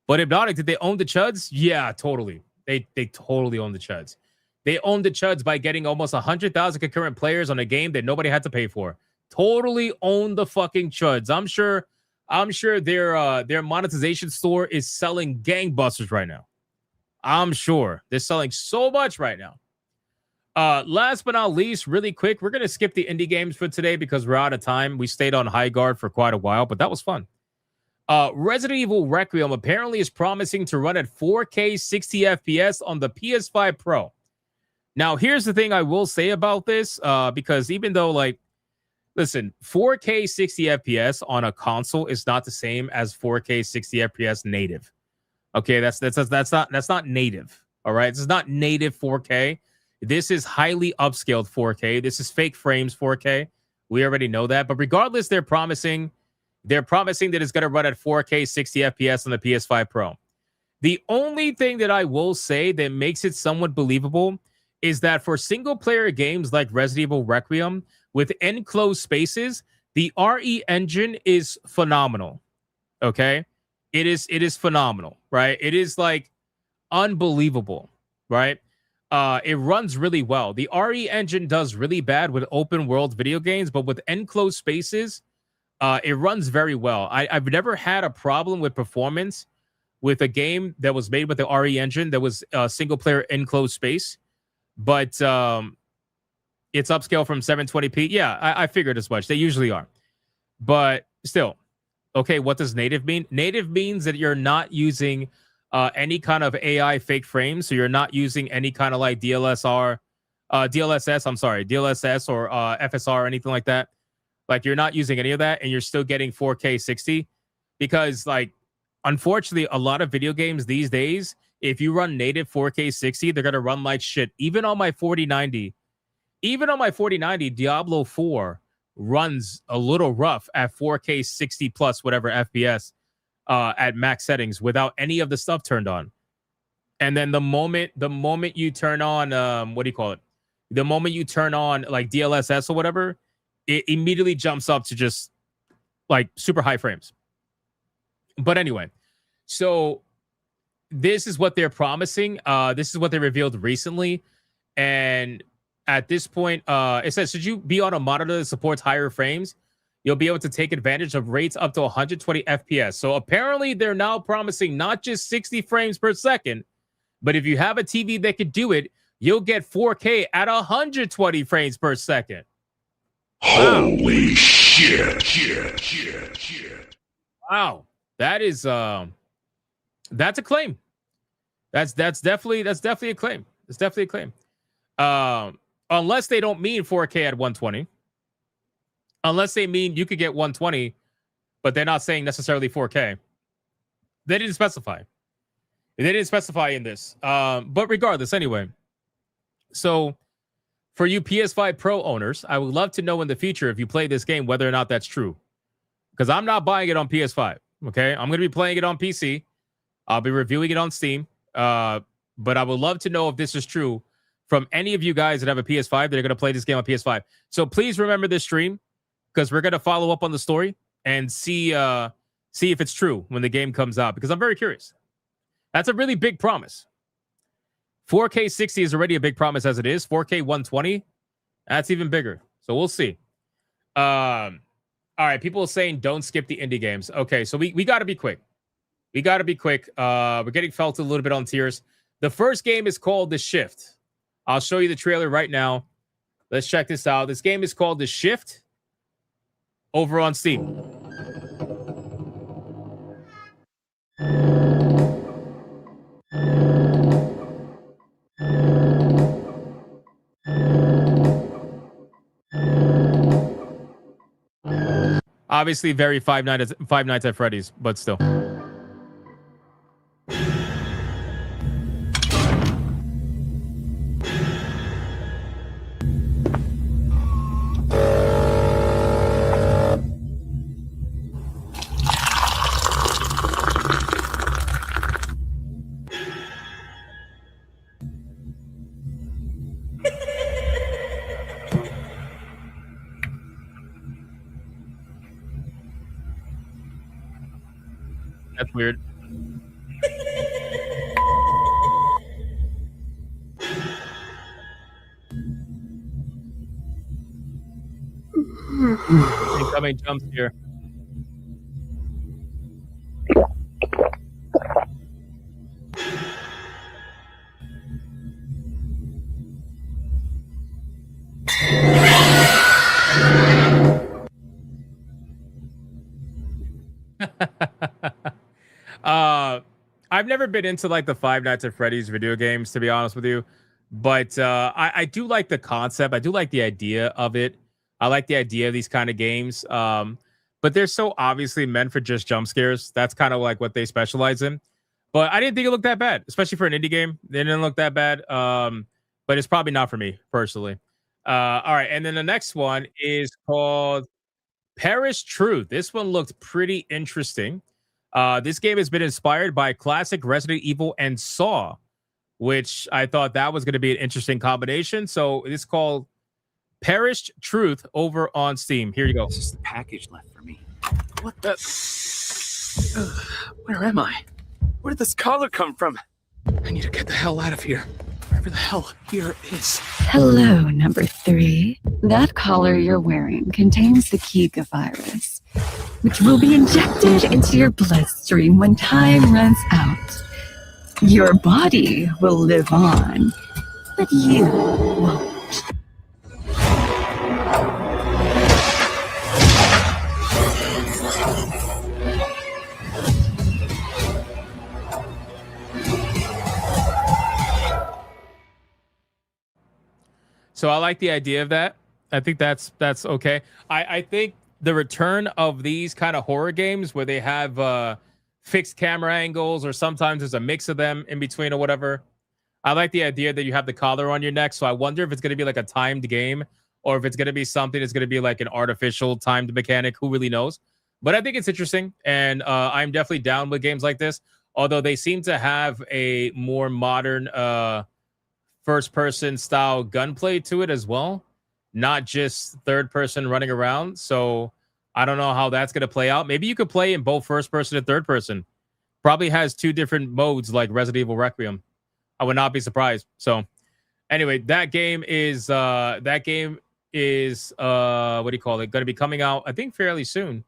But Hypnotic, did they own the Chuds? Yeah, totally. They totally own the Chuds. They owned the Chuds by getting almost 100,000 concurrent players on a game that nobody had to pay for. Totally own the fucking Chuds. I'm sure their monetization store is selling gangbusters right now. I'm sure they're selling so much right now. Last but not least, really quick, we're gonna skip the indie games for today because we're out of time. We stayed on Highguard for quite a while, but that was fun. Resident Evil Requiem apparently is promising to run at 4K 60 FPS on the PS5 Pro. Now, here's the thing I will say about this, because even though, like, listen, 4K 60 FPS on a console is not the same as 4K 60 FPS native. Okay, that's not native. All right, this is not native 4K. This is highly upscaled 4K. This is fake frames 4K. We already know that. But regardless, they're promising that it's going to run at 4K 60 FPS on the PS5 Pro. The only thing that I will say that makes it somewhat believable is that for single-player games like Resident Evil Requiem with enclosed spaces, the RE engine is phenomenal. Okay? It is phenomenal, right? It is like unbelievable, right? It runs really well. The RE engine does really bad with open world video games, but with enclosed spaces, it runs very well. I've never had a problem with performance with a game that was made with the RE engine that was a single player enclosed space, but it's upscale from 720p. Yeah, I figured as much. They usually are. But still, okay, what does native mean? Native means that you're not using any kind of AI fake frames. So you're not using any kind of like DLSS or FSR or anything like that. Like you're not using any of that and you're still getting 4K 60 because like, unfortunately, a lot of video games these days, if you run native 4K 60, they're going to run like shit. Even on my 4090, Diablo 4 runs a little rough at 4K 60 plus whatever FPS at max settings without any of the stuff turned on. And then the moment you turn on, the moment you turn on like DLSS or whatever, it immediately jumps up to just like super high frames. But anyway, so this is what they're promising. This is what they revealed recently. And at this point, it says, should you be on a monitor that supports higher frames, you'll be able to take advantage of rates up to 120 FPS. So apparently they're now promising not just 60 frames per second, but if you have a TV that could do it, you'll get 4K at 120 frames per second. Holy shit. Wow. That is that's a claim. That's definitely a claim. It's definitely a claim. Unless they don't mean 4K at 120. Unless they mean you could get 120, but they're not saying necessarily 4K. They didn't specify. They didn't specify in this. But regardless, anyway. So for you PS5 Pro owners, I would love to know in the future if you play this game whether or not that's true. Because I'm not buying it on PS5. Okay, I'm going to be playing it on PC. I'll be reviewing it on Steam. But I would love to know if this is true from any of you guys that have a PS5 that are going to play this game on PS5. So please remember this stream because we're going to follow up on the story and see if it's true when the game comes out because I'm very curious. That's a really big promise. 4K 60 is already a big promise as it is. 4K 120, that's even bigger. So we'll see. All right, people are saying don't skip the indie games. Okay, so we got to be quick. We got to be quick. We're getting felt a little bit on tears. The first game is called The Shift. I'll show you the trailer right now. Let's check this out. This game is called The Shift over on Steam. Obviously, very Five Nights at Freddy's, but still. That's weird. Incoming jump scare. I've never been into like the Five Nights at Freddy's video games, to be honest with you, but I do like the concept. I do like the idea of it. I like the idea of these kind of games, but they're so obviously meant for just jump scares. That's kind of like what they specialize in. But I didn't think it looked that bad, especially for an indie game. They didn't look that bad, but it's probably not for me personally. All right, and then the next one is called Perish Truth. This one looked pretty interesting. This game has been inspired by classic Resident Evil and Saw, which I thought that was going to be an interesting combination. So it's called Perished Truth over on Steam. Here you go. This is the package left for me. What the? Where am I? Where did this collar come from? I need to get the hell out of here. Wherever the hell here is. Hello, number 3. That collar you're wearing contains the Kiga virus, which will be injected into your bloodstream when time runs out. Your body will live on, but you won't. So I like the idea of that. I think that's okay. I think the return of these kind of horror games where they have fixed camera angles, or sometimes there's a mix of them in between or whatever. I like the idea that you have the collar on your neck. So I wonder if it's going to be like a timed game, or if it's going to be something that's going to be like an artificial timed mechanic. Who really knows? But I think it's interesting, and I'm definitely down with games like this. Although they seem to have a more modern first-person style gunplay to it as well, not just third-person running around. So I don't know how that's going to play out. Maybe you could play in both first-person and third-person. Probably has 2 different modes like Resident Evil Requiem. I would not be surprised. So anyway, that game is what do you call it? Going to be coming out, I think, fairly soon.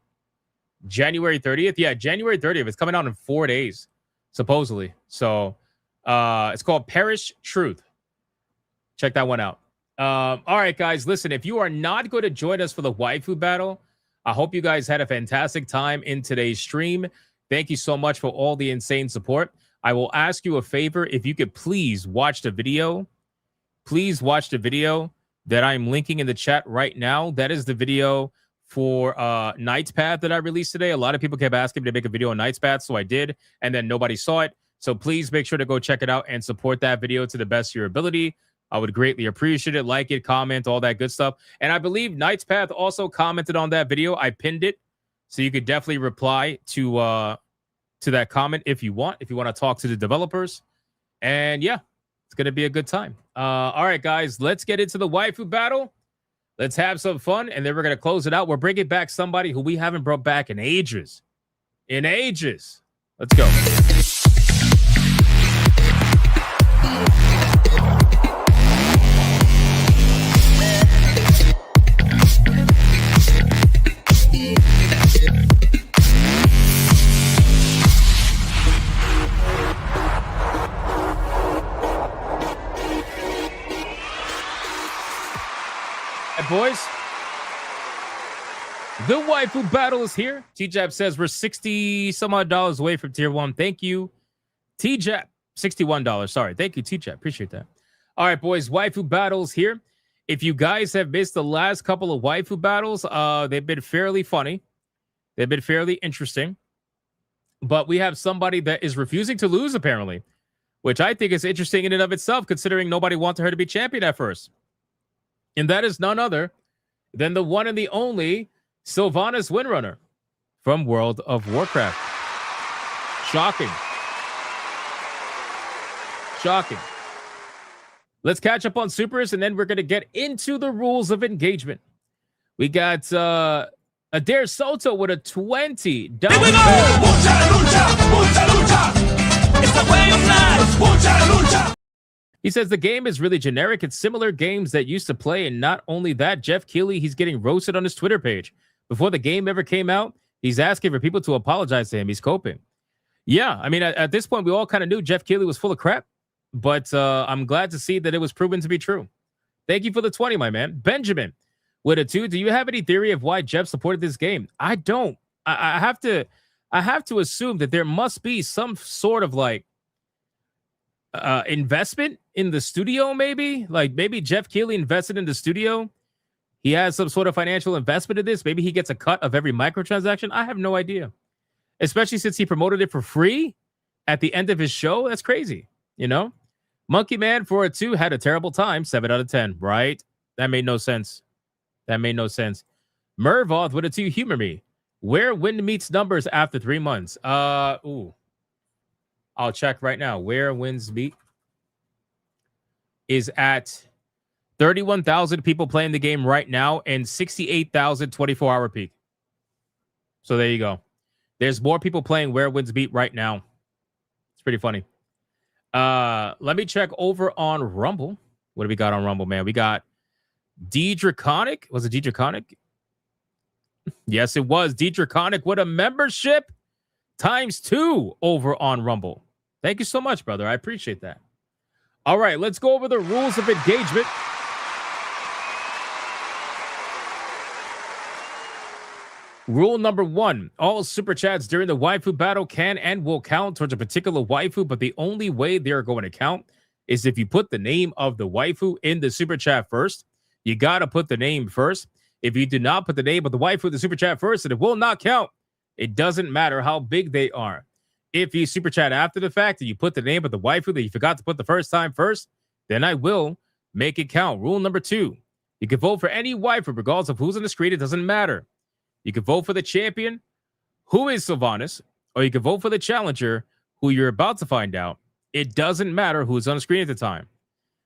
January 30th. Yeah, January 30th. It's coming out in 4 days, supposedly. So it's called Perish Truth. Check that one out. All right, guys, listen, if you are not going to join us for the Waifu Battle, I hope you guys had a fantastic time in today's stream. Thank you so much for all the insane support. I will ask you a favor. If you could please watch the video. Please watch the video that I'm linking in the chat right now. That is the video for Knight's Path that I released today. A lot of people kept asking me to make a video on Knight's Path, so I did, and then nobody saw it. So please make sure to go check it out and support that video to the best of your ability. I would greatly appreciate it. Like it, comment, all that good stuff. And I believe Knight's Path also commented on that video. I pinned it, so you could definitely reply to that comment if you want to talk to the developers. And yeah, it's going to be a good time. All right, guys, let's get into the Waifu Battle. Let's have some fun, and then we're going to close it out. We're bringing back somebody who we haven't brought back in ages. Let's go. Boys, the Waifu Battle is here. T-Jab says we're $60 some odd away from tier 1. Thank you, T-Jab. $61. Sorry. Thank you, T-Jab. Appreciate that. All right, boys. Waifu Battles here. If you guys have missed the last couple of Waifu Battles, they've been fairly funny. They've been fairly interesting. But we have somebody that is refusing to lose, apparently, which I think is interesting in and of itself, considering nobody wanted her to be champion at first. And that is none other than the one and the only Sylvanas Windrunner from World of Warcraft. Shocking. Shocking. Let's catch up on supers, and then we're going to get into the rules of engagement. We got Adair Soto with a 20. Here we go! Mucha lucha! Mucha lucha! It's the way of life! Mucha lucha! He says the game is really generic. It's similar games that used to play, and not only that, Jeff Keighley, he's getting roasted on his Twitter page. Before the game ever came out, he's asking for people to apologize to him. He's coping. Yeah, I mean, at this point, we all kind of knew Jeff Keighley was full of crap, but I'm glad to see that it was proven to be true. Thank you for the 20, my man. Benjamin with a 2. Do you have any theory of why Jeff supported this game? I don't. I have to assume that there must be some sort of like investment in the studio, maybe. Like maybe Jeff Keighley invested in the studio. He has some sort of financial investment in this. Maybe he gets a cut of every microtransaction. I have no idea. Especially since he promoted it for free at the end of his show. That's crazy, you know? Monkey Man for a 2 had a terrible time. 7 out of 10, right? That made no sense. That made no sense. Mervoth with a 2. Humor me. Where Wind meets numbers after 3 months. I'll check right now. Where Winds meet is at 31,000 people playing the game right now and 68,000 24-hour peak. So there you go. There's more people playing Where Winds Beat right now. It's pretty funny. Let me check over on Rumble. What do we got on Rumble, man? We got D Draconic. Was it D Draconic? Yes, it was. D Draconic with a membership ×2 over on Rumble. Thank you so much, brother. I appreciate that. All right, let's go over the rules of engagement. Rule number 1, all super chats during the waifu battle can and will count towards a particular waifu, but the only way they're going to count is if you put the name of the waifu in the super chat first. You got to put the name first. If you do not put the name of the waifu in the super chat first, then it will not count. It doesn't matter how big they are. If you super chat after the fact and you put the name of the waifu that you forgot to put the first time first, then I will make it count. Rule number 2, you can vote for any waifu regardless of who's on the screen. It doesn't matter. You can vote for the champion, who is Sylvanas, or you can vote for the challenger, who you're about to find out. It doesn't matter who's on the screen at the time.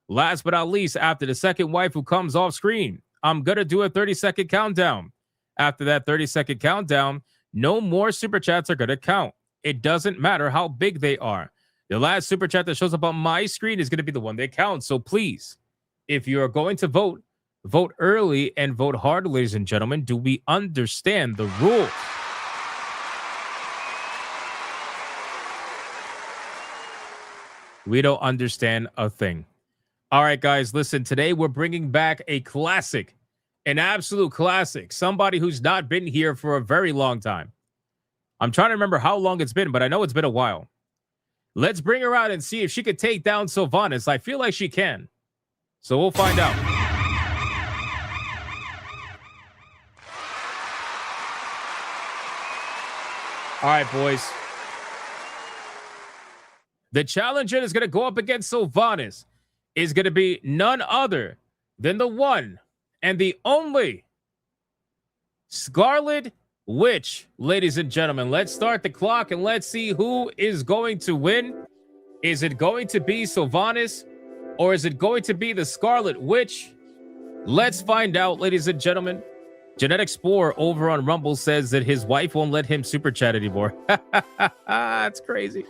Last but not least, after the second waifu comes off screen, I'm going to do a 30-second countdown. After that 30-second countdown, no more super chats are going to count. It doesn't matter how big they are. The last super chat that shows up on my screen is going to be the one that counts. So please, if you are going to vote, vote early and vote hard, ladies and gentlemen. Do we understand the rules? We don't understand a thing. All right, guys, listen. Today, we're bringing back a classic, an absolute classic. Somebody who's not been here for a very long time. I'm trying to remember how long it's been, but I know it's been a while. Let's bring her out and see if she could take down Sylvanas. I feel like she can. So we'll find out. All right, boys. The challenger is going to go up against Sylvanas. Is going to be none other than the one and the only Scarlet Witch. Ladies and gentlemen, let's start the clock and let's see who is going to win. Is it going to be Sylvanas or is it going to be the Scarlet Witch? Let's find out, ladies and gentlemen. Genetic Spore over on Rumble says that his wife won't let him super chat anymore. That's crazy.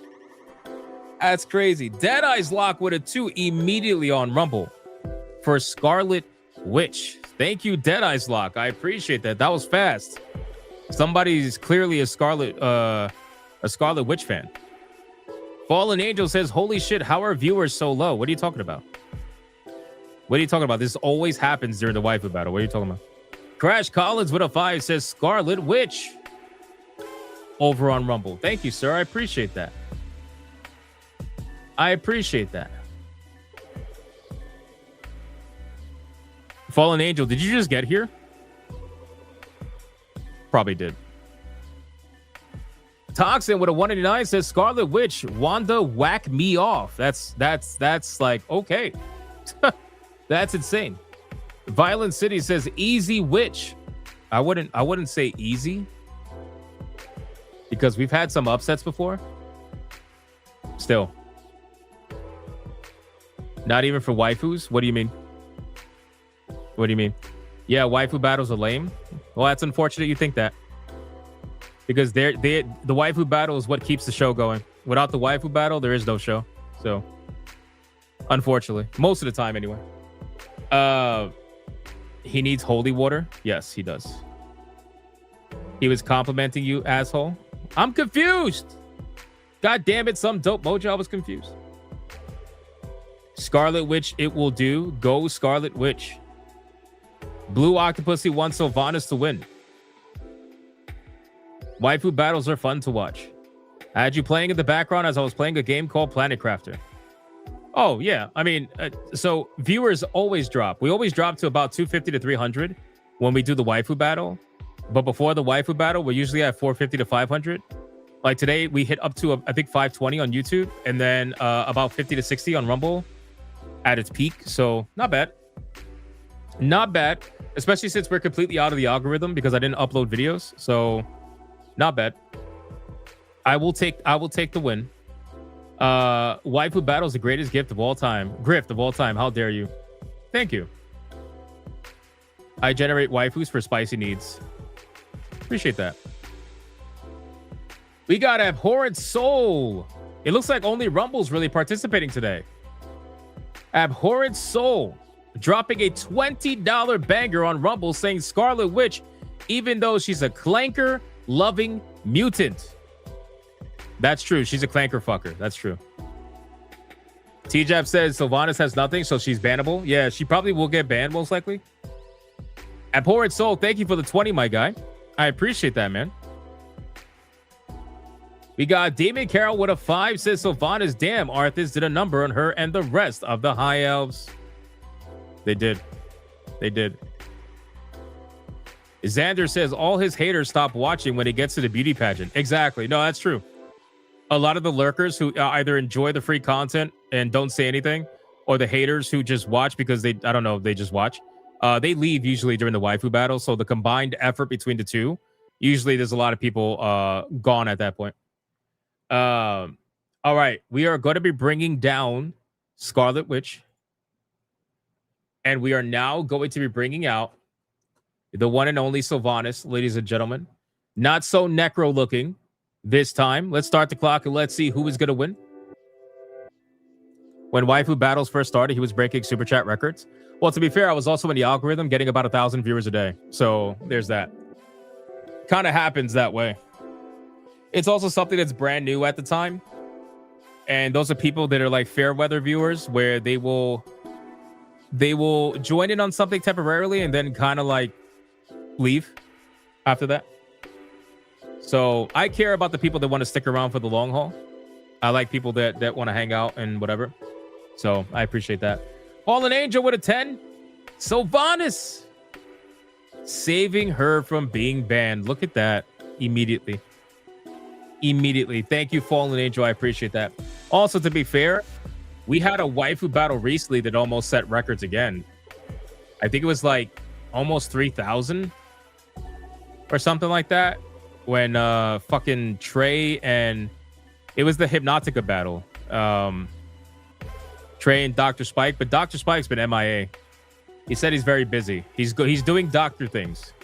That's crazy. Deadeye's Lock with a 2 immediately on Rumble for Scarlet Witch. Thank you, Deadeye's Lock. I appreciate that. That was fast. Somebody's clearly a Scarlet Witch fan. Fallen Angel says, holy shit, how are viewers so low? What are you talking about? What are you talking about? This always happens during the waifu battle. What are you talking about? Crash Collins with a 5 says Scarlet Witch over on Rumble. Thank you, sir. I appreciate that. I appreciate that. Fallen Angel, did you just get here? Probably did. Toxin with a 189 says Scarlet Witch, Wanda whack me off. That's like, okay. That's insane. Violent City says easy witch. I wouldn't say easy because we've had some upsets before. Still. Not even for waifus? What do you mean? What do you mean? Yeah, waifu battles are lame. Well, that's unfortunate you think that. Because the waifu battle is what keeps the show going. Without the waifu battle, there is no show. So, unfortunately, most of the time anyway. He needs holy water. Yes, he does. He was complimenting you, asshole. I'm confused. God damn it, some dope mojo. I was confused. Scarlet Witch, it will do. Go Scarlet Witch. Blue Octopussy wants Sylvanas to win. Waifu battles are fun to watch. I had you playing in the background as I was playing a game called Planet Crafter. Oh, yeah. I mean, so viewers always drop. We always drop to about 250 to 300 when we do the waifu battle. But before the waifu battle, we're usually at 450 to 500. Like today, we hit up to, I think, 520 on YouTube. And then about 50 to 60 on Rumble at its peak. So not bad. Not bad. Especially since we're completely out of the algorithm because I didn't upload videos. So not bad. I will take the win. Waifu battle is the greatest gift of all time. Grift of all time. How dare you? Thank you. I generate waifus for spicy needs. Appreciate that. We got Abhorrent Soul. It looks like only Rumble's really participating today. Abhorrent Soul dropping a $20 banger on Rumble saying Scarlet Witch, even though she's a clanker loving mutant. That's true. She's a clanker fucker. That's true. T-Jab says Sylvanas has nothing, so she's bannable. Yeah, she probably will get banned most likely. Abhorrent Soul, thank you for the 20, my guy. I appreciate that, man. We got Damon Carroll with a 5 says Sylvanas, damn, Arthas did a number on her and the rest of the High Elves. They did. They did. Xander says all his haters stop watching when he gets to the beauty pageant. Exactly. No, that's true. A lot of the lurkers who either enjoy the free content and don't say anything, or the haters who just watch because they just watch. They leave usually during the waifu battle. So the combined effort between the two, usually there's a lot of people gone at that point. All right. We are going to be bringing down Scarlet Witch. And we are now going to be bringing out the one and only Sylvanas, ladies and gentlemen. Not so necro looking this time. Let's start the clock and let's see who is going to win. When Waifu Battles first started, he was breaking super chat records. Well, to be fair, I was also in the algorithm getting about 1,000 viewers a day. So there's that. Kind of happens that way. It's also something that's brand new at the time. And those are people that are like fair weather viewers where they will join in on something temporarily and then kind of like leave after that. So I care about the people that want to stick around for the long haul. I like people that want to hang out and whatever. So I appreciate that. Fallen Angel with a 10. Sylvanas saving her from being banned. Look at that. Immediately. Thank you, Fallen Angel. I appreciate that. Also, to be fair, we had a waifu battle recently that almost set records again. I think it was like almost 3,000 or something like that. When fucking Trey and it was the Hypnotica battle. Trey and Dr. Spike, but Dr. Spike's been MIA. He said he's very busy. He's doing doctor things.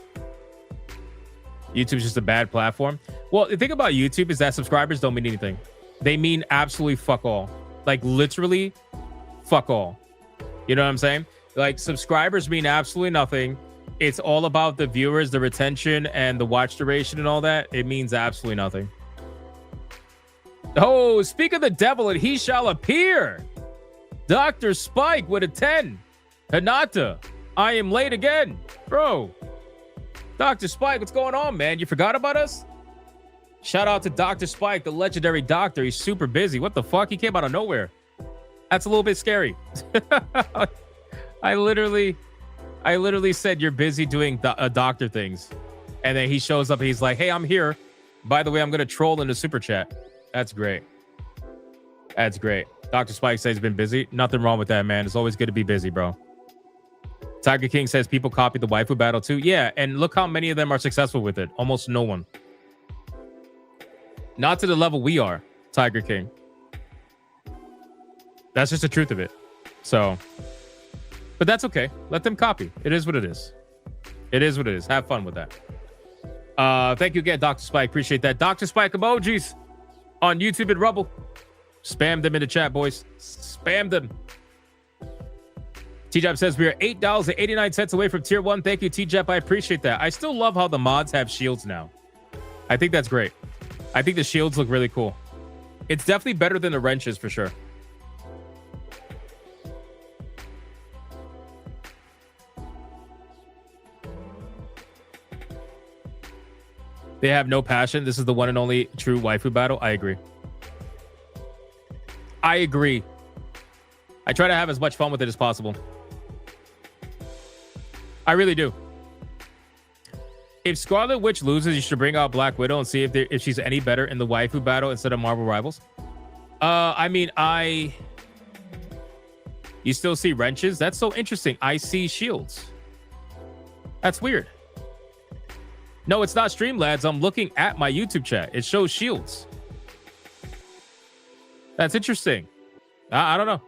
YouTube's just a bad platform. Well, the thing about YouTube is that subscribers don't mean anything. They mean absolutely fuck all. Like literally fuck all. You know what I'm saying? Like subscribers mean absolutely nothing. It's all about the viewers, the retention, and the watch duration and all that. It means absolutely nothing. Oh, speak of the devil and he shall appear. Dr. Spike with a 10. Hinata, I am late again. Bro. Dr. Spike, what's going on, man? You forgot about us? Shout out to Dr. Spike, the legendary doctor. He's super busy. What the fuck? He came out of nowhere. That's a little bit scary. I literally said you're busy doing doctor things. And then he shows up and he's like, hey, I'm here. By the way, I'm going to troll in the super chat. That's great. That's great. Dr. Spike says he's been busy. Nothing wrong with that, man. It's always good to be busy, bro. Tiger King says people copy the Waifu Battle too. Yeah, and look how many of them are successful with it. Almost no one. Not to the level we are, Tiger King. That's just the truth of it. So, but that's okay. Let them copy. It is what it is. It is what it is. Have fun with that. Thank you again, Dr. Spike. Appreciate that. Dr. Spike emojis on YouTube and Rumble. Spam them in the chat, boys. Spam them. T-Jap says we are $8.89 away from tier 1. Thank you, T-Jap. I appreciate that. I still love how the mods have shields now. I think that's great. I think the shields look really cool. It's definitely better than the wrenches for sure. They have no passion. This is the one and only true waifu battle. I agree. I agree. I try to have as much fun with it as possible. I really do. If Scarlet Witch loses, you should bring out Black Widow and see if she's any better in the waifu battle instead of Marvel Rivals. You still see wrenches? That's so interesting. I see shields. That's weird. No, it's not Streamlabs. I'm looking at my YouTube chat. It shows shields. That's interesting. I don't know.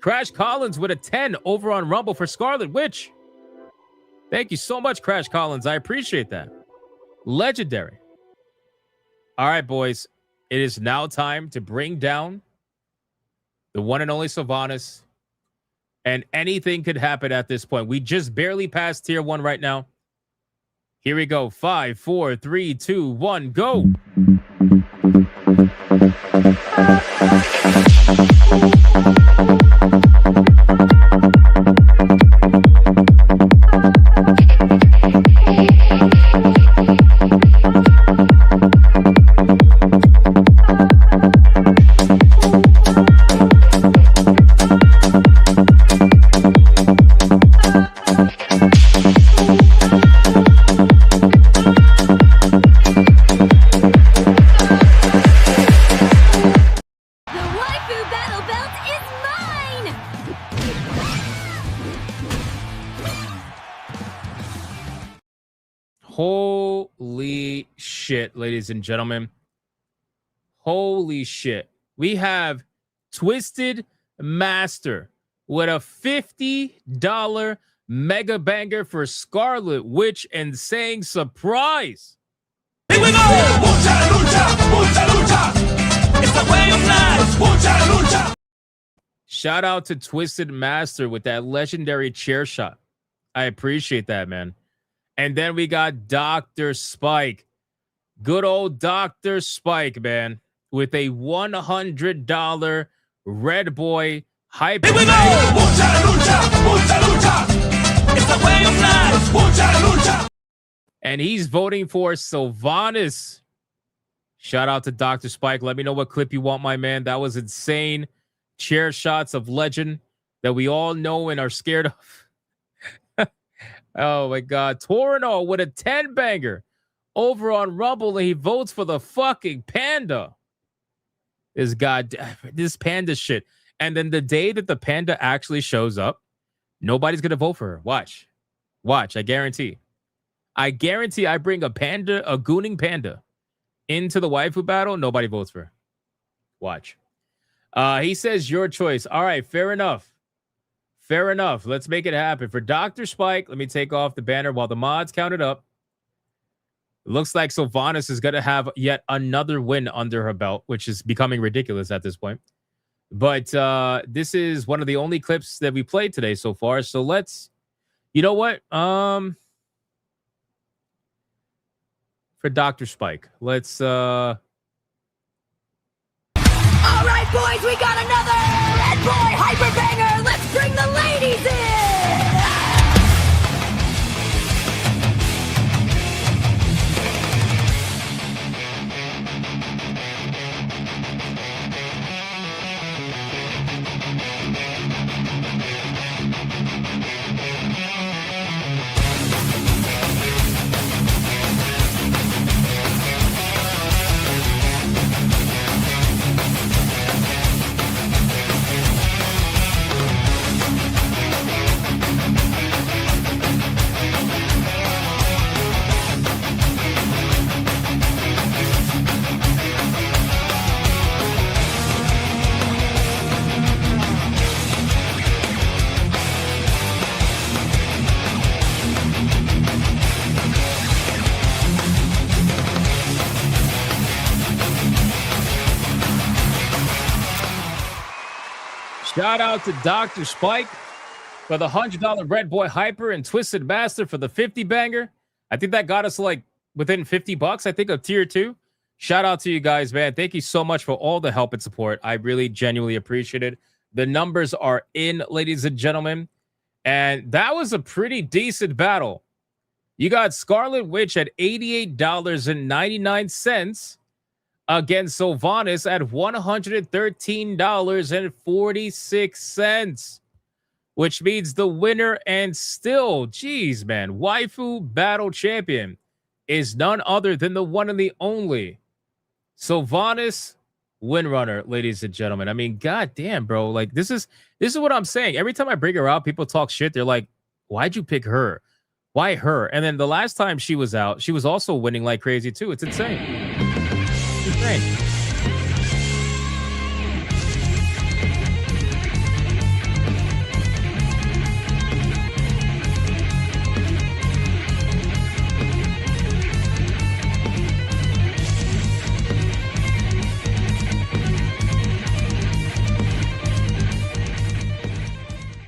Crash Collins with a 10 over on Rumble for Scarlet Witch. Thank you so much, Crash Collins. I appreciate that. Legendary. All right, boys. It is now time to bring down the one and only Sylvanas. And anything could happen at this point. We just barely passed tier 1 right now. Here we go. 5, 4, 3, 2, 1, go. Holy shit, ladies and gentlemen. Holy shit. We have Twisted Master with a $50 mega banger for Scarlet Witch and saying surprise. Here we go! Mucha lucha, mucha lucha. It's the way of life. Mucha lucha. Shout out to Twisted Master with that legendary chair shot. I appreciate that, man. And then we got Dr. Spike. Good old Dr. Spike, man, with a $100 Red Boy Hypnocast. Here we go! Mucha lucha, mucha lucha. It's the way of life. Mucha lucha. And he's voting for Sylvanas. Shout out to Dr. Spike. Let me know what clip you want, my man. That was insane. Chair shots of legend that we all know and are scared of. Oh, my God. Torino with a 10 banger over on Rumble, and he votes for the fucking panda. This panda shit. And then the day that the panda actually shows up, nobody's going to vote for her. Watch. Watch. I guarantee. I guarantee I bring a gooning panda into the waifu battle. Nobody votes for her. Watch. He says your choice. All right. Fair enough. Fair enough. Let's make it happen. For Dr. Spike, let me take off the banner while the mods count it up. It looks like Sylvanas is going to have yet another win under her belt, which is becoming ridiculous at this point. But this is one of the only clips that we played today so far. So let's, you know what? For Dr. Spike, let's... All right, boys, we got another Red Boy Hyper Banger. Let's bring the ladies in. Shout out to Dr. Spike for the $100 Red Boy Hyper and Twisted Master for the 50 banger. I think that got us like within $50, I think, of tier 2. Shout out to you guys, man. Thank you so much for all the help and support. I really genuinely appreciate it. The numbers are in, ladies and gentlemen. And that was a pretty decent battle. You got Scarlet Witch at $88.99 against Sylvanas at $113.46. Which means the winner and still, geez, man, Waifu Battle champion is none other than the one and the only Sylvanas Windrunner, ladies and gentlemen. I mean, goddamn, bro. Like, this is what I'm saying. Every time I bring her out, people talk shit. They're like, why'd you pick her? Why her? And then the last time she was out, she was also winning like crazy too. It's insane. It's insane.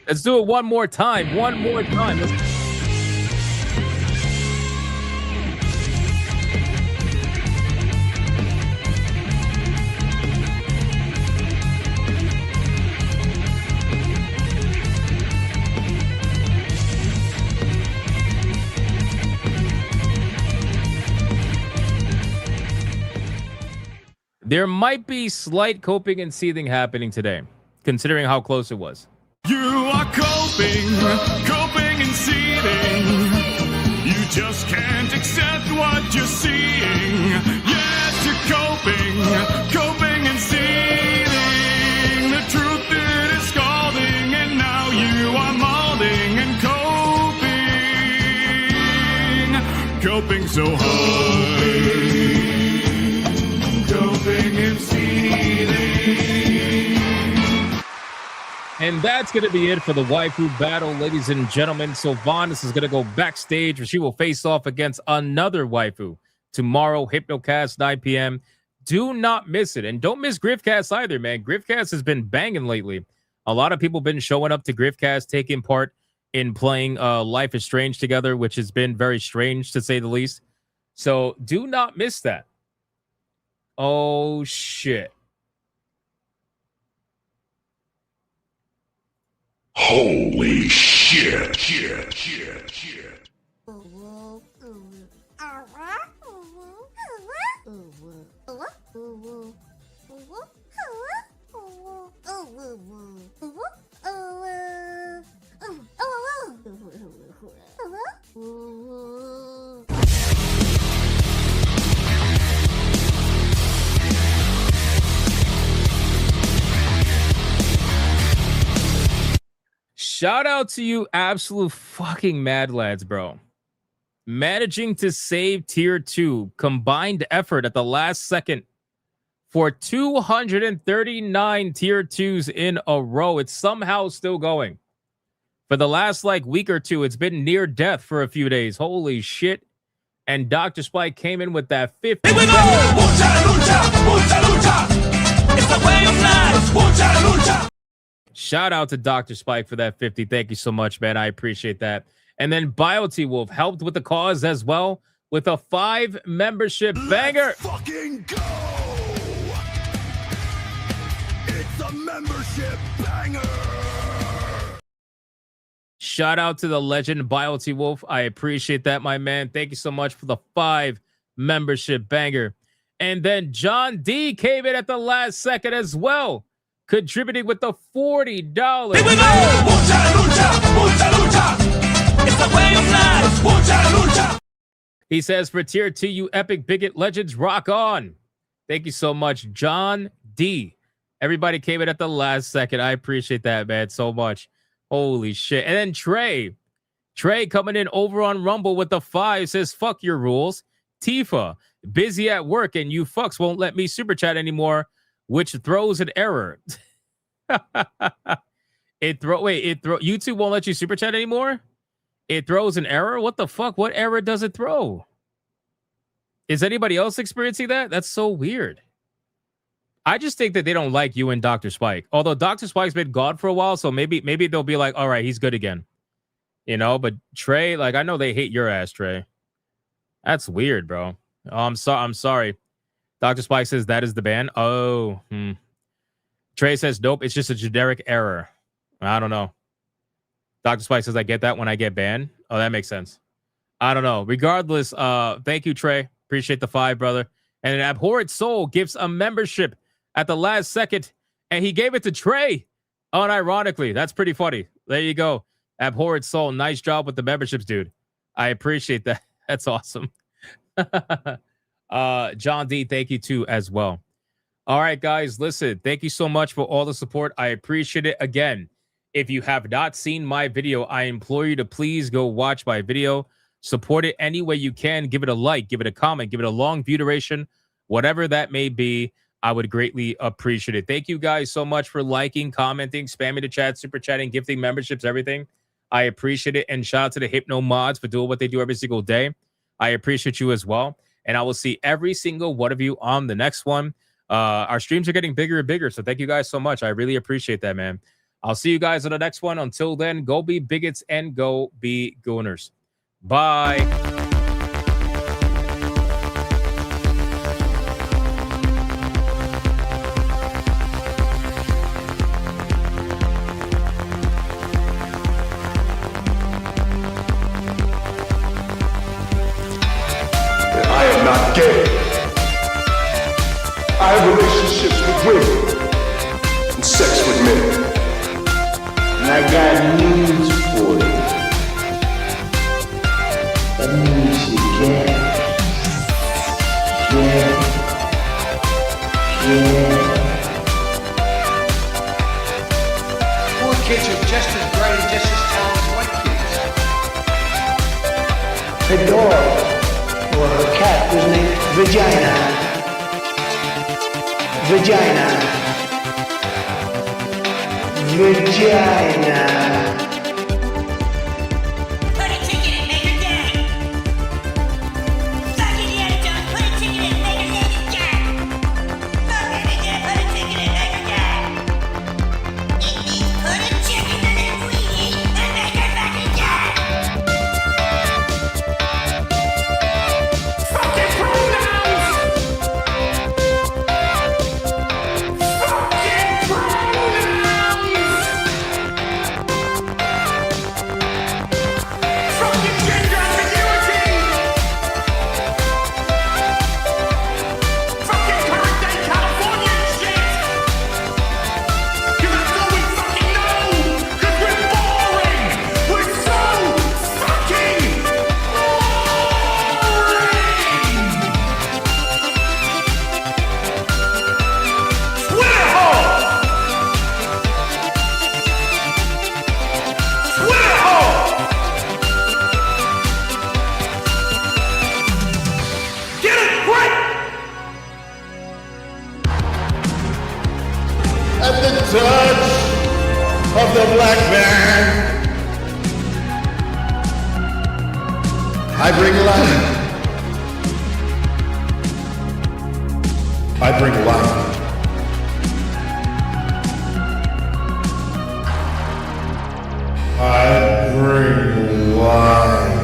Let's do it one more time. One more time. There might be slight coping and seething happening today, considering how close it was. You are coping and seething. You just can't accept what you're seeing. Yes, you're coping and seething. The truth it is scalding, and now you are molding and coping so hard. Coping and seething. And that's going to be it for the Waifu Battle, ladies and gentlemen. Sylvanas is going to go backstage where she will face off against another waifu tomorrow, Hypnocast, 9 p.m. Do not miss it. And don't miss Griffcast either, man. Griffcast has been banging lately. A lot of people have been showing up to Griffcast, taking part in playing Life is Strange together, which has been very strange, to say the least. So do not miss that. Oh, shit. Holy shit. Shout out to you absolute fucking mad lads, bro. Managing to save tier 2 combined effort at the last second for 239 tier 2s in a row. It's somehow still going. For the last like week or two, it's been near death for a few days. Holy shit. And Dr. Spike came in with that 50. Here we go! Mucha lucha! Mucha lucha! It's the way of life! Mucha lucha! Shout out to Dr. Spike for that 50. Thank you so much, man. I appreciate that. And then BioT Wolf helped with the cause as well with a 5 membership banger. Let's fucking go! It's a membership banger! Shout out to the legend BioT Wolf. I appreciate that, my man. Thank you so much for the 5 membership banger. And then John D came in at the last second as well, contributing with the $40. Here we go! Mucha lucha! Mucha lucha! It's the way of life! Mucha lucha! He says, for tier 2, you epic bigot legends, rock on. Thank you so much, John D. Everybody came in at the last second. I appreciate that, man, so much. Holy shit. And then Trey coming in over on Rumble with the 5 says, fuck your rules. Tifa, busy at work and you fucks won't let me super chat anymore, which throws an error. YouTube won't let you super chat anymore? It throws an error? What the fuck? What error does it throw? Is anybody else experiencing that? That's so weird. I just think that they don't like you and Dr. Spike. Although Dr. Spike's been gone for a while, so maybe they'll be like, all right, he's good again. You know, but Trey, like, I know they hate your ass, Trey. That's weird, bro. Oh, I'm sorry. Dr. Spike says that is the ban. Oh, Trey says, nope, it's just a generic error. I don't know. Dr. Spike says, I get that when I get banned. Oh, that makes sense. I don't know. Regardless, thank you, Trey. Appreciate the 5, brother. And an abhorrent soul gives a membership at the last second, and he gave it to Trey. Unironically, that's pretty funny. There you go. Abhorrent soul. Nice job with the memberships, dude. I appreciate that. That's awesome. John D, thank you too as well. All right, guys, listen, thank you so much for all the support. I appreciate it. Again, if you have not seen my video, I implore you to please go watch my video. Support it any way you can. Give it a like, give it a comment, give it a long view duration, whatever that may be. I would greatly appreciate it. Thank you guys so much for liking, commenting, spamming the chat, super chatting, gifting memberships, everything. I appreciate it. And shout out to the Hypno mods for doing what they do every single day. I appreciate you as well. And I will see every single one of you on the next one. Our streams are getting bigger and bigger. So thank you guys so much. I really appreciate that, man. I'll see you guys on the next one. Until then, go be bigots and go be gooners. Bye. I am not gay. I have relationships with women and sex with men. And I got news for you. That means you're gay. Poor kids are just as bright and just as talented as white kids. Her dog or her cat was named Vagina. Put a ticket in, make her gay. Fuck Indiana Jones, put a ticket in, make her naked gay. Fuck Indiana, put a ticket in, make her gay. It means put a chicken in a queenie and make her fucking gay. Fucking pronouns! Fucking pronouns! Fucking gender ambiguity! Fucking current day California shit! 'Cause that's all we fucking know! 'Cause we're boring! We're so fucking get it right! At the touch of the black man, I bring life. I bring life. I bring life.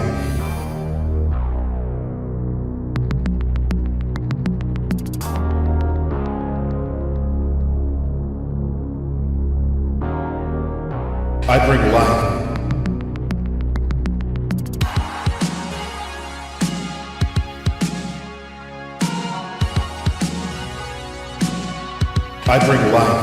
I bring life. I bring life.